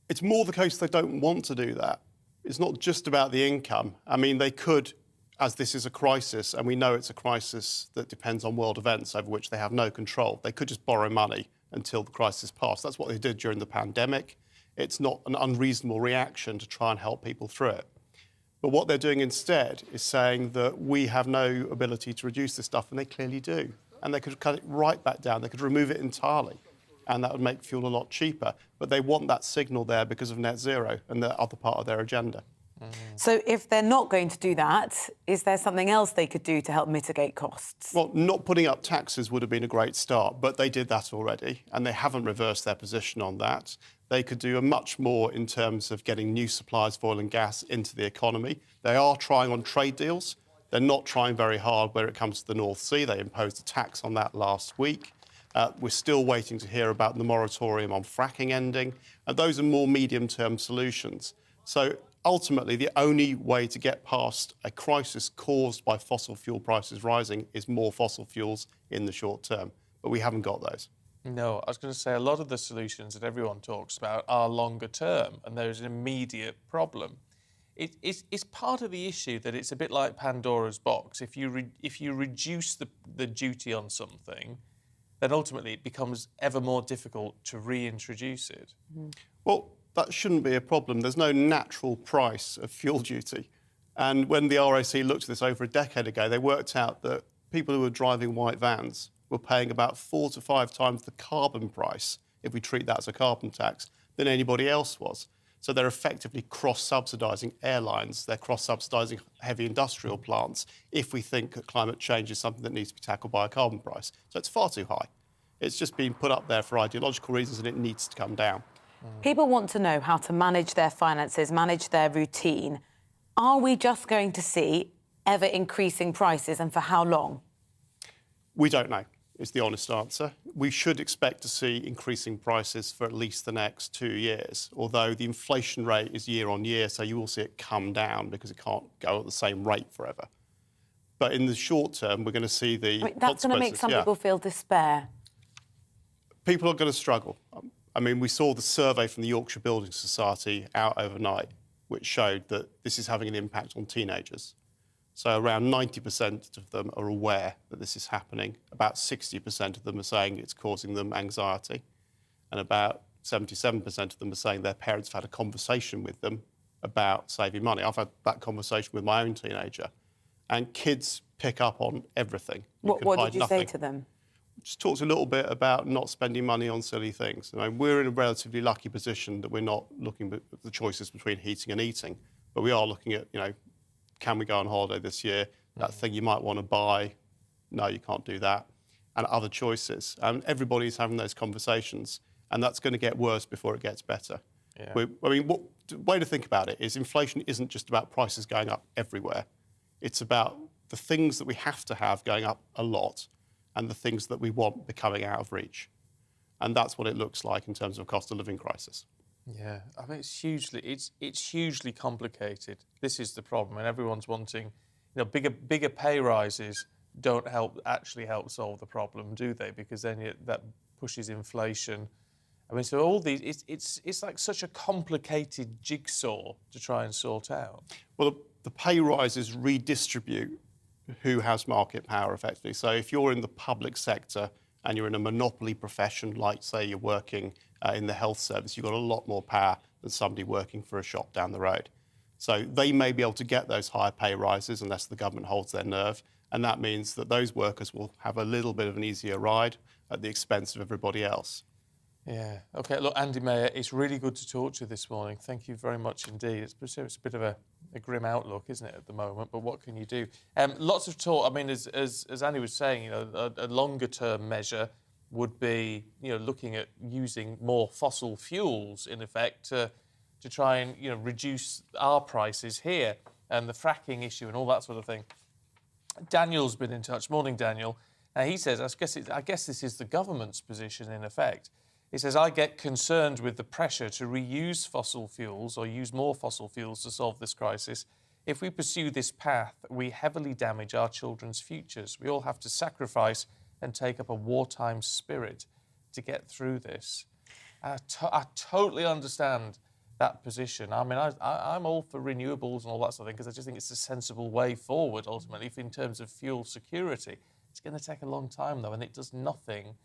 It's more the case they don't want to do that. It's not just about the income. I mean, they could, as this is a crisis, and we know it's a crisis that depends on world events over which they have no control, they could just borrow money until the crisis passed. That's what they did during the pandemic. It's not an unreasonable reaction to try and help people through it. But what they're doing instead is saying that we have no ability to reduce this stuff, and they clearly do. And they could cut it right back down. They could remove it entirely, and that would make fuel a lot cheaper. But they want that signal there because of net zero and the other part of their agenda. So if they're not going to do that, is there something else they could do to help mitigate costs? Well, not putting up taxes would have been a great start, but they did that already, and they haven't reversed their position on that. They could do a much more in terms of getting new supplies of oil and gas into the economy. They are trying on trade deals. They're not trying very hard where it comes to the North Sea. They imposed a tax on that last week. We're still waiting to hear about the moratorium on fracking ending. And those are more medium-term solutions. So ultimately, the only way to get past a crisis caused by fossil fuel prices rising is more fossil fuels in the short term. But we haven't got those. No, I was going to say a lot of the solutions that everyone talks about are longer term, and there's an immediate problem. It's part of the issue that it's a bit like Pandora's box. If you reduce the duty on something, then ultimately it becomes ever more difficult to reintroduce it. Well, that shouldn't be a problem. There's no natural price of fuel duty. And when the RAC looked at this over a decade ago, they worked out that people who were driving white vans were paying about 4 to 5 times the carbon price, if we treat that as a carbon tax, than anybody else was. So they're effectively cross-subsidising airlines, they're cross-subsidising heavy industrial plants, if we think that climate change is something that needs to be tackled by a carbon price. So it's far too high. It's just been put up there for ideological reasons, and it needs to come down. People want to know how to manage their finances, manage their routine. Are we just going to see ever increasing prices, and for how long? We don't know, is the honest answer. We should expect to see increasing prices for at least the next 2 years, although the inflation rate is year on year, so you will see it come down because it can't go at the same rate forever. But in the short term, we're going to see the that's going to make some people feel despair. People are going to struggle. I mean, we saw the survey from the Yorkshire Building Society out overnight, which showed that this is having an impact on teenagers. So around 90% of them are aware that this is happening. About 60% of them are saying it's causing them anxiety. And about 77% of them are saying their parents have had a conversation with them about saving money. I've had that conversation with my own teenager. And kids pick up on everything. What did you say to them? Just talked a little bit about not spending money on silly things. I mean, we're in a relatively lucky position that we're not looking at the choices between heating and eating, but we are looking at, can we go on holiday this year? That thing you might want to buy, no, you can't do that, and other choices. And everybody's having those conversations, and that's going to get worse before it gets better. Yeah. The way to think about it is inflation isn't just about prices going up everywhere. It's about the things that we have to have going up a lot, and the things that we want becoming out of reach. And that's what it looks like in terms of a cost of living crisis. Yeah, I mean, it's hugely complicated. This is the problem, and everyone's wanting, bigger pay rises don't actually help solve the problem, do they? Because then that pushes inflation. I mean, so all these, it's like such a complicated jigsaw to try and sort out. Well, the pay rises redistribute who has market power effectively. So if you're in the public sector and you're in a monopoly profession, like say you're working in the health service, you've got a lot more power than somebody working for a shop down the road. So they may be able to get those higher pay rises unless the government holds their nerve. And that means that those workers will have a little bit of an easier ride at the expense of everybody else. Yeah. OK, look, Andy Mayer, it's really good to talk to you this morning. Thank you very much indeed. It's a bit of a grim outlook, isn't it, at the moment? But what can you do? Lots of talk. I mean, as Andy was saying, a longer-term measure would be, looking at using more fossil fuels, in effect, to try and, reduce our prices here. and the fracking issue and all that sort of thing. Daniel's been in touch. Morning, Daniel. He says, I guess this is the government's position in effect. He says, I get concerned with the pressure to reuse fossil fuels or use more fossil fuels to solve this crisis. If we pursue this path, we heavily damage our children's futures. We all have to sacrifice and take up a wartime spirit to get through this. I totally understand that position. I mean, I'm all for renewables and all that sort of thing because I just think it's a sensible way forward, ultimately, in terms of fuel security. It's going to take a long time, though, and it does nothing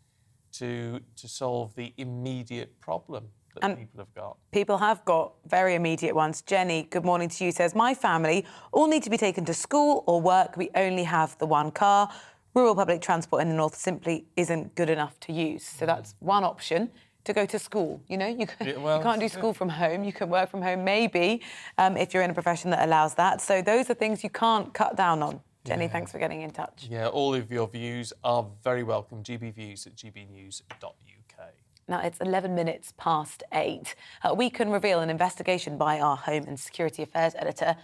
to solve the immediate problem that people have got. People have got very immediate ones. Jenny, good morning to you, says, my family all need to be taken to school or work. We only have the one car. Rural public transport in the north simply isn't good enough to use. So that's one option, to go to school. You know, you can't do school from home. You can work from home, maybe, if you're in a profession that allows that. So those are things you can't cut down on. Jenny, thanks for getting in touch. Yeah, all of your views are very welcome. gbviews@gbnews.uk. Now, it's 11 minutes past 8. We can reveal an investigation by our Home and Security Affairs editor.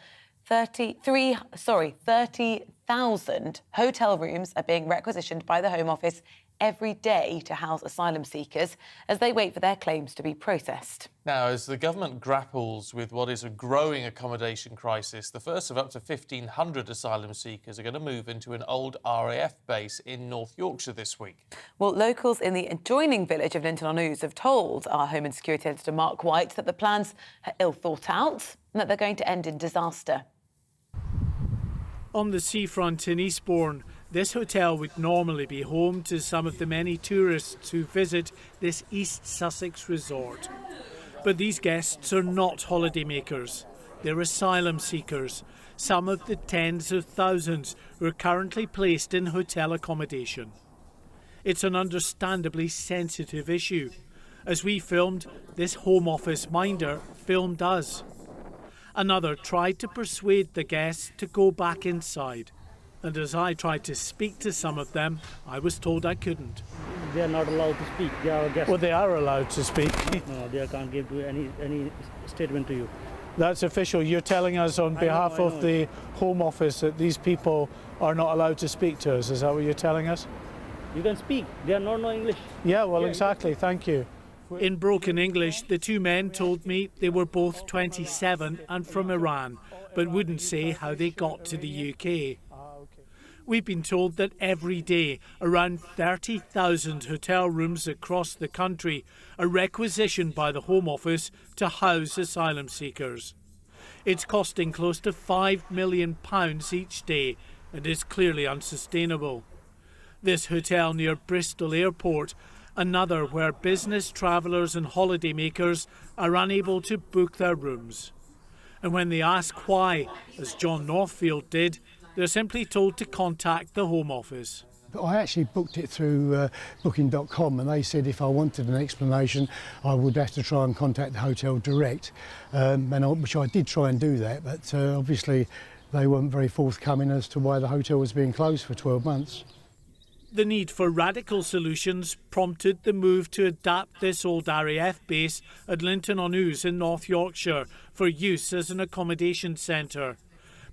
30,000 hotel rooms are being requisitioned by the Home Office every day to house asylum seekers as they wait for their claims to be processed. Now, as the government grapples with what is a growing accommodation crisis, the first of up to 1,500 asylum seekers are going to move into an old RAF base in North Yorkshire this week. Well, locals in the adjoining village of Linton-on-Ouse have told our Home and Security editor Mark White that the plans are ill thought out and that they're going to end in disaster. On the seafront in Eastbourne, this hotel would normally be home to some of the many tourists who visit this East Sussex resort. But these guests are not holidaymakers. They're asylum seekers, some of the tens of thousands who are currently placed in hotel accommodation. It's an understandably sensitive issue. As we filmed, this Home Office minder filmed us. Another tried to persuade the guests to go back inside. And as I tried to speak to some of them, I was told I couldn't. They are not allowed to speak. They are guests. Well, they are allowed to speak. No, they can't give any statement to you. That's official. You're telling us on behalf of the Home Office that these people are not allowed to speak to us. Is that what you're telling us? You can speak. They are not know English. Yeah, well, exactly. Thank you. In broken English, the two men told me they were both 27 and from Iran, but wouldn't say how they got to the UK. We've been told that every day around 30,000 hotel rooms across the country are requisitioned by the Home Office to house asylum seekers. It's costing close to £5 million each day and is clearly unsustainable. This hotel near Bristol Airport, another where business travellers and holidaymakers are unable to book their rooms. And when they ask why, as John Northfield did, they're simply told to contact the Home Office. I actually booked it through booking.com and they said if I wanted an explanation I would have to try and contact the hotel direct, which I did try and do that, but obviously they weren't very forthcoming as to why the hotel was being closed for 12 months. The need for radical solutions prompted the move to adapt this old RAF base at Linton-on-Ouse in North Yorkshire for use as an accommodation centre.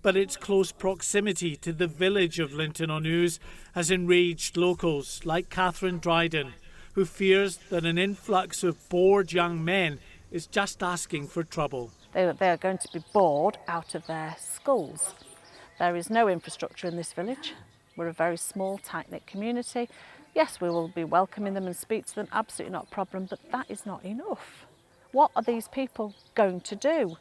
But its close proximity to the village of Linton-on-Ouse has enraged locals like Catherine Dryden, who fears that an influx of bored young men is just asking for trouble. They are going to be bored out of their skulls. There is no infrastructure in this village. We're a very small, tight-knit community. Yes, we will be welcoming them and speak to them, absolutely not a problem, but that is not enough. What are these people going to do?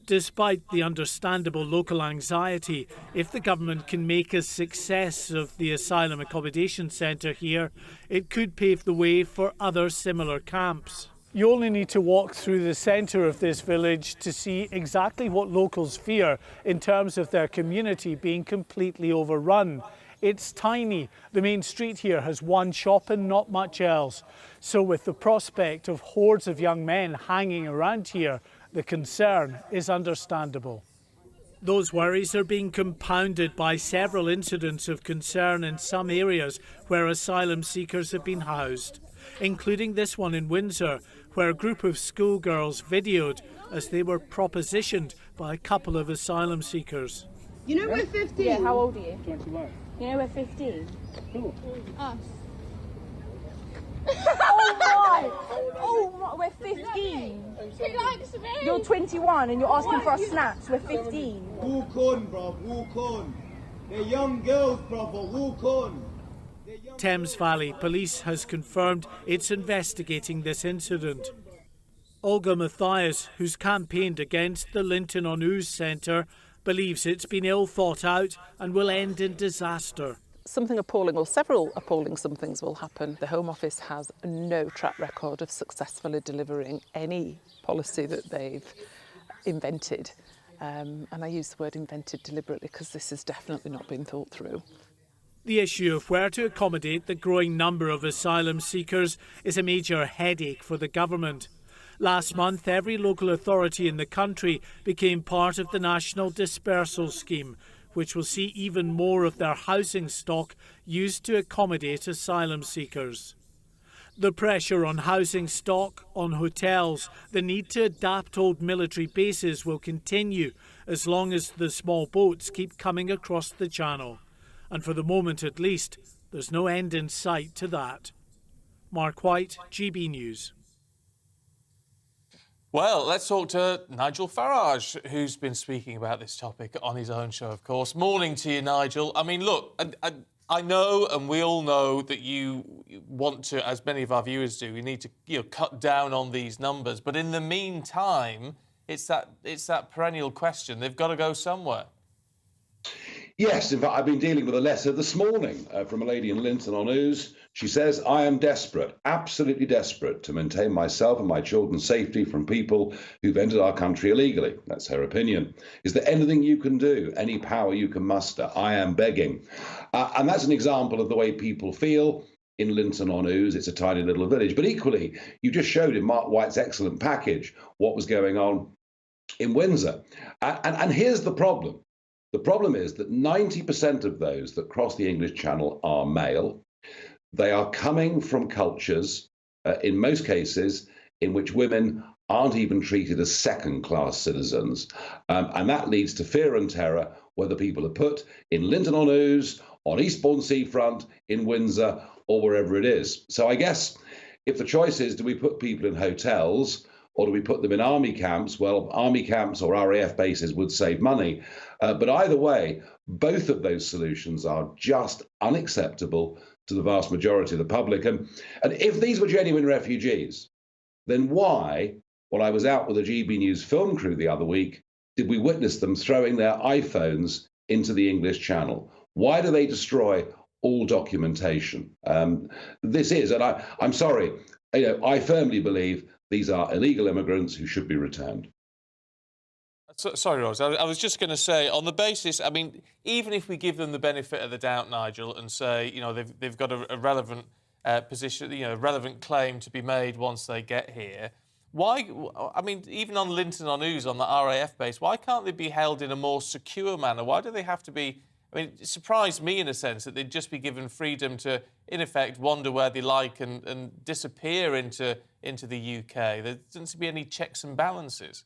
Despite the understandable local anxiety, if the government can make a success of the asylum accommodation centre here, it could pave the way for other similar camps. You only need to walk through the centre of this village to see exactly what locals fear in terms of their community being completely overrun. It's tiny. The main street here has one shop and not much else. So with the prospect of hordes of young men hanging around here, the concern is understandable. Those worries are being compounded by several incidents of concern in some areas where asylum seekers have been housed, including this one in Windsor, where a group of schoolgirls videoed as they were propositioned by a couple of asylum seekers. You know we're 15. Yeah, how old are you? 21. You know we're 15. Who? Us. Oh my! Oh my, we're 15. He likes me. You're 21 and you're asking for our snaps. We're 15. Walk on, bro. Walk on. They're young girls, brother. Walk on. Thames Valley Police has confirmed it's investigating this incident. Olga Matthias, who's campaigned against the Linton-on-Ouse Centre, believes it's been ill thought out and will end in disaster. Something appalling, or several appalling somethings will happen. The Home Office has no track record of successfully delivering any policy that they've invented. And I use the word invented deliberately because this has definitely not been thought through. The issue of where to accommodate the growing number of asylum seekers is a major headache for the government. Last month, every local authority in the country became part of the National Dispersal Scheme, which will see even more of their housing stock used to accommodate asylum seekers. The pressure on housing stock, on hotels, the need to adapt old military bases will continue as long as the small boats keep coming across the channel. And for the moment at least, there's no end in sight to that. Mark White, GB News. Well, let's talk to Nigel Farage, who's been speaking about this topic on his own show, of course. Morning to you, Nigel. I mean, look, I know, and we all know, that you want to, as many of our viewers do, we need to cut down on these numbers. But in the meantime, it's that perennial question. They've got to go somewhere. Yes, in fact, I've been dealing with a letter this morning from a lady in Linton-on-Ouse. She says, I am desperate, absolutely desperate, to maintain myself and my children's safety from people who've entered our country illegally. That's her opinion. Is there anything you can do, any power you can muster? I am begging. And that's an example of the way people feel in Linton-on-Ouse. It's a tiny little village. But equally, you just showed in Mark White's excellent package what was going on in Windsor. And here's the problem. The problem is that 90% of those that cross the English Channel are male. They are coming from cultures, in most cases, in which women aren't even treated as second-class citizens. And that leads to fear and terror, whether people are put in Linton-on-Ouse, on Eastbourne Seafront, in Windsor, or wherever it is. So I guess if the choice is, do we put people in hotels or do we put them in army camps? Well, army camps or RAF bases would save money. But either way, both of those solutions are just unacceptable to the vast majority of the public. And if these were genuine refugees, then why, when I was out with a GB News film crew the other week, did we witness them throwing their iPhones into the English Channel? Why do they destroy all documentation? This is, and I'm sorry, I firmly believe these are illegal immigrants who should be returned. Sorry, Rose. I was just going to say, on the basis, I mean, even if we give them the benefit of the doubt, Nigel, and say, they've got a relevant position, relevant claim to be made once they get here, why? I mean, even on Linton-on-Ouse, on the RAF base, why can't they be held in a more secure manner? Why do they have to be? I mean, it surprised me in a sense that they'd just be given freedom to, in effect, wander where they like and disappear into the UK. There doesn't seem to be any checks and balances.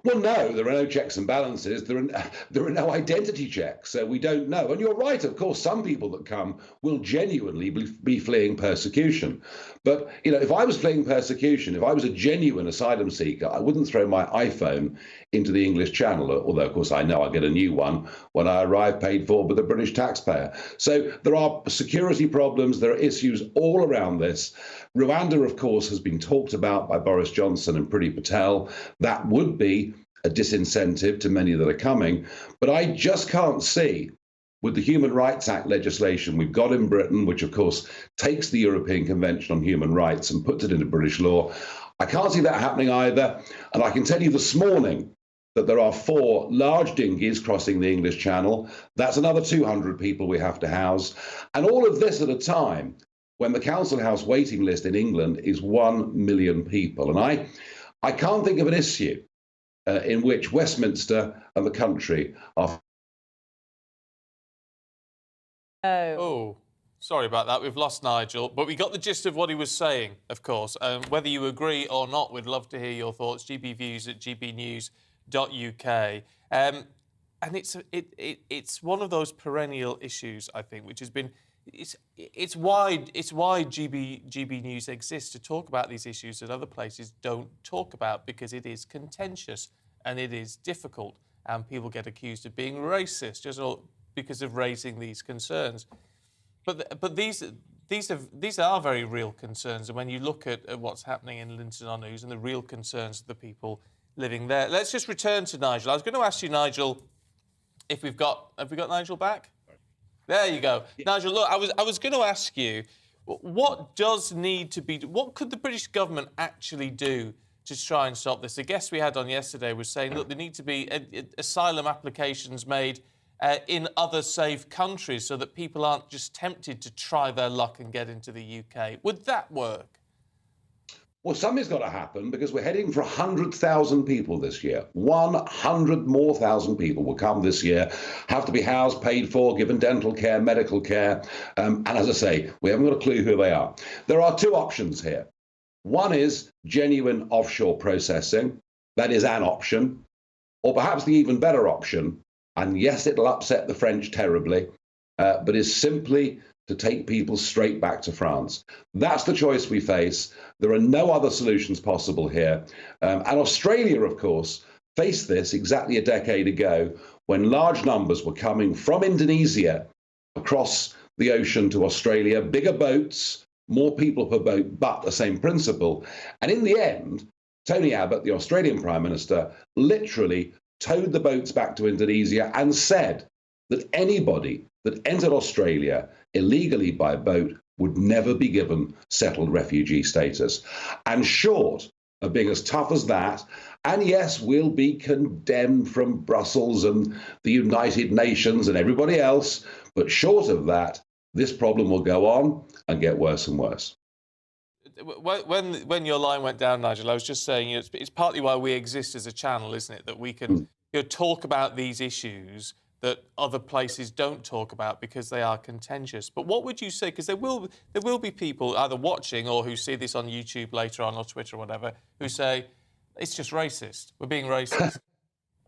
Well, no, there are no checks and balances. There are no identity checks, so we don't know. And you're right, of course, some people that come will genuinely be fleeing persecution. But, if I was fleeing persecution, if I was a genuine asylum seeker, I wouldn't throw my iPhone into the English Channel, although, of course, I know I'll get a new one when I arrive paid for by the British taxpayer. So there are security problems, there are issues all around this. Rwanda, of course, has been talked about by Boris Johnson and Priti Patel. That would be a disincentive to many that are coming. But I just can't see, with the Human Rights Act legislation we've got in Britain, which, of course, takes the European Convention on Human Rights and puts it into British law, I can't see that happening either. And I can tell you this morning that there are 4 large dinghies crossing the English Channel. That's another 200 people we have to house. And all of this at a time when the council house waiting list in England is 1 million people. And I can't think of an issue in which Westminster and the country are... Oh, sorry about that. We've lost Nigel. But we got the gist of what he was saying, of course. Whether you agree or not, we'd love to hear your thoughts. gbviews@gbnews.com. and it's one of those perennial issues, I think, which has been it's why GB News exists, to talk about these issues that other places don't talk about, because it is contentious and it is difficult, and people get accused of being racist just because of raising these concerns. But these are very real concerns, and when you look at what's happening in Linton-on-Ouse and the real concerns of the people living there. Let's just return to Nigel. I was going to ask you, Nigel, if have we got Nigel back? There you go. Yeah. Nigel, look, I was going to ask you, what does need to be... What could the British government actually do to try and stop this? The guest we had on yesterday was saying, look, there need to be asylum applications made in other safe countries so that people aren't just tempted to try their luck and get into the UK. Would that work? Well, something's got to happen, because we're heading for 100,000 people this year. 100,000 more people will come this year, have to be housed, paid for, given dental care, medical care. And as I say, we haven't got a clue who they are. There are two options here. One is genuine offshore processing. That is an option. Or perhaps the even better option, and yes, it'll upset the French terribly, but is simply to take people straight back to France. That's the choice we face. There are no other solutions possible here. And Australia, of course, faced this exactly a decade ago, when large numbers were coming from Indonesia across the ocean to Australia, bigger boats, more people per boat, but the same principle. And in the end, Tony Abbott, the Australian Prime Minister, literally towed the boats back to Indonesia and said that anybody that entered Australia illegally by boat would never be given settled refugee status. And short of being as tough as that, and yes, we'll be condemned from Brussels and the United Nations and everybody else, but short of that, this problem will go on and get worse and worse. When your line went down, Nigel, I was just saying it's partly why we exist as a channel, isn't it? That we can talk about these issues that other places don't talk about because they are contentious. But what would you say, because there will be people either watching or who see this on YouTube later on, or Twitter or whatever, who say, it's just racist, we're being racist.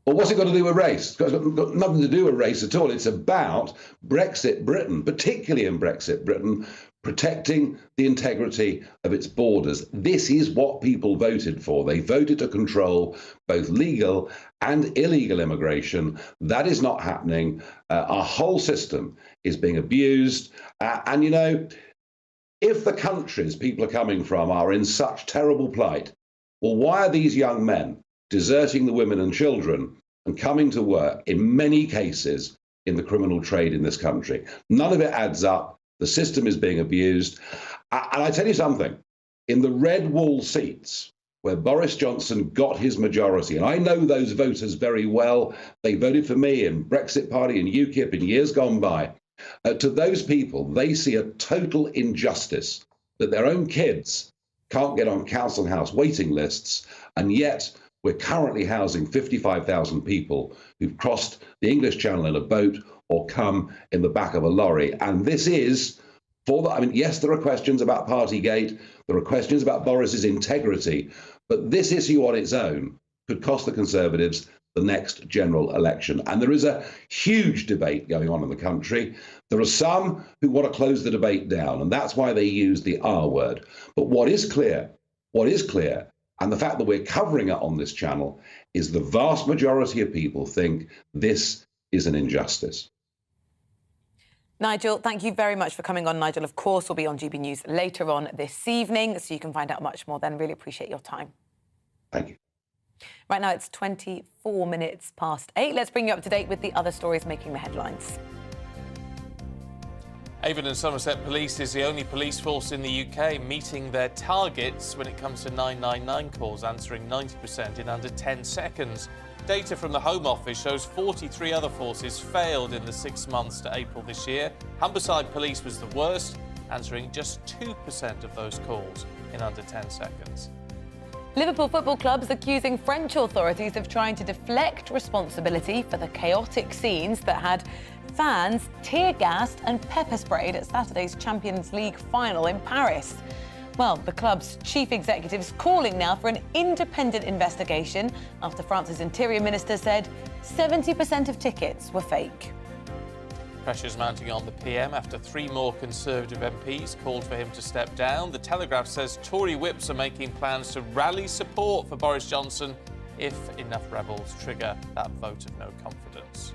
Well, what's it got to do with race? It's got nothing to do with race at all. It's about Brexit Britain, particularly in Brexit Britain, protecting the integrity of its borders. This is what people voted for. They voted to control both legal and illegal immigration. That is not happening. Our whole system is being abused. And, you know, if the countries people are coming from are in such terrible plight, well, why are these young men deserting the women and children and coming to work, in many cases, in the criminal trade in this country? None of it adds up. The system is being abused. And I tell you something, in the red wall seats where Boris Johnson got his majority, and I know those voters very well, they voted for me in Brexit Party and UKIP in years gone by. To those people, they see a total injustice that their own kids can't get on council house waiting lists, and yet we're currently housing 55,000 people who've crossed the English Channel in a boat or come in the back of a lorry. And this is, I mean, yes, there are questions about Partygate, there are questions about Boris's integrity, but this issue on its own could cost the Conservatives the next general election. And there is a huge debate going on in the country. There are some who want to close the debate down, and that's why they use the R word. But what is clear, and the fact that we're covering it on this channel, is the vast majority of people think this is an injustice. Nigel, thank you very much for coming on. Nigel, of course, will be on GB News later on this evening, so you can find out much more then. Really appreciate your time. Thank you. Right now, it's 24 minutes past 8. Let's bring you up to date with the other stories making the headlines. Avon and Somerset Police is the only police force in the UK meeting their targets when it comes to 999 calls, answering 90% in under 10 seconds. Data from the Home Office shows 43 other forces failed in the 6 months to April this year. Humberside Police was the worst, answering just 2% of those calls in under 10 seconds. Liverpool Football Club is accusing French authorities of trying to deflect responsibility for the chaotic scenes that had fans tear-gassed and pepper-sprayed at Saturday's Champions League final in Paris. Well, the club's chief executive is calling now for an independent investigation after France's interior minister said 70% of tickets were fake. Pressure's mounting on the PM after 3 more Conservative MPs called for him to step down. The Telegraph says Tory whips are making plans to rally support for Boris Johnson if enough rebels trigger that vote of no confidence.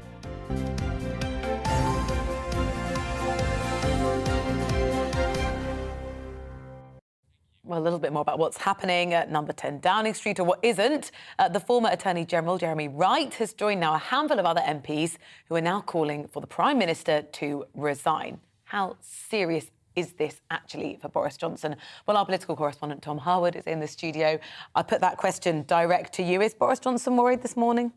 Well, a little bit more about what's happening at number 10 Downing Street, or what isn't. The former Attorney General, Jeremy Wright, has joined now a handful of other MPs who are now calling for the Prime Minister to resign. How serious is this actually for Boris Johnson? Well, our political correspondent Tom Harwood is in the studio. I put that question direct to you. Is Boris Johnson worried this morning?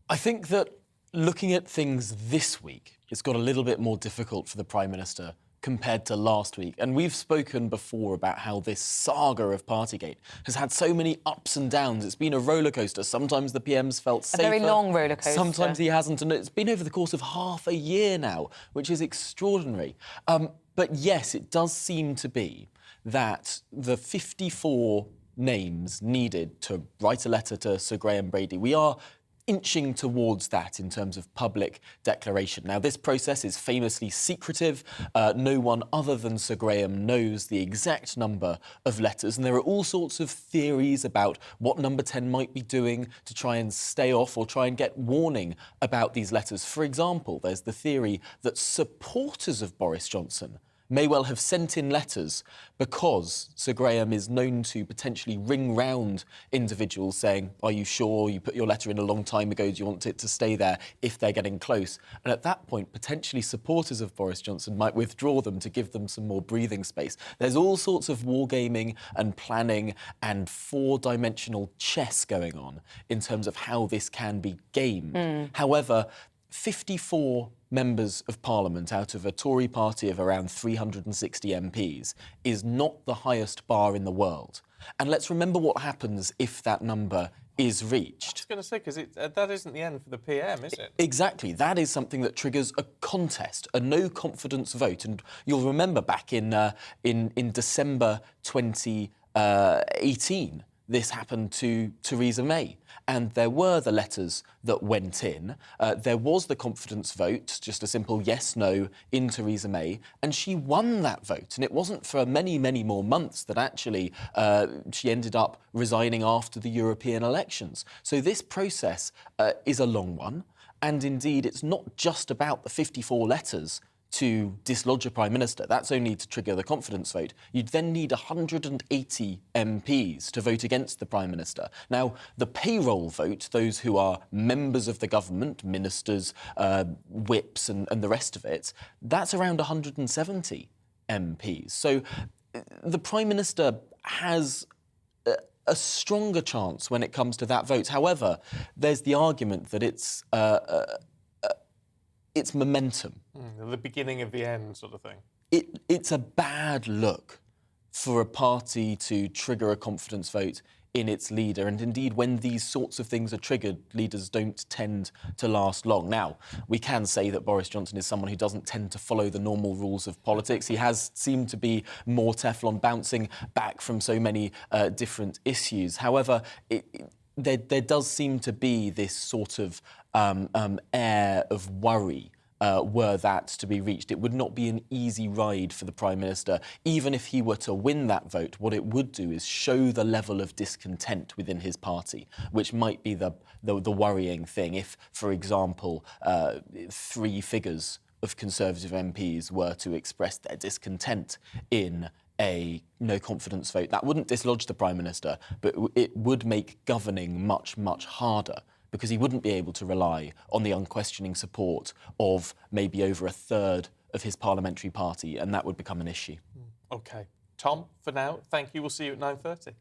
I think that looking at things this week, it's got a little bit more difficult for the Prime Minister compared to last week. And we've spoken before about how this saga of Partygate has had so many ups and downs. It's been a rollercoaster. Sometimes the PM's felt safer. A very long rollercoaster. Sometimes he hasn't. And it's been over the course of half a year now, which is extraordinary. But yes, it does seem to be that the 54 names needed to write a letter to Sir Graham Brady, we are inching towards that in terms of public declaration. Now, this process is famously secretive. No one other than Sir Graham knows the exact number of letters, and there are all sorts of theories about what Number 10 might be doing to try and stay off or try and get warning about these letters. For example, there's the theory that supporters of Boris Johnson may well have sent in letters because Sir Graham is known to potentially ring round individuals saying, are you sure you put your letter in a long time ago, do you want it to stay there, if they're getting close? And at that point, potentially supporters of Boris Johnson might withdraw them to give them some more breathing space. There's all sorts of wargaming and planning and four-dimensional chess going on in terms of how this can be gamed. However, 54 members of Parliament out of a Tory party of around 360 MPs is not the highest bar in the world. And let's remember what happens if that number is reached. I was going to say, because that isn't the end for the PM, is it? Exactly. That is something that triggers a contest, a no-confidence vote. And you'll remember back in December 2018, this happened to Theresa May. And there were the letters that went in. There was the confidence vote, just a simple yes, no, in Theresa May. And she won that vote. And it wasn't for many, many more months that actually she ended up resigning after the European elections. So this process is a long one. And indeed, it's not just about the 54 letters to dislodge a Prime Minister. That's only to trigger the confidence vote. You'd then need 180 MPs to vote against the Prime Minister. Now, the payroll vote, those who are members of the government, ministers, whips and the rest of it, that's around 170 MPs. So the Prime Minister has a stronger chance when it comes to that vote. However, there's the argument that it's momentum. The beginning of the end sort of thing. It's a bad look for a party to trigger a confidence vote in its leader. And indeed, when these sorts of things are triggered, leaders don't tend to last long. Now, we can say that Boris Johnson is someone who doesn't tend to follow the normal rules of politics. He has seemed to be more Teflon, bouncing back from so many different issues. However, there does seem to be this sort of air of worry were that to be reached. It would not be an easy ride for the Prime Minister. Even if he were to win that vote, what it would do is show the level of discontent within his party, which might be the worrying thing. If, for example, 3 figures of Conservative MPs were to express their discontent in a no-confidence vote, that wouldn't dislodge the Prime Minister, but it would make governing much, much harder, because he wouldn't be able to rely on the unquestioning support of maybe over a third of his parliamentary party, and that would become an issue. OK. Tom, for now, thank you. We'll see you at 9:30.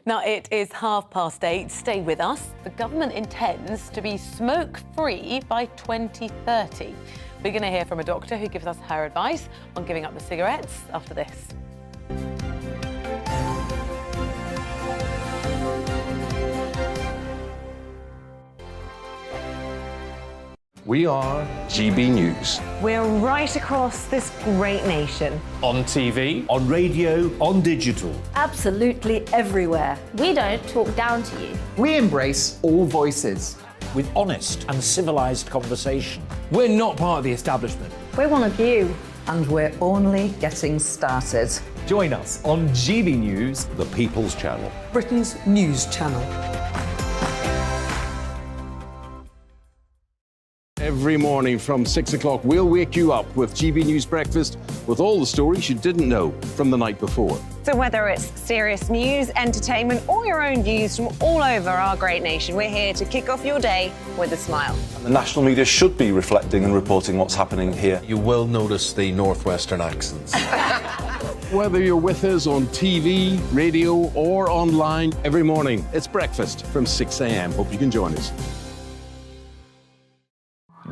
Now, it is 8:30. Stay with us. The government intends to be smoke-free by 2030. We're going to hear from a doctor who gives us her advice on giving up the cigarettes after this. We are GB News. We're right across this great nation. On TV. On radio. On digital. Absolutely everywhere. We don't talk down to you. We embrace all voices. With honest and civilised conversation. We're not part of the establishment. We're one of you. And we're only getting started. Join us on GB News, The People's Channel. Britain's news channel. Every morning from 6 o'clock, we'll wake you up with GB News Breakfast with all the stories you didn't know from the night before. So whether it's serious news, entertainment, or your own views from all over our great nation, we're here to kick off your day with a smile. The national media should be reflecting and reporting what's happening here. You will notice the northwestern accents. Whether you're with us on TV, radio, or online, every morning, it's breakfast from 6 a.m. Hope you can join us.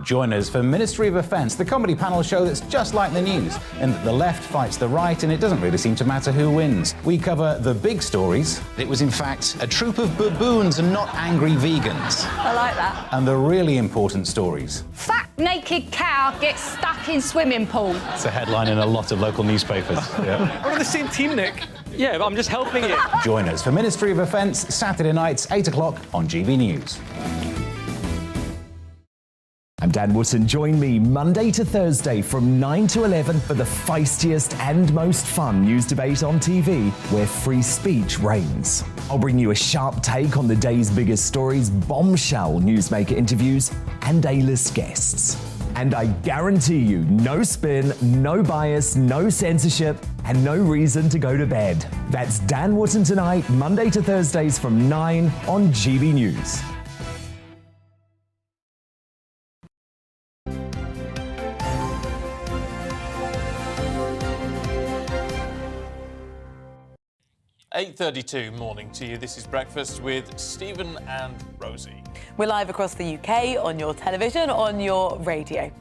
Join us for Ministry of Offence, the comedy panel show that's just like the news, in that the left fights the right and it doesn't really seem to matter who wins. We cover the big stories. It was in fact a troop of baboons and not angry vegans. I like that. And the really important stories. Fat naked cow gets stuck in swimming pool. It's a headline in a lot of local newspapers. Yeah. We're on the same team, Nick. Yeah, but I'm just helping you. Join us for Ministry of Offence, Saturday nights, 8 o'clock on GB News. I'm Dan Wootton. Join me Monday to Thursday from 9 to 11 for the feistiest and most fun news debate on TV, where free speech reigns. I'll bring you a sharp take on the day's biggest stories, bombshell newsmaker interviews, and A-list guests. And I guarantee you, no spin, no bias, no censorship, and no reason to go to bed. That's Dan Wootton tonight, Monday to Thursdays from 9 on GB News. "8:32 morning to you. This is Breakfast with Stephen and Rosie. We're live across the UK, on your television, on your radio.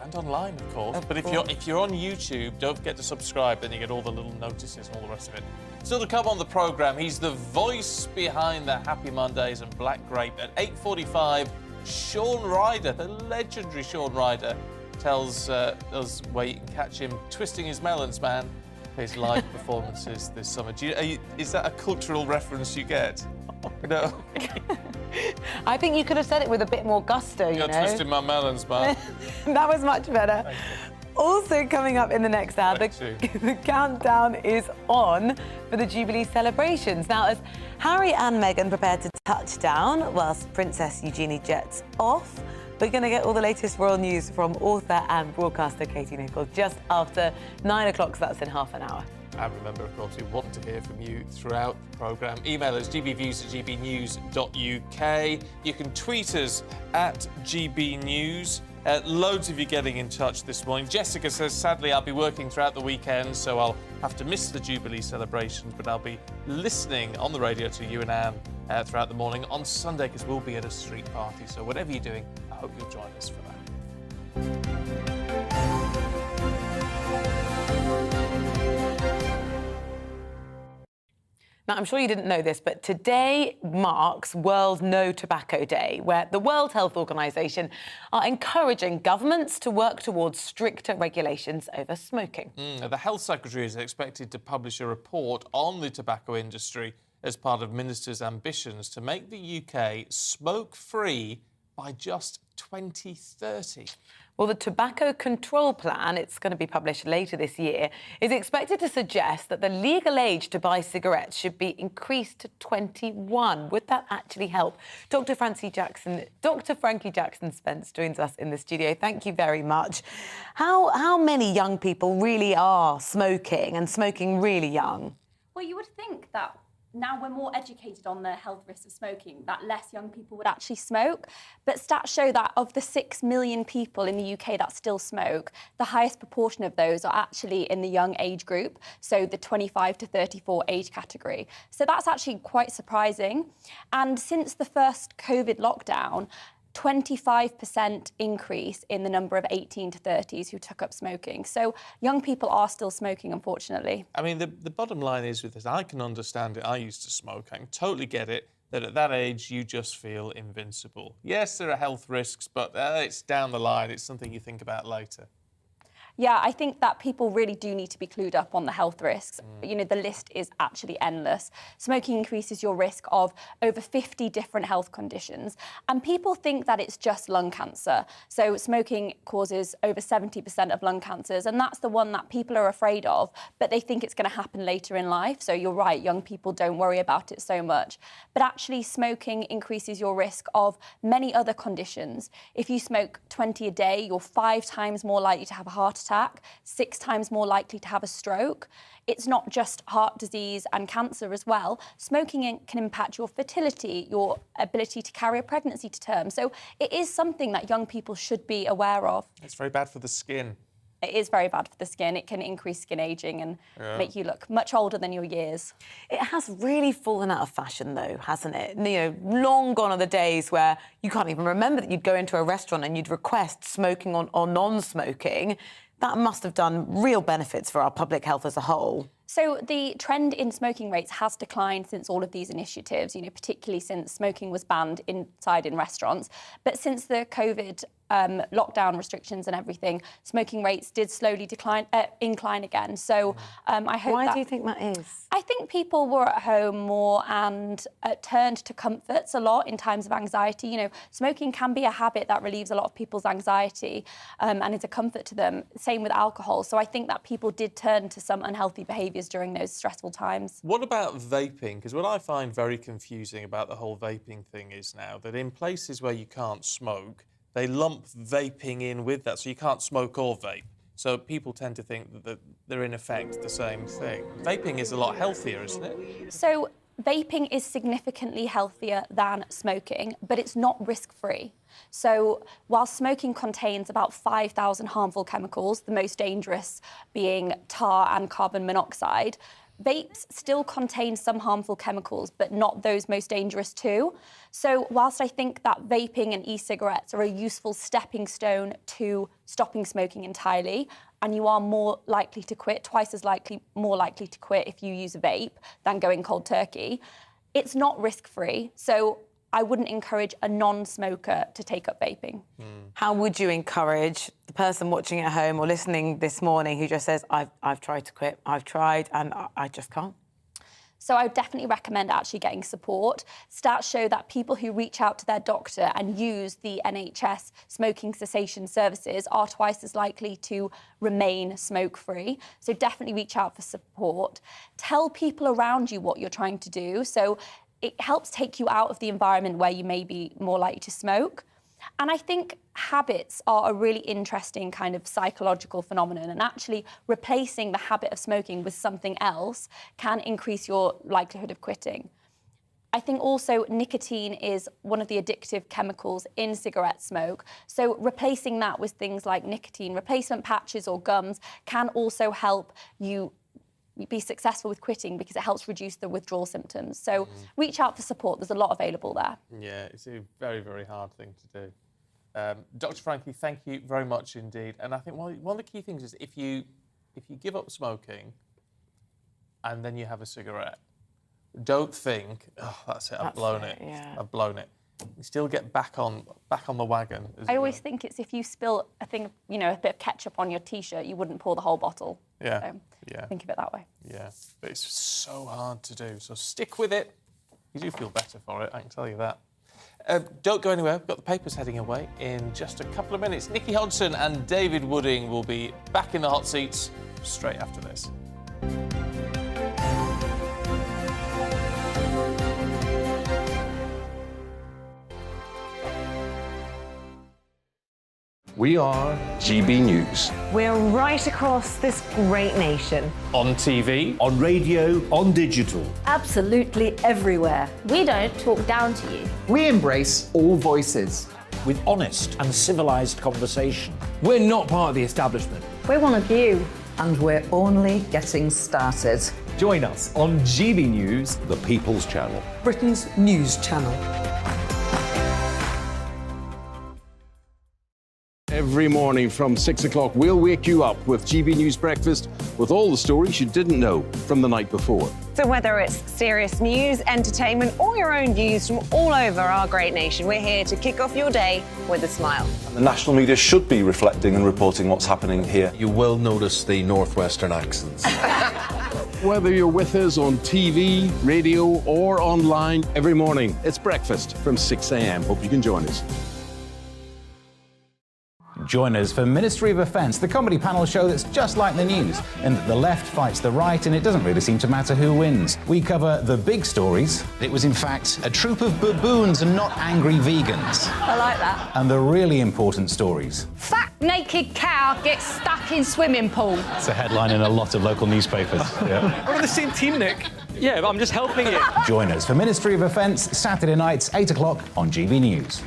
And online, of course. But if you're on YouTube, don't forget to subscribe, then you get all the little notices and all the rest of it. Still to come on the programme, he's the voice behind the Happy Mondays and Black Grape. At 8:45, Sean Ryder, the legendary Sean Ryder, tells us where you can catch him twisting his melons, man. His live performances this summer. Is that a cultural reference you get? No. I think you could have said it with a bit more gusto, you know. You're twisting my melons, man. That was much better. Also coming up in the next hour, the countdown is on for the Jubilee celebrations. Now, as Harry and Meghan prepare to touch down whilst Princess Eugenie jets off, we're going to get all the latest royal news from author and broadcaster Katie Nichols just after 9 o'clock, so that's in half an hour. And remember, of course, we want to hear from you throughout the programme. Email us gbviews@gbnews.uk. You can tweet us at gbnews. Loads of you getting in touch this morning. Jessica says, sadly, I'll be working throughout the weekend, so I'll have to miss the Jubilee celebrations, but I'll be listening on the radio to you and Anne throughout the morning on Sunday, because we'll be at a street party. So whatever you're doing, I hope you'll join us for that. Now, I'm sure you didn't know this, but today marks World No Tobacco Day, where the World Health Organization are encouraging governments to work towards stricter regulations over smoking. The Health Secretary is expected to publish a report on the tobacco industry as part of ministers' ambitions to make the UK smoke-free by just 2030. Well, the Tobacco Control Plan, it's going to be published later this year, is expected to suggest that the legal age to buy cigarettes should be increased to 21. Would that actually help? Dr. Frankie Jackson Spence joins us in the studio. Thank you very much. How many young people really are smoking and smoking really young? Well, you would think that now we're more educated on the health risks of smoking, that less young people would actually smoke. But stats show that of the 6 million people in the UK that still smoke, the highest proportion of those are actually in the young age group, so the 25 to 34 age category. So that's actually quite surprising. And since the first COVID lockdown, 25% increase in the number of 18 to 30s who took up smoking. So young people are still smoking, unfortunately. I mean, the bottom line is with this, I can understand it. I used to smoke. I can totally get it. that at that age you just feel invincible. Yes, there are health risks, but it's down the line. It's something you think about later. Yeah, I think that people really do need to be clued up on the health risks. You know, the list is actually endless. Smoking increases your risk of over 50 different health conditions. And people think that it's just lung cancer. So smoking causes over 70% of lung cancers. And that's the one that people are afraid of, but they think it's going to happen later in life. So you're right, young people don't worry about it so much. But actually, smoking increases your risk of many other conditions. If you smoke 20 a day, you're 5 times more likely to have a heart attack, 6 times more likely to have a stroke. It's not just heart disease and cancer as well. Smoking can impact your fertility, your ability to carry a pregnancy to term. So it is something that young people should be aware of. It's very bad for the skin. It is very bad for the skin. It can increase skin ageing and make you look much older than your years. It has really fallen out of fashion, though, hasn't it? You know, long gone are the days where you can't even remember that you'd go into a restaurant and you'd request smoking or non-smoking. That must have done real benefits for our public health as a whole. So the trend in smoking rates has declined since all of these initiatives, you know, particularly since smoking was banned inside in restaurants. But since the COVID lockdown restrictions and everything, smoking rates did slowly incline again. So I hope Why do you think that is? I think people were at home more and turned to comforts a lot in times of anxiety. You know, smoking can be a habit that relieves a lot of people's anxiety and is a comfort to them. Same with alcohol. So I think that people did turn to some unhealthy behaviours during those stressful times. What about vaping? Because what I find very confusing about the whole vaping thing is now that in places where you can't smoke, they lump vaping in with that, so you can't smoke or vape. So people tend to think that they're in effect the same thing. Vaping is a lot healthier, isn't it? So vaping is significantly healthier than smoking, but it's not risk-free. So while smoking contains about 5,000 harmful chemicals, the most dangerous being tar and carbon monoxide, vapes still contain some harmful chemicals, but not those most dangerous too. So whilst I think that vaping and e-cigarettes are a useful stepping stone to stopping smoking entirely, and you are more likely to quit, twice as more likely to quit if you use a vape than going cold turkey, it's not risk-free. So I wouldn't encourage a non-smoker to take up vaping. How would you encourage the person watching at home or listening this morning who just says, I've tried to quit, I've tried and I just can't? So I would definitely recommend actually getting support. Stats show that people who reach out to their doctor and use the NHS smoking cessation services are twice as likely to remain smoke-free. So definitely reach out for support. Tell people around you what you're trying to do. So it helps take you out of the environment where you may be more likely to smoke. And I think habits are a really interesting kind of psychological phenomenon, and actually replacing the habit of smoking with something else can increase your likelihood of quitting. I think also nicotine is one of the addictive chemicals in cigarette smoke. So replacing that with things like nicotine replacement patches or gums can also help you be successful with quitting because it helps reduce the withdrawal symptoms. So reach out for support. There's a lot available there. Yeah, it's a very, very hard thing to do. Dr. Frankie, thank you very much indeed. And I think one of the key things is if you give up smoking and then you have a cigarette, don't think, oh, that's it, I've blown it. Yeah. I've blown it. You still get back on the wagon. I always think it's if you spill a thing, you know, a bit of ketchup on your T-shirt, you wouldn't pour the whole bottle. Yeah. So Yeah. think of it that way. Yeah, but it's so hard to do. So stick with it. You do feel better for it, I can tell you that. Don't go anywhere. We've got the papers heading away in just a couple of minutes. Nikki Hodgson and David Wooding will be back in the hot seats straight after this. We are GB News. We're right across this great nation. On TV, on radio, on digital. Absolutely everywhere. We don't talk down to you. We embrace all voices. With honest and civilised conversation. We're not part of the establishment. We're one of you. And we're only getting started. Join us on GB News, The People's Channel. Britain's news channel. Every morning from 6 o'clock, we'll wake you up with GB News Breakfast with all the stories you didn't know from the night before. So whether it's serious news, entertainment, or your own views from all over our great nation, we're here to kick off your day with a smile. The national media should be reflecting and reporting what's happening here. You will notice the northwestern accents. Whether you're with us on TV, radio, or online, every morning, it's breakfast from 6 a.m. Hope you can join us. Join us for Ministry of Offence, the comedy panel show that's just like the news, in that the left fights the right and it doesn't really seem to matter who wins. We cover the big stories. It was in fact a troop of baboons and not angry vegans. I like that. And the really important stories. Fat naked cow gets stuck in swimming pool. It's a headline in a lot of local newspapers. Yeah. We're on the same team, Nick. Yeah, but I'm just helping you. Join us for Ministry of Offence, Saturday nights, 8 o'clock on GB News.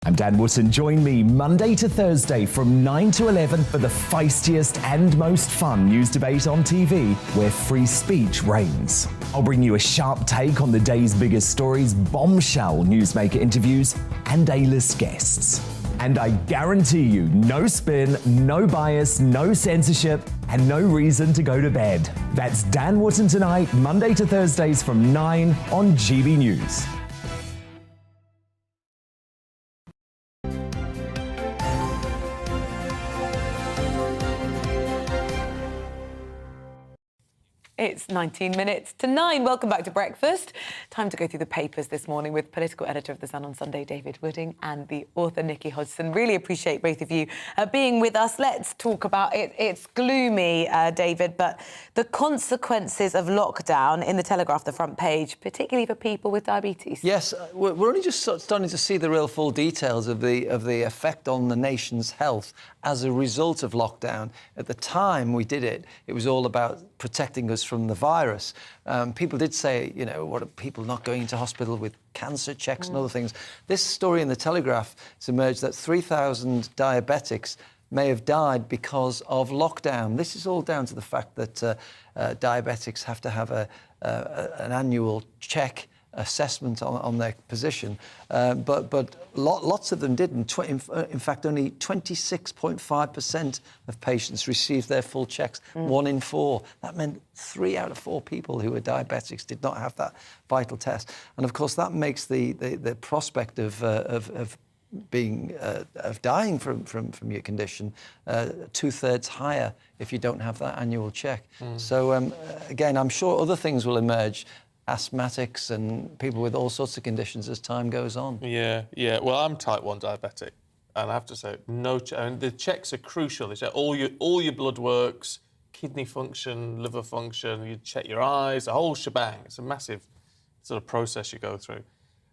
I'm Dan Wootton. Join me Monday to Thursday from 9 to 11 for the feistiest and most fun news debate on TV, where free speech reigns. I'll bring you a sharp take on the day's biggest stories, bombshell newsmaker interviews, and A-list guests. And I guarantee you, no spin, no bias, no censorship, and no reason to go to bed. That's Dan Wootton tonight, Monday to Thursdays from 9 on GB News. It's 19 minutes to 9. Welcome back to breakfast. Time to go through the papers this morning with political editor of The Sun on Sunday, David Wooding, and the author, Nikki Hodgson. Really appreciate both of you being with us. Let's talk about it. It's gloomy, David, but the consequences of lockdown in the Telegraph, the front page, particularly for people with diabetes. Yes, we're only just starting to see the real full details of the effect on the nation's health as a result of lockdown. At the time we did it, it was all about protecting us from the virus. People did say, you know, what are people not going into hospital with cancer checks and other things. This story in the Telegraph has emerged that 3,000 diabetics may have died because of lockdown. This is all down to the fact that diabetics have to have an annual check assessment on their position, but lots of them didn't. In fact, only 26.5% of patients received their full checks, 1 in 4. That meant 3 out of 4 people who were diabetics did not have that vital test. And of course, that makes the prospect of dying from your condition 2/3 higher if you don't have that annual check. So again, I'm sure other things will emerge. Asthmatics and people with all sorts of conditions as time goes on. Yeah. Well, I'm type 1 diabetic, and I have to say, the checks are crucial. They check all your blood works, kidney function, liver function. You check your eyes, a whole shebang. It's a massive sort of process you go through.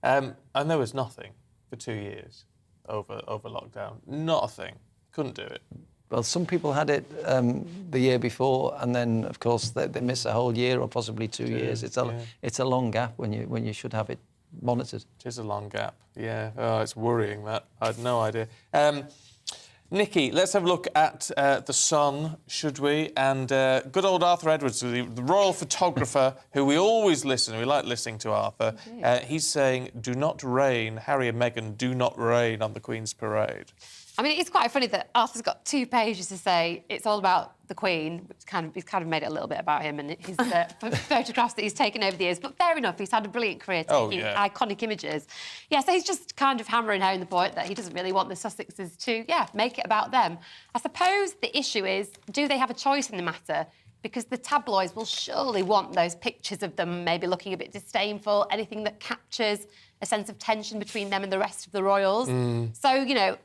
And there was nothing for 2 years over lockdown. Not a thing. Couldn't do it. Well, some people had it the year before, and then, of course, they miss a whole year or possibly 2 years. It's a long gap when you should have it monitored. It is a long gap, yeah. Oh, it's worrying, that. I had no idea. Nikki, let's have a look at The Sun, should we? And good old Arthur Edwards, the royal photographer, who we always listen, we like listening to Arthur. He's saying, do not rain, Harry and Meghan, do not rain on the Queen's parade. I mean, it's quite funny that Arthur's got 2 pages to say it's all about the Queen, which he's kind of made it a little bit about him and his photographs that he's taken over the years. But fair enough, he's had a brilliant career taking iconic images. Yeah, so he's just kind of hammering home the point that he doesn't really want the Sussexes to, make it about them. I suppose the issue is, do they have a choice in the matter? Because the tabloids will surely want those pictures of them maybe looking a bit disdainful, anything that captures a sense of tension between them and the rest of the royals. So, you know,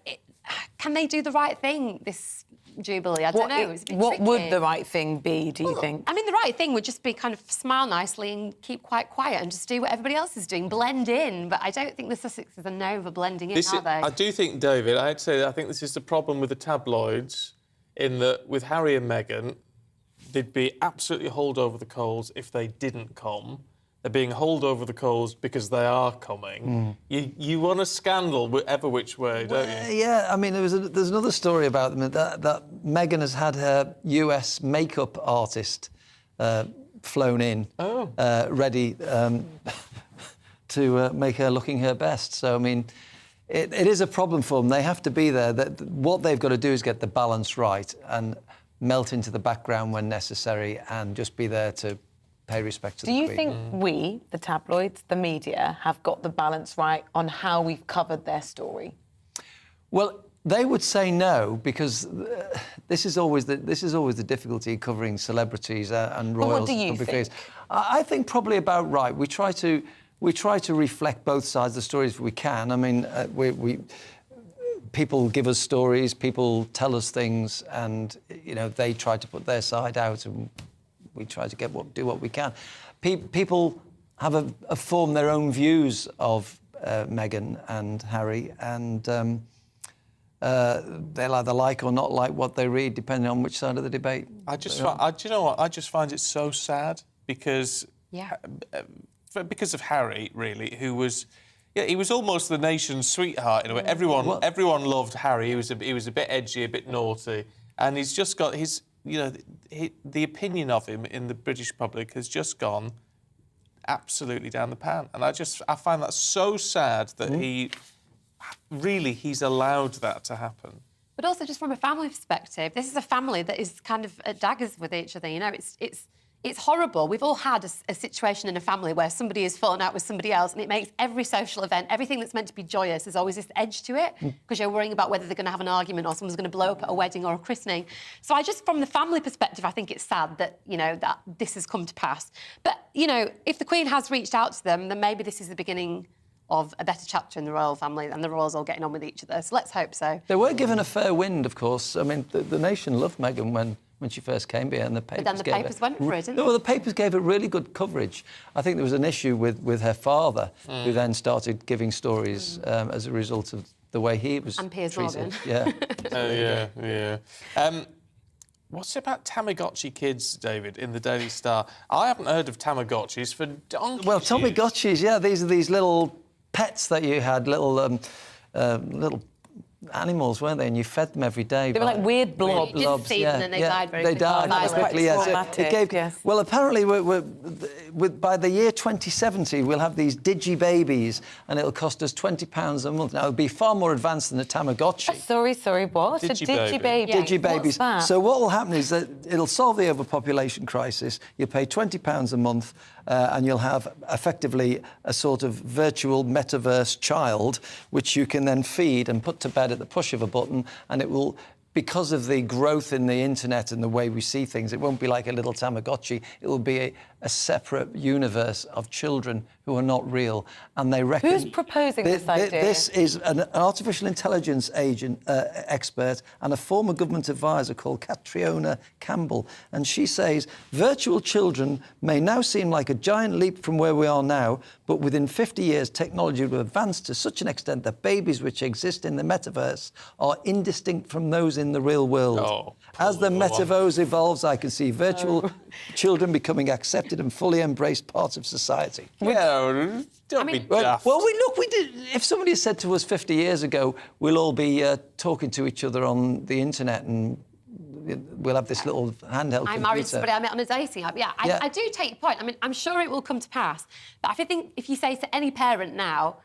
can they do the right thing this Jubilee? I don't know. It's a bit what tricky. would the right thing be, do you think? I mean, the right thing would just be kind of smile nicely and keep quite quiet and just do what everybody else is doing, blend in. But I don't think the Sussexes are known for blending in, are they? I do think, David, I had to say, I think this is the problem with the tabloids, in that with Harry and Meghan, they'd be absolutely hauled over the coals if they didn't come. They're being hauled over the coals because they are coming. You want a scandal whatever which way, don't you? Yeah, I mean, there's another story about them that Meghan has had her US makeup artist flown in, ready to make her looking her best. So, I mean, it is a problem for them. They have to be there. What they've got to do is get the balance right and melt into the background when necessary and just be there to pay respect to the Queen. Do you think we, the tabloids, the media, have got the balance right on how we've covered their story? Well, they would say no, because this is always the difficulty covering celebrities and royals. But what do you think? I think probably about right. We try to reflect both sides of the stories if we can. I mean, people give us stories, people tell us things, and they try to put their side out, and we try to do what we can. People have formed their own views of Meghan and Harry, and they'll either like or not like what they read, depending on which side of the debate. Do you know what? I just find it so sad because of Harry, really, who was. Yeah, he was almost the nation's sweetheart in a way. Everyone loved Harry. He was a bit edgy, a bit naughty, and he's just got his. The opinion of him in the British public has just gone absolutely down the pan, and I find that so sad that he's allowed that to happen. But also, just from a family perspective, this is a family that is kind of at daggers with each other. It's horrible. We've all had a situation in a family where somebody has fallen out with somebody else, and it makes every social event, everything that's meant to be joyous, there's always this edge to it, because you're worrying about whether they're going to have an argument or someone's going to blow up at a wedding or a christening. So from the family perspective, I think it's sad that, that this has come to pass. But, if the Queen has reached out to them, then maybe this is the beginning of a better chapter in the royal family, and the royals all getting on with each other. So let's hope so. They were given a fair wind, of course. I mean, the nation loved Meghan when she first came here, and the papers. But then the papers went for it, didn't they? Well, the papers gave it really good coverage. I think there was an issue with her father, who then started giving stories as a result of the way he was and Piers treated. Morgan. Yeah. What's about Tamagotchi kids, David, in the Daily Star? I haven't heard of Tamagotchis for donkeys. Well, Tamagotchis, yeah, these are these little pets that you had, little animals, weren't they? And you fed them every day. They were like weird blobs. You didn't see them, and then they died very quickly. They died quickly, yes. Well, apparently, by the year 2070, we'll have these digi-babies, and it'll cost us £20 a month. Now, it'll be far more advanced than a Tamagotchi. Sorry, what? Digi-baby. Digi-babies. What's that? So what will happen is that it'll solve the overpopulation crisis. You'll pay £20 a month, and you'll have effectively a sort of virtual metaverse child, which you can then feed and put to bed at the push of a button, and it will, because of the growth in the internet and the way we see things, it won't be like a little Tamagotchi. It will be a separate universe of children who are not real. And they reckon... Who's proposing this idea? This is an artificial intelligence expert and a former government advisor called Catriona Campbell. And she says, virtual children may now seem like a giant leap from where we are now, but within 50 years, technology will advance to such an extent that babies which exist in the metaverse are indistinct from those in the real world. As the metaverse evolves, I can see virtual children becoming accepted and fully embraced parts of society. Don't be daft. Well, we did. If somebody had said to us 50 years ago, we'll all be talking to each other on the internet and we'll have this little handheld computer. I married somebody I met on a dating app. Yeah, I do take your point. I mean, I'm sure it will come to pass. But I think if you say to any parent now,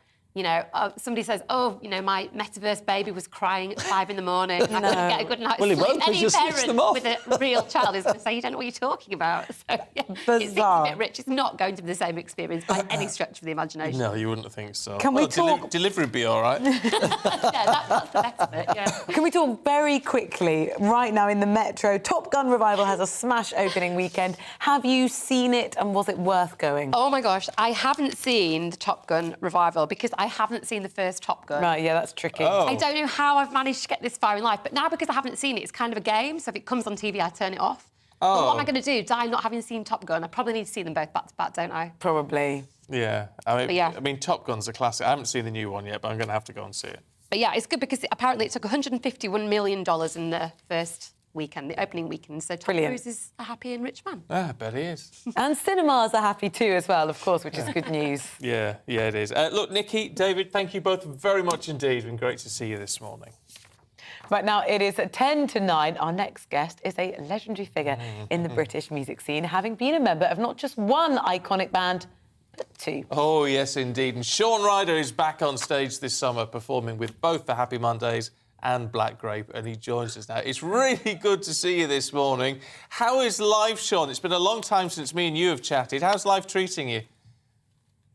somebody says, my metaverse baby was crying at 5 in the morning. I couldn't get a good night's sleep. Any parent with a real child is going to say, you don't know what you're talking about. So, it's a bit rich. It's not going to be the same experience by any stretch of the imagination. No, you wouldn't think so. Can we talk... Delivery would be all right. That's the best bit, yeah. Can we talk very quickly, right now in the Metro, Top Gun Revival has a smash opening weekend. Have you seen it, and was it worth going? Oh, my gosh, I haven't seen the Top Gun Revival because I haven't seen the first Top Gun. Right, yeah, that's tricky. I don't know how I've managed to get this far in life, but now because I haven't seen it, it's kind of a game, so if it comes on TV, I turn it off. But what am I going to do? Die not having seen Top Gun? I probably need to see them both back to back, don't I? Probably. Yeah. I mean, Top Gun's a classic. I haven't seen the new one yet, but I'm going to have to go and see it. But yeah, it's good because apparently it took $151 million in the first weekend, the opening weekend. So Tom Cruise is a happy and rich man. I bet he is. And cinemas are happy too as well, of course, which is good news. Yeah, it is. Look, Nikki, David, thank you both very much indeed. It's been great to see you this morning. Right now, it is 10 to 9. Our next guest is a legendary figure in the British music scene, having been a member of not just one iconic band, too. Oh, yes, indeed. And Sean Ryder is back on stage this summer performing with both the Happy Mondays and Black Grape, and he joins us now. It's really good to see you this morning. How is life, Sean? It's been a long time since me and you have chatted. How's life treating you?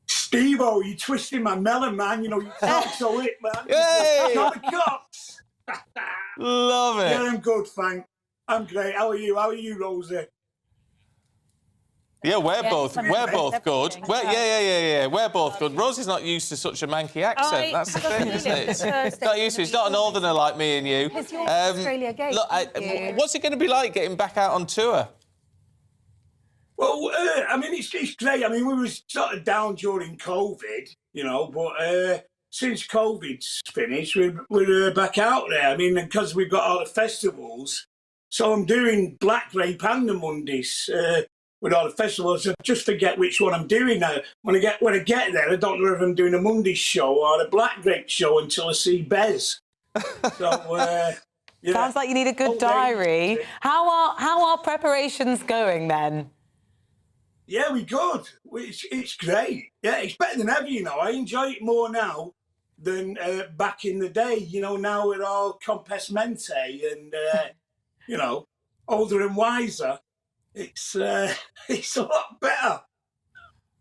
Steve-O, you twisting my melon, man. You know, you talk so it, man. Yay! Got the cops. Love it. Yeah, I'm good, thank. I'm great. How are you? How are you, Rosie? Yeah, we're both good. Yeah. We're both good. Rosie's not used to such a manky accent. That's the thing, isn't it? It's not used to. It's not a northerner like me and you. Because you're Australia gay. Look, what's it going to be like getting back out on tour? Well, I mean, it's great. I mean, we were sort of down during COVID, you know, but since COVID's finished, we're back out there. I mean, because we've got all the festivals, so I'm doing Black Grape and the Mondays with all the festivals. I just forget which one I'm doing now. When I get there, I don't know if I'm doing a Monday show or a Black Grape show until I see Bez. So, yeah. Sounds like you need a good diary. How are preparations going then? Yeah, we're good. It's great. Yeah, it's better than ever, you know. I enjoy it more now than back in the day. You know, now we're all compes mente and, you know, older and wiser. It's a lot better.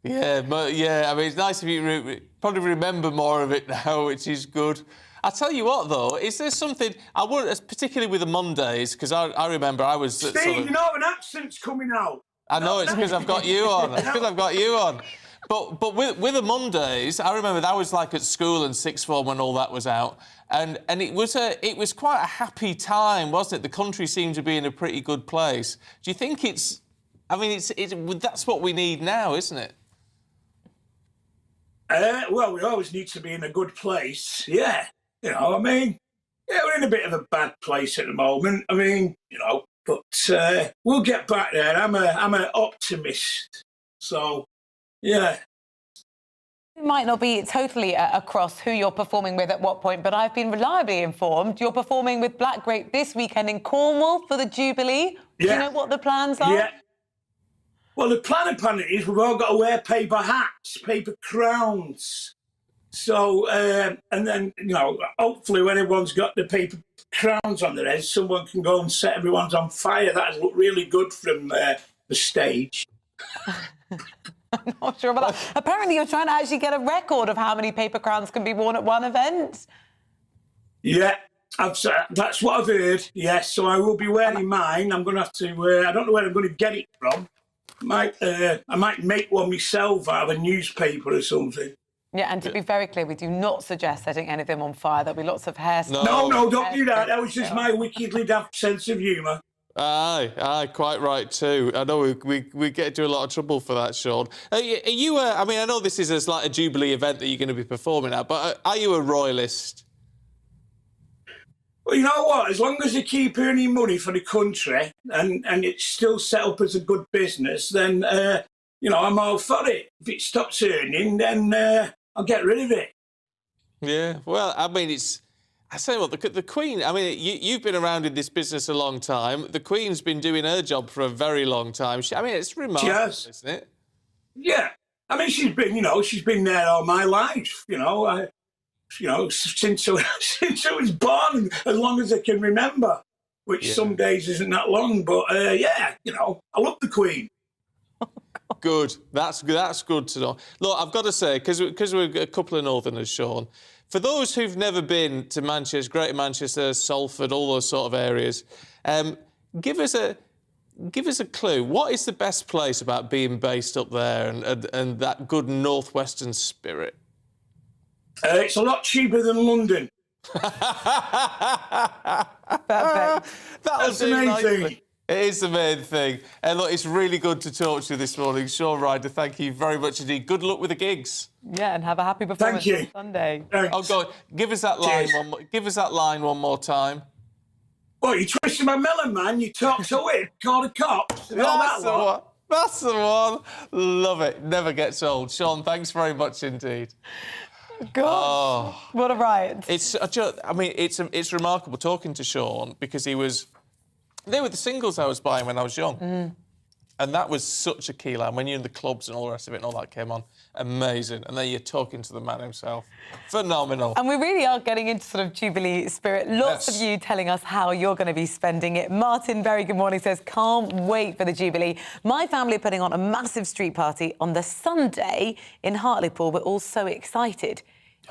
Yeah, but yeah, I mean, it's nice if you probably remember more of it now, which is good. I'll tell you what, though, is there something I would, particularly with the Mondays, because I remember I was Steve, you know, an accent's coming out. I know it's because I've got you on. It's because I've got you on. But with the Mondays, I remember that was like at school and sixth form when all that was out, and it was quite a happy time, wasn't it? The country seemed to be in a pretty good place. Do you think it's? I mean, that's what we need now, isn't it? Well, we always need to be in a good place. Yeah, you know, I mean, yeah, we're in a bit of a bad place at the moment. I mean, you know. But we'll get back there. I'm an optimist. So, yeah. It might not be totally across who you're performing with at what point, but I've been reliably informed you're performing with Black Grape this weekend in Cornwall for the Jubilee. Yeah. Do you know what the plans are? Yeah. Well, the plan is we've all got to wear paper hats, paper crowns. So, and then, you know, hopefully when everyone's got the paper crowns on their heads, someone can go and set everyone's on fire. That would look really good from the stage. I'm not sure about that. Apparently you're trying to actually get a record of how many paper crowns can be worn at one event. Yeah, that's what I've heard, yes. So I will be wearing mine. I'm going to have to, I don't know where I'm going to get it from. I might make one myself out of a newspaper or something. Yeah, and to be very clear, we do not suggest setting anything on fire. There'll be lots of hairstyles. No, don't do that. That was just my wickedly daft sense of humour. Aye, quite right too. I know we get into a lot of trouble for that, Sean. Are you? I mean, I know this is like a Jubilee event that you're going to be performing at, but are you a royalist? Well, you know what? As long as they keep earning money for the country and it's still set up as a good business, then you know, I'm all for it. If it stops earning, then I'll get rid of it. Yeah, well, I mean, I say what, the Queen, I mean, you've been around in this business a long time. The Queen's been doing her job for a very long time. I mean, it's remarkable, isn't it? Yeah. I mean, she's been there all my life, you know. Since I was born, as long as I can remember, which some days isn't that long. But, yeah, you know, I love the Queen. Good. That's good to know. Look, I've got to say, because we're a couple of Northerners, Sean, for those who've never been to Manchester, Greater Manchester, Salford, all those sort of areas, give us a clue. What is the best place about being based up there and that good northwestern spirit? It's a lot cheaper than London. Perfect. That's amazing. It is the main thing. And look, it's really good to talk to you this morning. Sean Ryder, thank you very much indeed. Good luck with the gigs. Yeah, and have a happy performance on Sunday. Thanks. Oh, God, give us that line give us that line one more time. Well, you're twisting my melon, man. You talk so it. Call the cops. That's the one. That's the one. Love it. Never gets old. Sean, thanks very much indeed. God, what a ride. I mean, it's remarkable talking to Sean because they were the singles I was buying when I was young. And that was such a key line. When you're in the clubs and all the rest of it and all that came on, amazing. And then you're talking to the man himself. Phenomenal. And we really are getting into sort of Jubilee spirit. Lots of you telling us how you're going to be spending it. Martin, very good morning, says, can't wait for the Jubilee. My family are putting on a massive street party on the Sunday in Hartlepool. We're all so excited.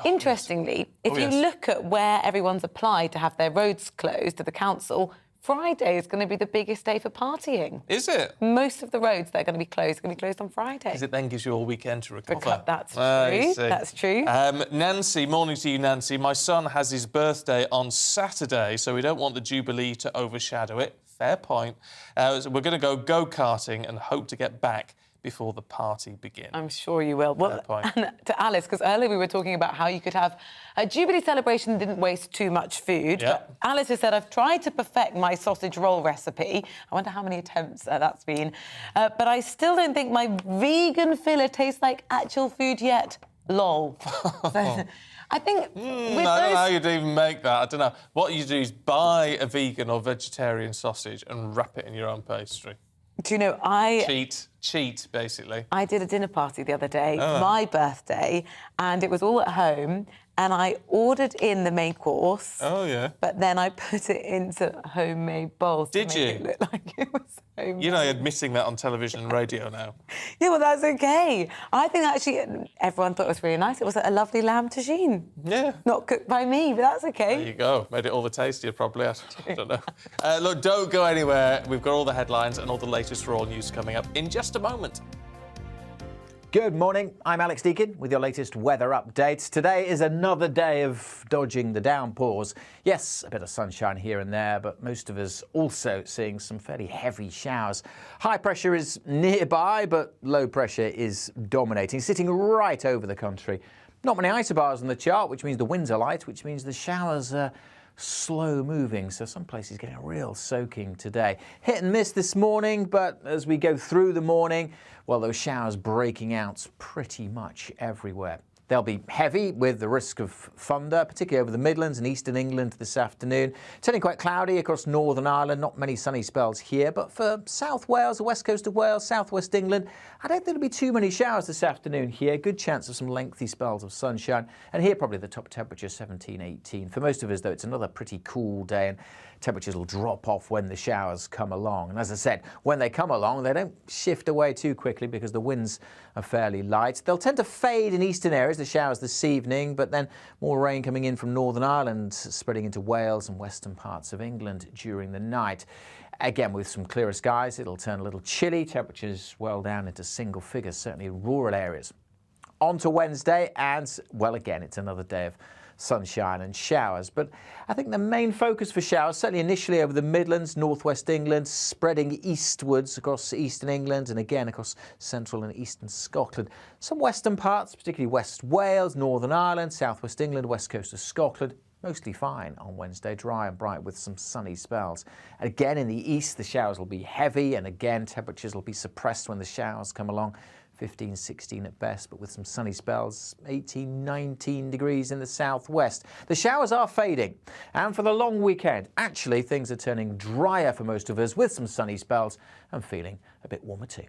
Interestingly, if you look at where everyone's applied to have their roads closed to the council, Friday is going to be the biggest day for partying. Is it? Most of the roads that are going to be closed are going to be closed on Friday. Because it then gives you all weekend to recover. That's true. That's true. Nancy, morning to you, Nancy. My son has his birthday on Saturday, so we don't want the Jubilee to overshadow it. Fair point. So we're going to go go-karting and hope to get back before the party begins. I'm sure you will. Well, and to Alice, because earlier we were talking about how you could have a Jubilee celebration that didn't waste too much food. But Alice has said, I've tried to perfect my sausage roll recipe. I wonder how many attempts that's been. But I still don't think my vegan filler tastes like actual food yet. Lol. I think... I don't know how you'd even make that. I don't know. What you do is buy a vegan or vegetarian sausage and wrap it in your own pastry. Do you know, Cheat, basically. I did a dinner party the other day, my birthday, and it was all at home, and I ordered in the main course. Oh, yeah. But then I put it into homemade bowls. Did you? It look like it was homemade. You're not admitting that on television and radio now. Yeah, well, that's OK. I think actually everyone thought it was really nice. It was a lovely lamb tagine. Yeah. Not cooked by me, but that's OK. There you go. Made it all the tastier, probably. I don't know. Look, don't go anywhere. We've got all the headlines and all the latest Raw news coming up in just a moment. Good morning, I'm Alex Deakin with your latest weather updates. Today is another day of dodging the downpours. Yes, a bit of sunshine here and there, but most of us also seeing some fairly heavy showers. High pressure is nearby, but low pressure is dominating, sitting right over the country. Not many isobars on the chart, which means the winds are light, which means the showers are slow moving, so some places getting a real soaking today. Hit and miss this morning, but as we go through the morning, well, those showers breaking out pretty much everywhere. They'll be heavy with the risk of thunder, particularly over the Midlands and eastern England this afternoon. Turning quite cloudy across Northern Ireland, not many sunny spells here, but for South Wales, the west coast of Wales, southwest England, I don't think there'll be too many showers this afternoon here. Good chance of some lengthy spells of sunshine. And here probably the top temperature 17, 18. For most of us, though, it's another pretty cool day, and temperatures will drop off when the showers come along. And as I said, when they come along, they don't shift away too quickly because the winds are fairly light. They'll tend to fade in eastern areas, the showers this evening, but then more rain coming in from Northern Ireland, spreading into Wales and western parts of England during the night. Again, with some clearer skies, it'll turn a little chilly, temperatures well down into single figures, certainly in rural areas. On to Wednesday, and, well, again, it's another day of sunshine and showers. But I think the main focus for showers, certainly initially over the Midlands, northwest England, spreading eastwards across eastern England and again across central and eastern Scotland. Some western parts, particularly West Wales, Northern Ireland, southwest England, west coast of Scotland, mostly fine on Wednesday, dry and bright with some sunny spells. And again in the east, the showers will be heavy, and again temperatures will be suppressed when the showers come along. 15, 16 at best, but with some sunny spells, 18, 19 degrees in the southwest. The showers are fading, and for the long weekend, actually things are turning drier for most of us with some sunny spells and feeling a bit warmer too.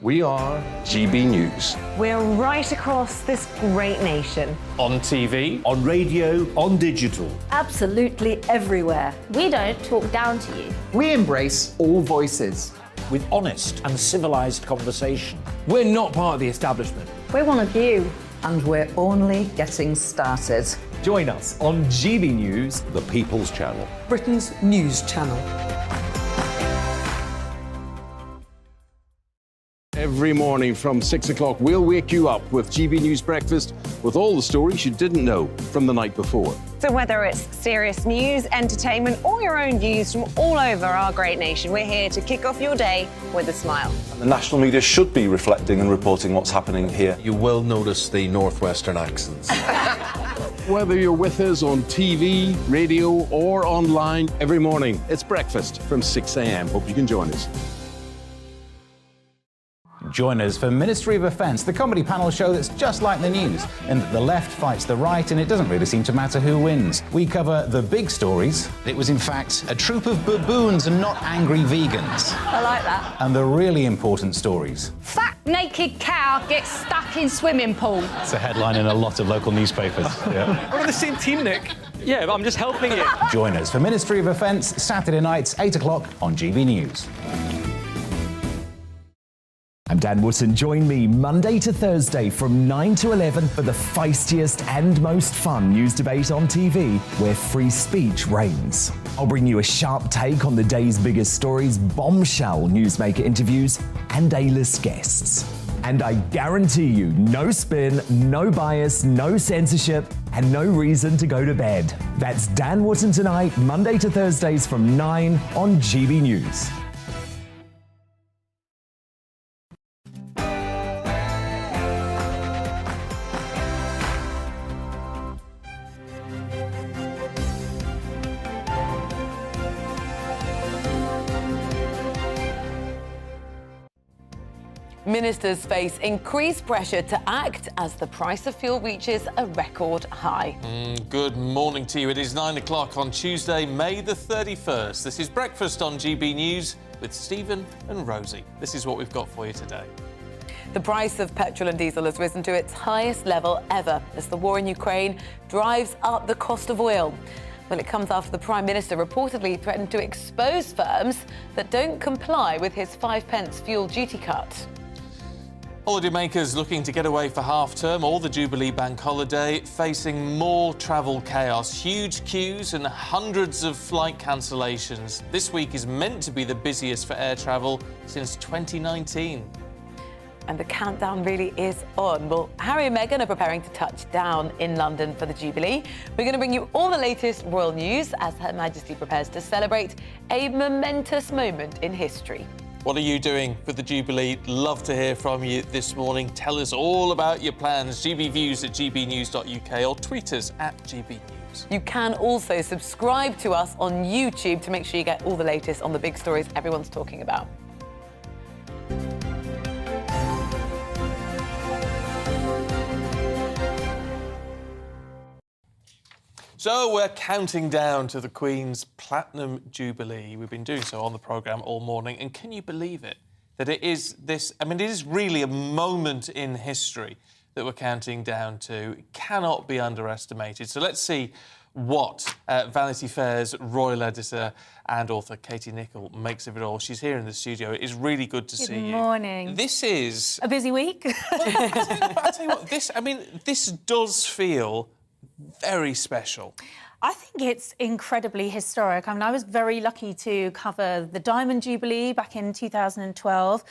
We are GB News. We're right across this great nation. On TV, on radio, on digital. Absolutely everywhere. We don't talk down to you. We embrace all voices. With honest and civilised conversation. We're not part of the establishment. We're one of you. And we're only getting started. Join us on GB News, the People's Channel. Britain's news channel. Every morning from 6 o'clock, we'll wake you up with GB News Breakfast with all the stories you didn't know from the night before. So whether it's serious news, entertainment, or your own views from all over our great nation, we're here to kick off your day with a smile. The national media should be reflecting and reporting what's happening here. You will notice the northwestern accents. Whether you're with us on TV, radio, or online, every morning, it's breakfast from 6 a.m. Hope you can join us. Join us for Ministry of Offence, the comedy panel show that's just like the news, in that the left fights the right and it doesn't really seem to matter who wins. We cover the big stories. It was in fact a troop of baboons and not angry vegans. I like that. And the really important stories. Fat naked cow gets stuck in swimming pool. It's a headline in a lot of local newspapers. Yeah. We're on the same team, Nick. Yeah, but I'm just helping you. Join us for Ministry of Offence, Saturday nights, 8 o'clock on GB News. I'm Dan Wootton. Join me Monday to Thursday from 9 to 11 for the feistiest and most fun news debate on TV, where free speech reigns. I'll bring you a sharp take on the day's biggest stories, bombshell newsmaker interviews, and A-list guests. And I guarantee you, no spin, no bias, no censorship, and no reason to go to bed. That's Dan Wootton tonight, Monday to Thursdays from 9 on GB News. Ministers face increased pressure to act as the price of fuel reaches a record high. Good morning to you. It is 9 o'clock on Tuesday, May the 31st. This is Breakfast on GB News with Stephen and Rosie. This is what we've got for you today. The price of petrol and diesel has risen to its highest level ever as the war in Ukraine drives up the cost of oil. Well, it comes after the Prime Minister reportedly threatened to expose firms that don't comply with his 5p fuel duty cut. Holidaymakers looking to get away for half-term or the Jubilee bank holiday facing more travel chaos. Huge queues and hundreds of flight cancellations. This week is meant to be the busiest for air travel since 2019. And the countdown really is on. Well, Harry and Meghan are preparing to touch down in London for the Jubilee. We're going to bring you all the latest royal news as Her Majesty prepares to celebrate a momentous moment in history. What are you doing for the Jubilee? Love to hear from you this morning. Tell us all about your plans. GBViews at gbnews.uk or tweet us at gbnews. You can also subscribe to us on YouTube to make sure you get all the latest on the big stories everyone's talking about. So we're counting down to the Queen's Platinum Jubilee. We've been doing so on the programme all morning. And can you believe it? That it is this... I mean, it is really a moment in history that we're counting down to. It cannot be underestimated. So let's see what Vanity Fair's royal editor and author Katie Nicholl makes of it all. She's here in the studio. It is really good to see you. Good morning. This is... a busy week. I'll tell you what, this does feel very special. I think it's incredibly historic. I mean, I was very lucky to cover the Diamond Jubilee back in 2012.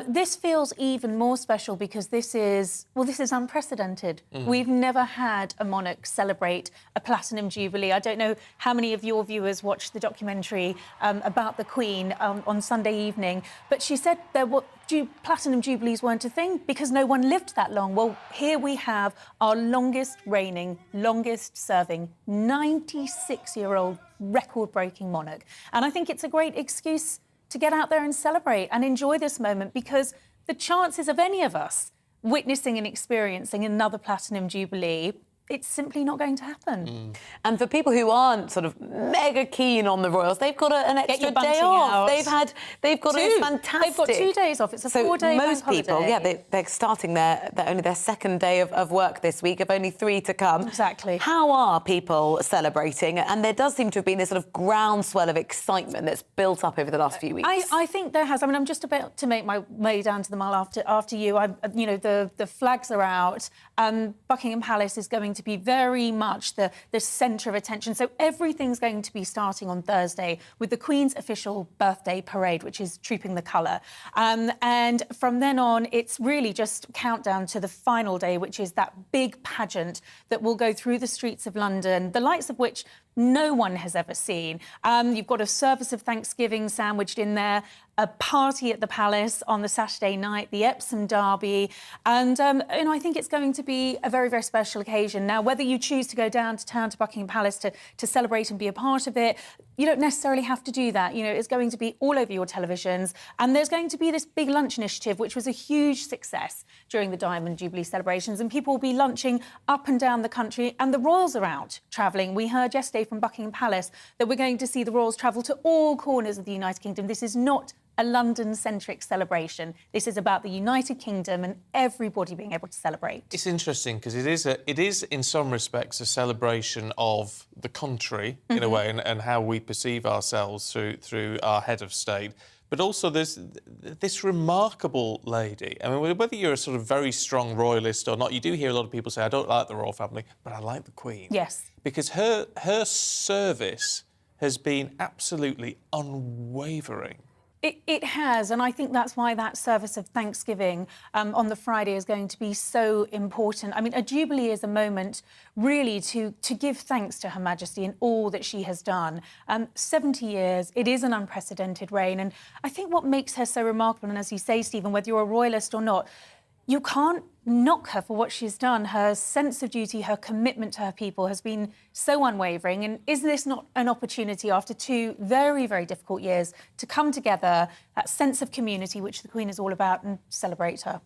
This feels even more special because this is unprecedented. We've never had a monarch celebrate a Platinum Jubilee. I don't know how many of your viewers watched the documentary about the Queen on Sunday evening, but she said Platinum Jubilees weren't a thing because no one lived that long. Well, here we have our longest reigning, longest serving, 96-year-old record-breaking monarch. And I think it's a great excuse to get out there and celebrate and enjoy this moment because the chances of any of us witnessing and experiencing another Platinum Jubilee, it's simply not going to happen. And for people who aren't sort of mega keen on the royals, they've got an extra day off. They've got a fantastic... They've got 2 days off. It's a 4-day most bank people, holiday. they're starting only their second day of work this week, of only 3 to come. Exactly. How are people celebrating? And there does seem to have been this sort of groundswell of excitement that's built up over the last few weeks. I think there has. I mean, I'm just about to make my way down to the Mall after you. The flags are out. Buckingham Palace is going to be very much the centre of attention. So everything's going to be starting on Thursday with the Queen's official birthday parade, which is Trooping the Colour. And from then on, it's really just countdown to the final day, which is that big pageant that will go through the streets of London, the likes of which no one has ever seen. You've got a service of Thanksgiving sandwiched in there, a party at the Palace on the Saturday night, the Epsom Derby, and I think it's going to be a very, very special occasion. Now, whether you choose to go down to town to Buckingham Palace to celebrate and be a part of it, You don't necessarily have to do that. You know, it's going to be all over your televisions. And there's going to be this big lunch initiative, which was a huge success during the Diamond Jubilee celebrations. And people will be lunching up and down the country. And the royals are out travelling. We heard yesterday from Buckingham Palace that we're going to see the royals travel to all corners of the United Kingdom. This is not a London-centric celebration. This is about the United Kingdom and everybody being able to celebrate. It's interesting because it is in some respects a celebration of the country in a way and how we perceive ourselves through our head of state. But also there's this remarkable lady. I mean, whether you're a sort of very strong royalist or not, you do hear a lot of people say, I don't like the royal family, but I like the Queen. Yes. Because her service has been absolutely unwavering. It has, and I think that's why that service of Thanksgiving on the Friday is going to be so important. I mean, a Jubilee is a moment really to give thanks to Her Majesty in all that she has done. 70 years, it is an unprecedented reign, and I think what makes her so remarkable, and as you say, Stephen, whether you're a royalist or not, you can't knock her for what she's done. Her sense of duty, her commitment to her people has been so unwavering. And is this not an opportunity after 2 very, very difficult years to come together, that sense of community, which the Queen is all about, and celebrate her?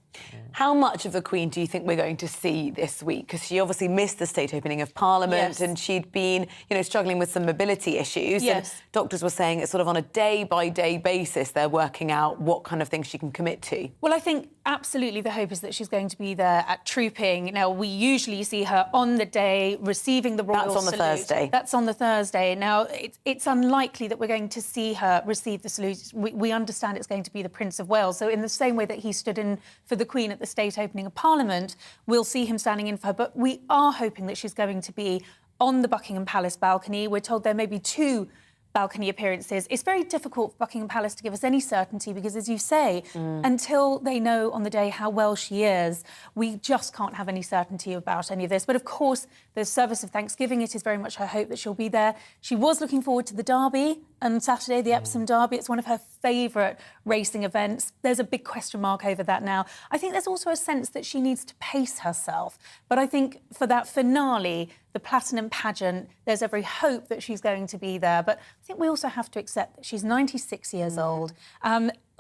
How much of the Queen do you think we're going to see this week? Because she obviously missed the state opening of Parliament and she'd been, you know, struggling with some mobility issues. Yes. And doctors were saying it's sort of on a day-by-day basis they're working out what kind of things she can commit to. Well, I think absolutely the hope is that she's going to be there at trooping. Now, we usually see her on the day receiving the royal salute. That's on the Thursday. That's on the Thursday. Now, it's unlikely that we're going to see her receive the salute. We understand it's going to be the Prince of Wales. So in the same way that he stood in for the Queen at the state opening of Parliament, we'll see him standing in for her. But we are hoping that she's going to be on the Buckingham Palace balcony. We're told there may be 2 balcony appearances. It's very difficult for Buckingham Palace to give us any certainty because, as you say, until they know on the day how well she is, we just can't have any certainty about any of this. But, of course, the service of Thanksgiving, it is very much her hope that she'll be there. She was looking forward to the Derby on Saturday, the Epsom Derby. It's one of her favourite racing events. There's a big question mark over that now. I think there's also a sense that she needs to pace herself. But I think for that finale, the Platinum Pageant, there's every hope that she's going to be there. But I think we also have to accept that she's 96 years old.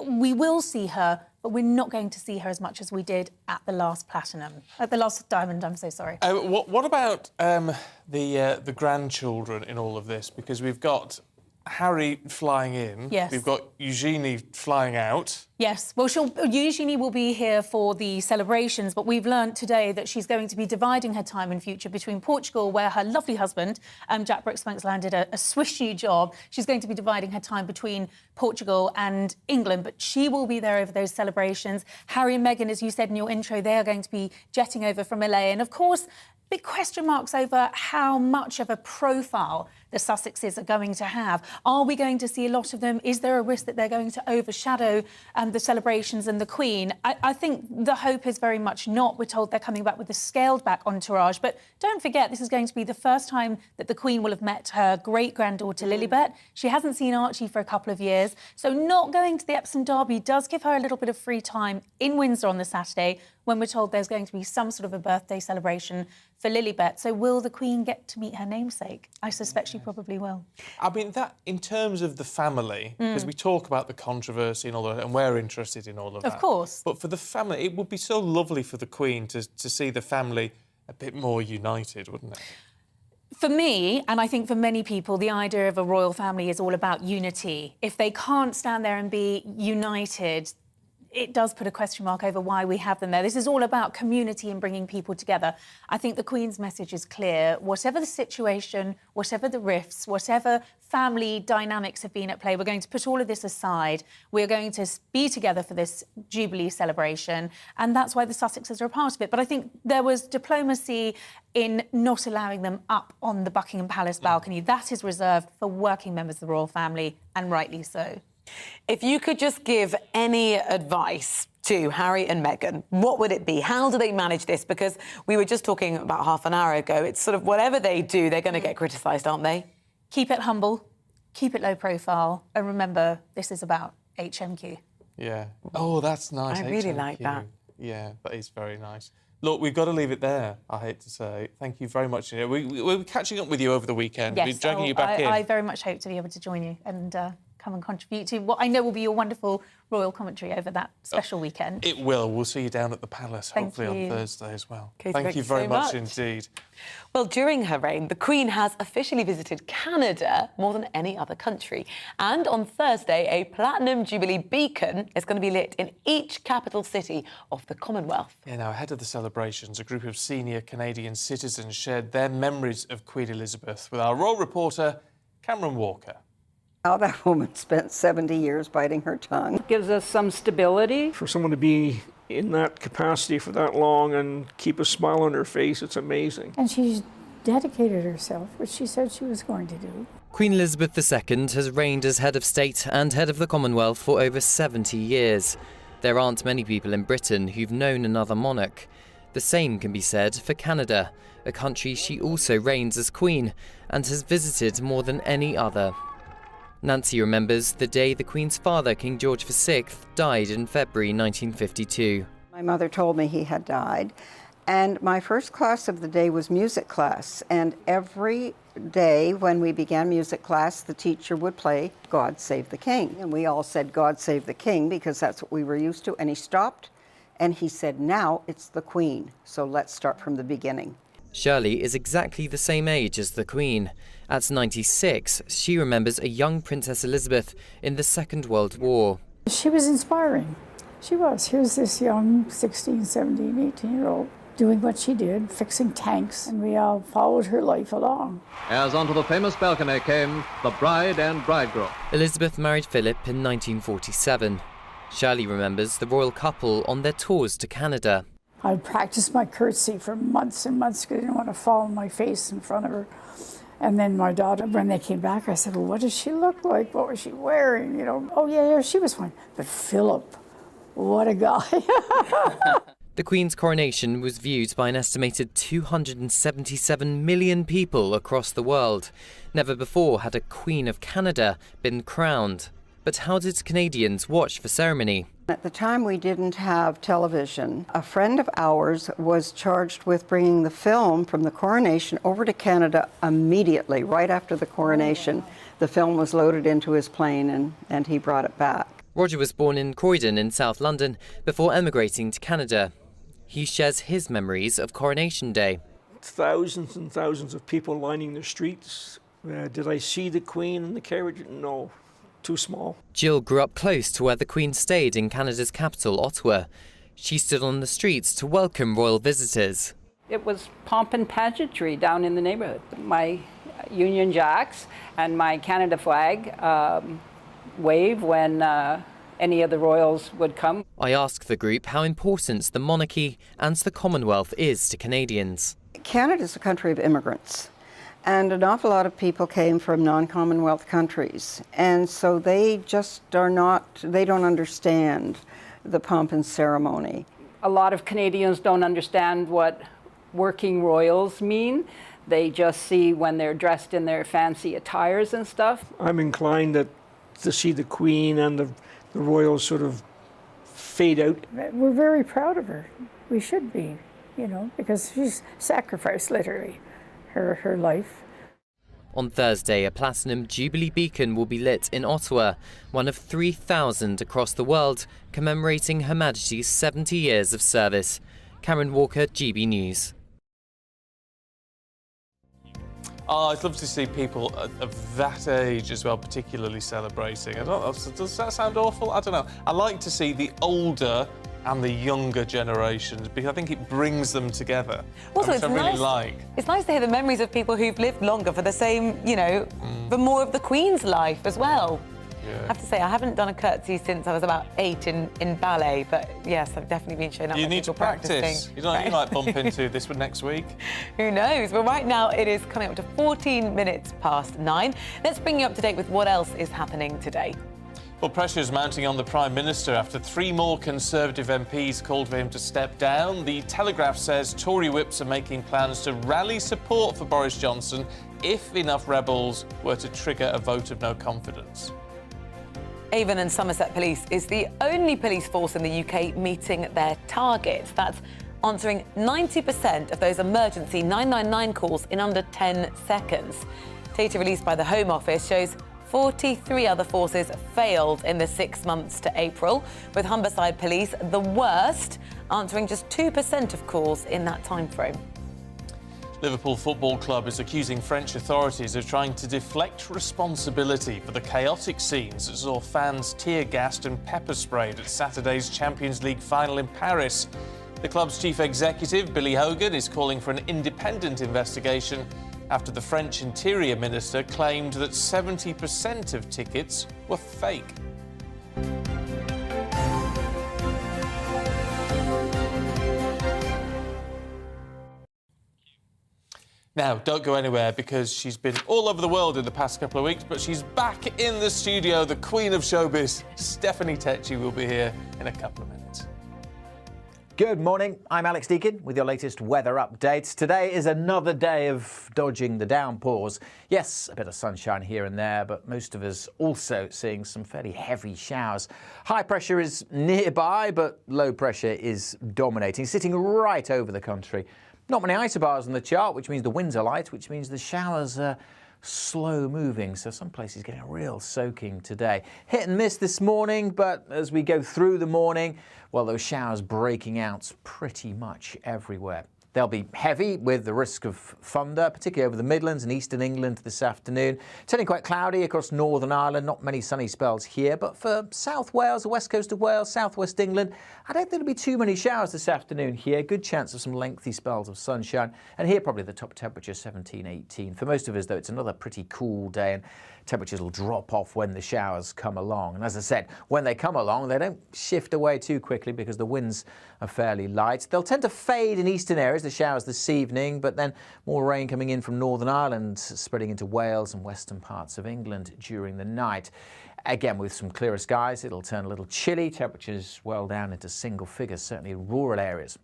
We will see her, but we're not going to see her as much as we did at the last Diamond, I'm so sorry. What about the grandchildren in all of this? Because we've got Harry flying in. Yes. We've got Eugenie flying out. Yes. Well, Eugenie will be here for the celebrations, but we've learned today that she's going to be dividing her time in future between Portugal, where her lovely husband, Jack Brooks-Monk's landed a swish new job. She's going to be dividing her time between Portugal and England, but she will be there over those celebrations. Harry and Meghan, as you said in your intro, they are going to be jetting over from LA. And, of course, big question marks over how much of a profile the Sussexes are going to have. Are we going to see a lot of them? Is there a risk that they're going to overshadow the celebrations and the Queen? I think the hope is very much not. We're told they're coming back with a scaled-back entourage. But don't forget, this is going to be the first time that the Queen will have met her great-granddaughter, Lilibet. She hasn't seen Archie for a couple of years. So not going to the Epsom Derby does give her a little bit of free time in Windsor on the Saturday, when we're told there's going to be some sort of a birthday celebration for Lilibet. So will the Queen get to meet her namesake? I suspect she probably will. I mean, that in terms of the family, because we talk about the controversy and all that, and we're interested in all of that. Of course. But for the family, it would be so lovely for the Queen to see the family a bit more united, wouldn't it? For me, and I think for many people, the idea of a royal family is all about unity. If they can't stand there and be united, it does put a question mark over why we have them there. This is all about community and bringing people together. I think the Queen's message is clear. Whatever the situation, whatever the rifts, whatever family dynamics have been at play, we're going to put all of this aside. We're going to be together for this Jubilee celebration, and that's why the Sussexes are a part of it. But I think there was diplomacy in not allowing them up on the Buckingham Palace balcony. That is reserved for working members of the royal family, and rightly so. If you could just give any advice to Harry and Meghan, what would it be? How do they manage this? Because we were just talking about half an hour ago, it's sort of whatever they do, they're going to get criticised, aren't they? Keep it humble, keep it low profile, and remember, this is about HMQ. Yeah. Oh, that's nice. I really like that. Yeah, that is very nice. Look, we've got to leave it there, I hate to say. Thank you very much. We're catching up with you over the weekend. Yes, We're dragging you back in. I very much hope to be able to join you and come and contribute to what I know will be your wonderful royal commentary over that special weekend. It will. We'll see you down at the Palace, hopefully on Thursday as well. Katie, thank you very so much much indeed. Well, during her reign, the Queen has officially visited Canada more than any other country. And on Thursday, a Platinum Jubilee beacon is going to be lit in each capital city of the Commonwealth. Yeah, now, ahead of the celebrations, a group of senior Canadian citizens shared their memories of Queen Elizabeth with our royal reporter, Cameron Walker. How that woman spent 70 years biting her tongue. It gives us some stability. For someone to be in that capacity for that long and keep a smile on her face, it's amazing. And she's dedicated herself, which she said she was going to do. Queen Elizabeth II has reigned as head of state and head of the Commonwealth for over 70 years. There aren't many people in Britain who've known another monarch. The same can be said for Canada, a country she also reigns as Queen and has visited more than any other. Nancy remembers the day the Queen's father, King George VI, died in February 1952. My mother told me he had died, and my first class of the day was music class. And every day when we began music class, the teacher would play God Save the King. And we all said, God Save the King, because that's what we were used to. And he stopped, and he said, now it's the Queen, so let's start from the beginning. Shirley is exactly the same age as the Queen. At 96, she remembers a young Princess Elizabeth in the Second World War. She was inspiring. She was. Here's this young 16, 17, 18-year-old doing what she did, fixing tanks, and we all followed her life along. As onto the famous balcony came the bride and bridegroom. Elizabeth married Philip in 1947. Shirley remembers the royal couple on their tours to Canada. I practiced my curtsy for months and months because I didn't want to fall on my face in front of her. And then my daughter, when they came back, I said, well, what does she look like? What was she wearing? You know, oh, yeah, she was fine. But Philip, what a guy. The Queen's coronation was viewed by an estimated 277 million people across the world. Never before had a Queen of Canada been crowned. But how did Canadians watch the ceremony? At the time, we didn't have television. A friend of ours was charged with bringing the film from the coronation over to Canada immediately, right after the coronation. The film was loaded into his plane and he brought it back. Roger was born in Croydon in South London before emigrating to Canada. He shares his memories of Coronation Day. Thousands and thousands of people lining the streets. Did I see the Queen in the carriage? No. Too small. Jill grew up close to where the Queen stayed in Canada's capital, Ottawa. She stood on the streets to welcome royal visitors. It was pomp and pageantry down in the neighborhood. My Union Jacks and my Canada flag wave when any of the royals would come. I asked the group how important the monarchy and the Commonwealth is to Canadians. Canada is a country of immigrants. And an awful lot of people came from non-Commonwealth countries. And so they just they don't understand the pomp and ceremony. A lot of Canadians don't understand what working royals mean. They just see when they're dressed in their fancy attires and stuff. I'm inclined to see the Queen and the royals sort of fade out. We're very proud of her. We should be, you know, because she's sacrificed, literally, her life. On Thursday, a Platinum Jubilee beacon will be lit in Ottawa, one of 3,000 across the world, commemorating Her Majesty's 70 years of service. Cameron Walker, GB News. Oh, I'd love to see people of that age as well, particularly celebrating. I don't know, does that sound awful? I don't know. I like to see the older and the younger generations, because I think it brings them together. Also, which I really like. It's nice to hear the memories of people who've lived longer for the same, you know, for more of the Queen's life as well. Yeah. I have to say, I haven't done a curtsy since I was about 8 in ballet, but yes, I've definitely been shown up. You need to practice. You know, you might bump into this one next week. Who knows? Well, right now it is coming up to 14 minutes past 9. Let's bring you up to date with what else is happening today. Well, pressure is mounting on the Prime Minister after 3 more Conservative MPs called for him to step down. The Telegraph says Tory whips are making plans to rally support for Boris Johnson if enough rebels were to trigger a vote of no confidence. Avon and Somerset Police is the only police force in the UK meeting their targets. That's answering 90% of those emergency 999 calls in under 10 seconds. Data released by the Home Office shows 43 other forces failed in the 6 months to April, with Humberside Police the worst, answering just 2% of calls in that time frame. Liverpool Football Club is accusing French authorities of trying to deflect responsibility for the chaotic scenes that saw fans tear-gassed and pepper-sprayed at Saturday's Champions League final in Paris. The club's chief executive, Billy Hogan, is calling for an independent investigation after the French Interior Minister claimed that 70% of tickets were fake. Now, don't go anywhere because she's been all over the world in the past couple of weeks, but she's back in the studio. The queen of showbiz, Stephanie Tetchy, will be here in a couple of minutes. Good morning, I'm Alex Deakin with your latest weather updates. Today is another day of dodging the downpours. Yes, a bit of sunshine here and there, but most of us also seeing some fairly heavy showers. High pressure is nearby, but low pressure is dominating, sitting right over the country. Not many isobars on the chart, which means the winds are light, which means the showers are slow moving, so some places getting a real soaking today. Hit and miss this morning, but as we go through the morning, well, those showers breaking out pretty much everywhere. They'll be heavy with the risk of thunder, particularly over the Midlands and eastern England this afternoon. Turning quite cloudy across Northern Ireland, not many sunny spells here, but for South Wales, the west coast of Wales, southwest England, I don't think there'll be too many showers this afternoon here. Good chance of some lengthy spells of sunshine. And here probably the top temperature 17, 18. For most of us, though, it's another pretty cool day and temperatures will drop off when the showers come along. And as I said, when they come along, they don't shift away too quickly because the winds are fairly light. They'll tend to fade in eastern areas, the showers this evening, but then more rain coming in from Northern Ireland, spreading into Wales and western parts of England during the night. Again, with some clearer skies, it'll turn a little chilly, temperatures well down into single figures, certainly in rural areas.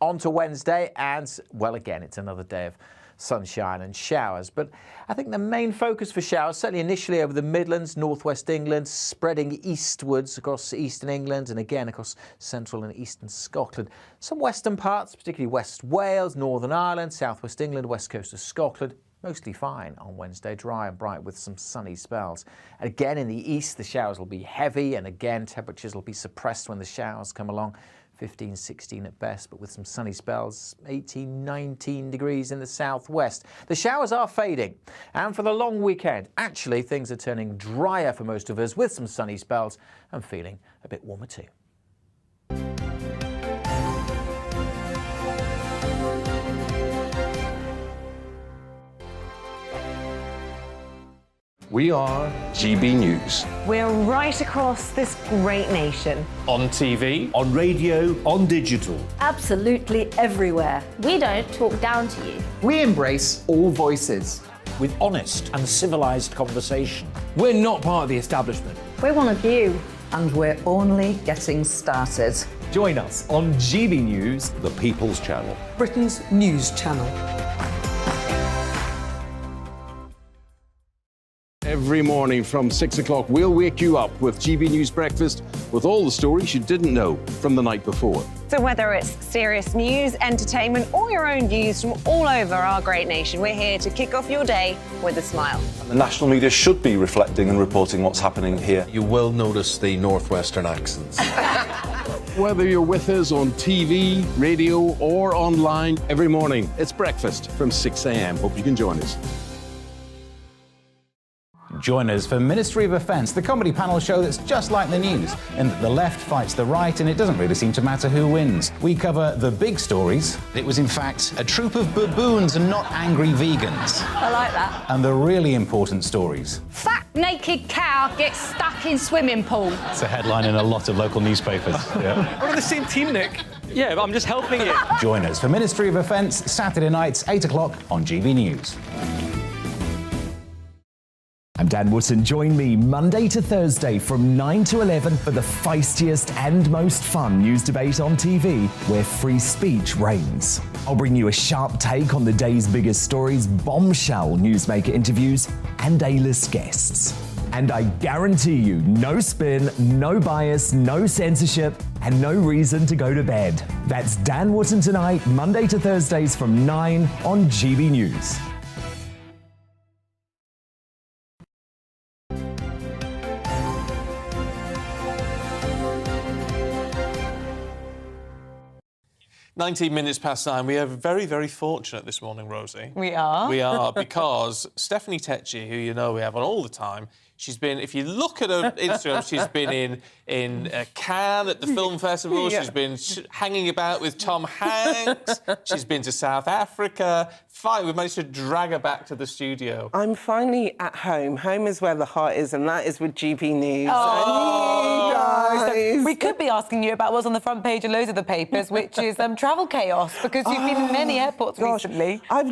On to Wednesday, and, well, again, it's another day of sunshine and showers. But I think the main focus for showers, certainly initially over the Midlands, northwest England, spreading eastwards across eastern England and again across central and eastern Scotland. Some western parts, particularly West Wales, Northern Ireland, southwest England, west coast of Scotland, mostly fine on Wednesday, dry and bright with some sunny spells. And again in the east, the showers will be heavy, and again temperatures will be suppressed when the showers come along. 15, 16 at best, but with some sunny spells, 18, 19 degrees in the southwest. The showers are fading, and for the long weekend, actually things are turning drier for most of us with some sunny spells and feeling a bit warmer too. We are GB News. We're right across this great nation. On TV, on radio, on digital. Absolutely everywhere. We don't talk down to you. We embrace all voices. With honest and civilised conversation. We're not part of the establishment. We're one of you. And we're only getting started. Join us on GB News, The People's Channel. Britain's news channel. Every morning from 6 o'clock, we'll wake you up with GB News Breakfast with all the stories you didn't know from the night before. So whether it's serious news, entertainment, or your own views from all over our great nation, we're here to kick off your day with a smile. The national media should be reflecting and reporting what's happening here. You will notice the northwestern accents. Whether you're with us on TV, radio, or online, every morning, it's breakfast from 6 a.m. Hope you can join us. Join us for Ministry of Offence, the comedy panel show that's just like the news, in that the left fights the right and it doesn't really seem to matter who wins. We cover the big stories. It was in fact a troop of baboons and not angry vegans. I like that. And the really important stories. Fat naked cow gets stuck in swimming pool. It's a headline in a lot of local newspapers. Yeah. We're on the same team, Nick. Yeah, but I'm just helping you. Join us for Ministry of Offence, Saturday nights, 8 o'clock on GB News. I'm Dan Wootton. Join me Monday to Thursday from 9 to 11 for the feistiest and most fun news debate on TV, where free speech reigns. I'll bring you a sharp take on the day's biggest stories, bombshell newsmaker interviews, and A-list guests. And I guarantee you, no spin, no bias, no censorship, and no reason to go to bed. That's Dan Wootton Tonight, Monday to Thursdays from 9 on GB News. (19:09). We are very, very fortunate this morning, Rosie. We are. We are, because Stephanie Tecci, who you know we have on all the time, she's been, if you look at her Instagram, she's been in Cannes at the film festival. Yeah. She's been hanging about with Tom Hanks. She's been to South Africa. Finally, we've managed to drag her back to the studio. I'm finally at home. Home is where the heart is, and that is with GB News. Oh, guys. So we could be asking you about what's on the front page of loads of the papers, which is travel chaos, because you've been in many airports recently. I've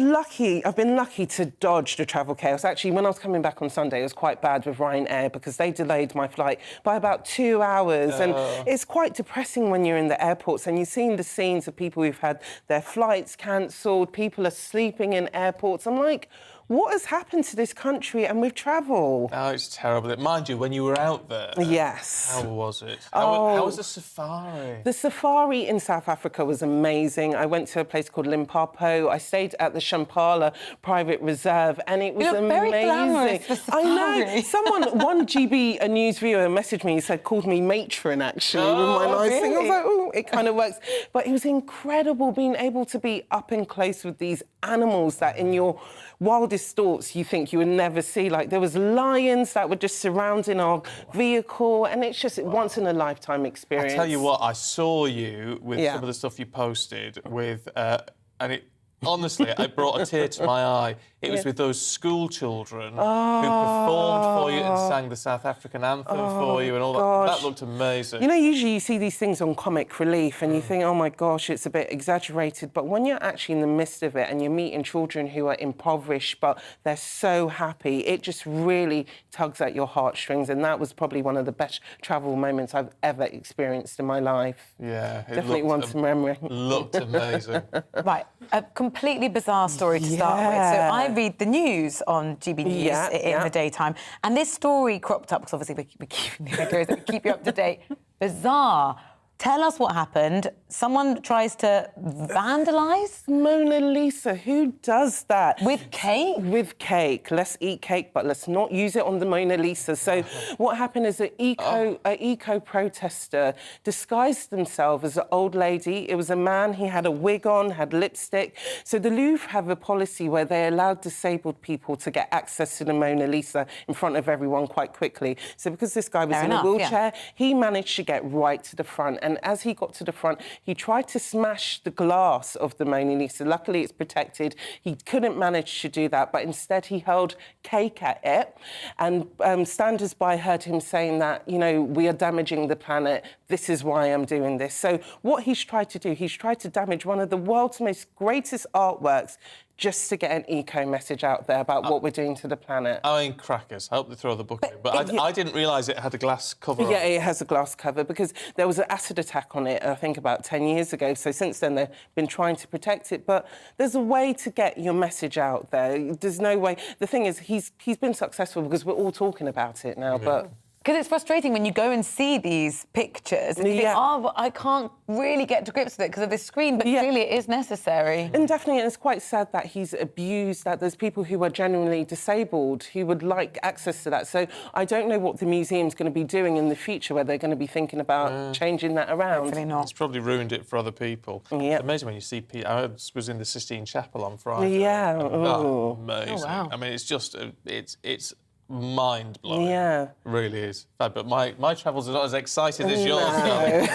been lucky to dodge the travel chaos. Actually, when I was coming back on Sunday, it was quite bad with Ryanair because they delayed my flight by about 2 hours. And it's quite depressing when you're in the airports and you're seeing the scenes of people who've had their flights cancelled, people are sleeping in airports. I'm like, what has happened to this country and with travel? Oh, it's terrible. Mind you, when you were out there... Yes. How was it? How was the safari? The safari in South Africa was amazing. I went to a place called Limpopo. I stayed at the Shambhala Private Reserve, and it was amazing. Very glamorous for safari. I know. One GB news viewer messaged me. He said, called me matron, actually, with my nice thing. I was like, oh, it kind of works. But it was incredible being able to be up and close with these animals that in your wildest thoughts you think you would never see. Like, there was lions that were just surrounding our vehicle, and it's just once in a lifetime experience. I tell you what, I saw you with some of the stuff you posted with, and it honestly, it brought a tear to my eye. It was with those school children who performed for you and sang the South African anthem for you and all that. That looked amazing. You know, usually you see these things on Comic Relief and you think, oh my gosh, it's a bit exaggerated. But when you're actually in the midst of it and you're meeting children who are impoverished, but they're so happy, it just really tugs at your heartstrings. And that was probably one of the best travel moments I've ever experienced in my life. Yeah. Definitely one to memory. Looked amazing. Right, a completely bizarre story to start with. So I read the news on GB News in the daytime, and this story cropped up, because obviously we keep you up to date. Bizarre. Tell us what happened. Someone tries to vandalise? Mona Lisa, who does that? With cake? With cake. Let's eat cake, but let's not use it on the Mona Lisa. So what happened is an eco protester disguised themselves as an old lady. It was a man, he had a wig on, had lipstick. So the Louvre have a policy where they allowed disabled people to get access to the Mona Lisa in front of everyone quite quickly. So because this guy was in a wheelchair, he managed to get right to the front. And as he got to the front, he tried to smash the glass of the Mona Lisa. Luckily, it's protected. He couldn't manage to do that, but instead he hurled cake at it. And standers by heard him saying that, you know, we are damaging the planet. This is why I'm doing this. So what he's tried to do, he's tried to damage one of the world's most greatest artworks just to get an eco message out there about what we're doing to the planet. I mean, crackers. I hope they throw the book in. But I didn't realise it had a glass cover on Yeah, it. it has a glass cover because there was an acid attack on it, I think, about 10 years ago. So since then, they've been trying to protect it. But there's a way to get your message out there. There's no way. The thing is, he's been successful because we're all talking about it now, but... Because it's frustrating when you go and see these pictures and you think, oh, but I can't really get to grips with it because of this screen, but clearly it is necessary. And definitely, and it's quite sad that he's abused, that there's people who are genuinely disabled who would like access to that. So I don't know what the museum's going to be doing in the future, where they're going to be thinking about changing that around. Hopefully not. It's probably ruined it for other people. It's amazing when you see people. I was in the Sistine Chapel on Friday. Yeah. Amazing. Oh, wow. I mean, it's just, it's mind-blowing. Yeah. It really is. But my travels are not as exciting as yours, darling.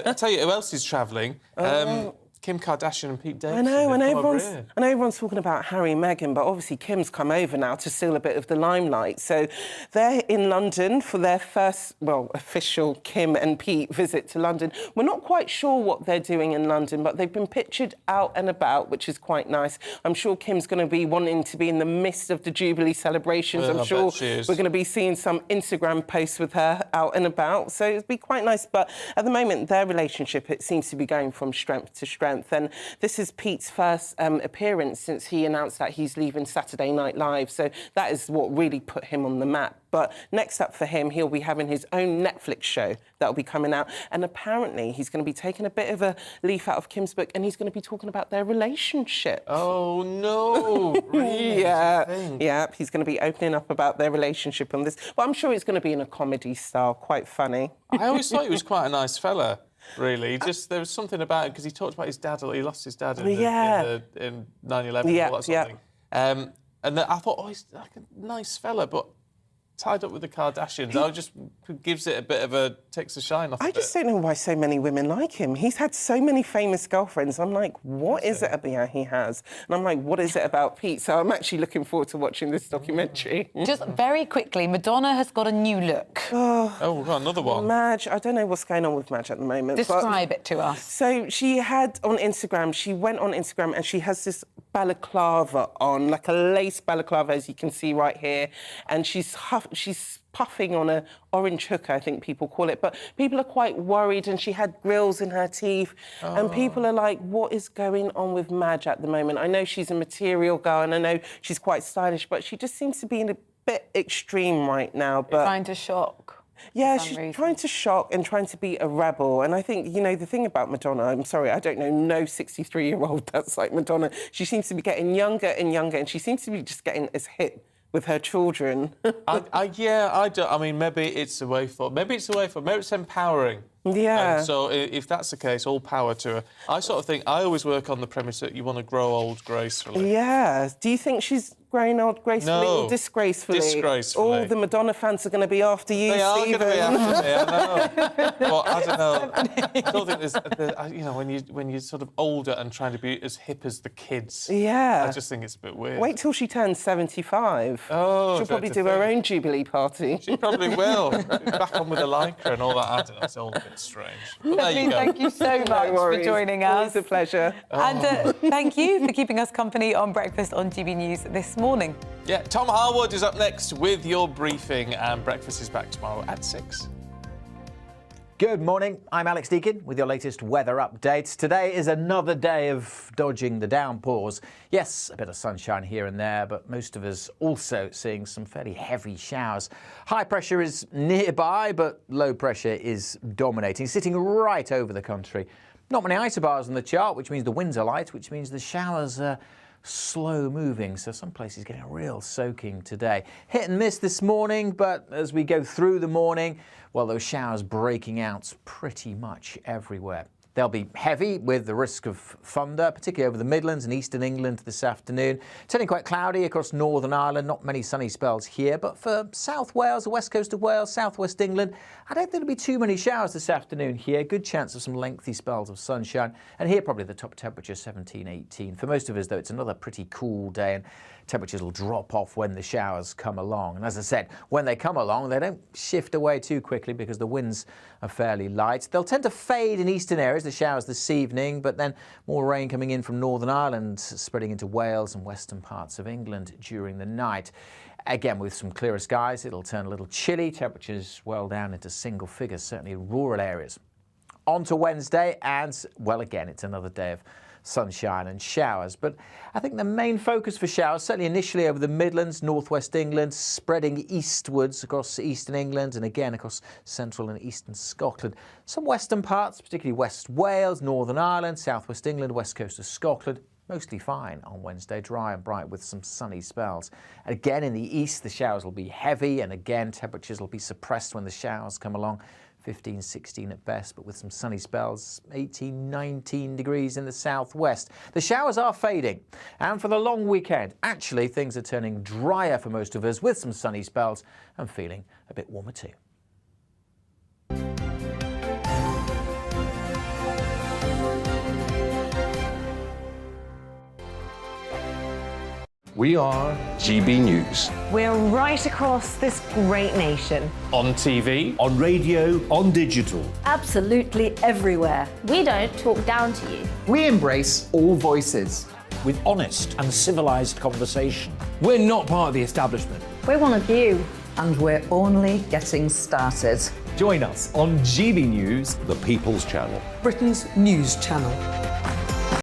I'll tell you who else is travelling. Kim Kardashian and Pete Davidson. I know, and everyone's talking about Harry and Meghan, but obviously Kim's come over now to steal a bit of the limelight. So they're in London for their first, official Kim and Pete visit to London. We're not quite sure what they're doing in London, but they've been pictured out and about, which is quite nice. I'm sure Kim's going to be wanting to be in the midst of the Jubilee celebrations. I'm sure we're going to be seeing some Instagram posts with her out and about. So it'd be quite nice. But at the moment, their relationship, it seems to be going from strength to strength. strength. And this is Pete's first appearance since he announced that he's leaving Saturday Night Live. So that is what really put him on the map. But next up for him, he'll be having his own Netflix show that'll be coming out. And apparently he's going to be taking a bit of a leaf out of Kim's book, and he's going to be talking about their relationship. Oh, no. Really? Yeah, he's going to be opening up about their relationship on this. But I'm sure it's going to be in a comedy style, quite funny. I always thought he was quite a nice fella, really. Just there was something about him, because he talked about his dad, he lost his dad in 9/11 and all that sort of thing. And then I thought, oh, he's like a nice fella, but tied up with the Kardashians, I just gives it a bit of a takes the shine off. I just don't know why so many women like him. He's had so many famous girlfriends. I'm like, what is it about he has? And I'm like, what is it about Pete? So I'm actually looking forward to watching this documentary. Just very quickly, Madonna has got a new look. Oh, we've got another one. Madge, I don't know what's going on with Madge at the moment. Describe it to us. So she had on Instagram, she went on Instagram and she has this balaclava on, like a lace balaclava, as you can see right here. And she's puffing on an orange hooker, I think people call it. But people are quite worried, and she had grills in her teeth. And people are like, what is going on with Madge at the moment? I know she's a material girl, and I know she's quite stylish, but she just seems to be in a bit extreme right now. But trying to shock. Yeah, she's trying to shock and trying to be a rebel. And I think, you know, the thing about Madonna, I'm sorry, I don't know no 63-year-old that's like Madonna. She seems to be getting younger and younger, and she seems to be just getting as hip with her children. I mean, maybe it's a way forward. Maybe it's empowering. Yeah. And so if that's the case, all power to her. I sort of think, I always work on the premise that you want to grow old gracefully. Yeah. Do you think she's growing old gracefully or disgracefully? Disgracefully. All the Madonna fans are going to be after you, Stephen. They are going to be after me, I know. Well, I don't know. I don't think there's, you know, when you're sort of older and trying to be as hip as the kids. Yeah. I just think it's a bit weird. Wait till she turns 75. Oh, she'll probably do her own Jubilee party. She probably will. Back on with the lycra and all that. I don't know, it's all a bit strange. But there you go. Thank you so much for joining us. Always a pleasure. And thank you for keeping us company on Breakfast on GB News this morning. Yeah, Tom Harwood is up next with your briefing, and Breakfast is back tomorrow at 6. Good morning, I'm Alex Deakin with your latest weather updates. Today is another day of dodging the downpours. Yes, a bit of sunshine here and there, but most of us also seeing some fairly heavy showers. High pressure is nearby, but low pressure is dominating, sitting right over the country. Not many isobars on the chart, which means the winds are light, which means the showers are slow moving, so some places getting a real soaking today. Hit and miss this morning, but as we go through the morning, well, those showers breaking out pretty much everywhere. They'll be heavy with the risk of thunder, particularly over the Midlands and eastern England this afternoon. Turning quite cloudy across Northern Ireland, not many sunny spells here, but for South Wales, the west coast of Wales, southwest England, I don't think there'll be too many showers this afternoon here. Good chance of some lengthy spells of sunshine. And here probably the top temperature 17, 18. For most of us, though, it's another pretty cool day, and temperatures will drop off when the showers come along. And as I said, when they come along, they don't shift away too quickly because the winds are fairly light. They'll tend to fade in eastern areas, the showers this evening, but then more rain coming in from Northern Ireland, spreading into Wales and western parts of England during the night. Again, with some clearer skies, it'll turn a little chilly, temperatures well down into single figures, certainly in rural areas. On to Wednesday, and, well, again, it's another day of sunshine and showers. But I think the main focus for showers, certainly initially over the Midlands, northwest England, spreading eastwards across eastern England and again across central and eastern Scotland. Some western parts, particularly West Wales, Northern Ireland, southwest England, west coast of Scotland, mostly fine on Wednesday, dry and bright with some sunny spells. And again in the east, the showers will be heavy, and again temperatures will be suppressed when the showers come along. 15, 16 at best, but with some sunny spells, 18, 19 degrees in the southwest. The showers are fading, and for the long weekend, actually things are turning drier for most of us with some sunny spells and feeling a bit warmer too. We are GB News. We're right across this great nation. On TV, on radio, on digital. Absolutely everywhere. We don't talk down to you. We embrace all voices. With honest and civilised conversation. We're not part of the establishment. We're one of you. And we're only getting started. Join us on GB News, The People's Channel. Britain's news channel.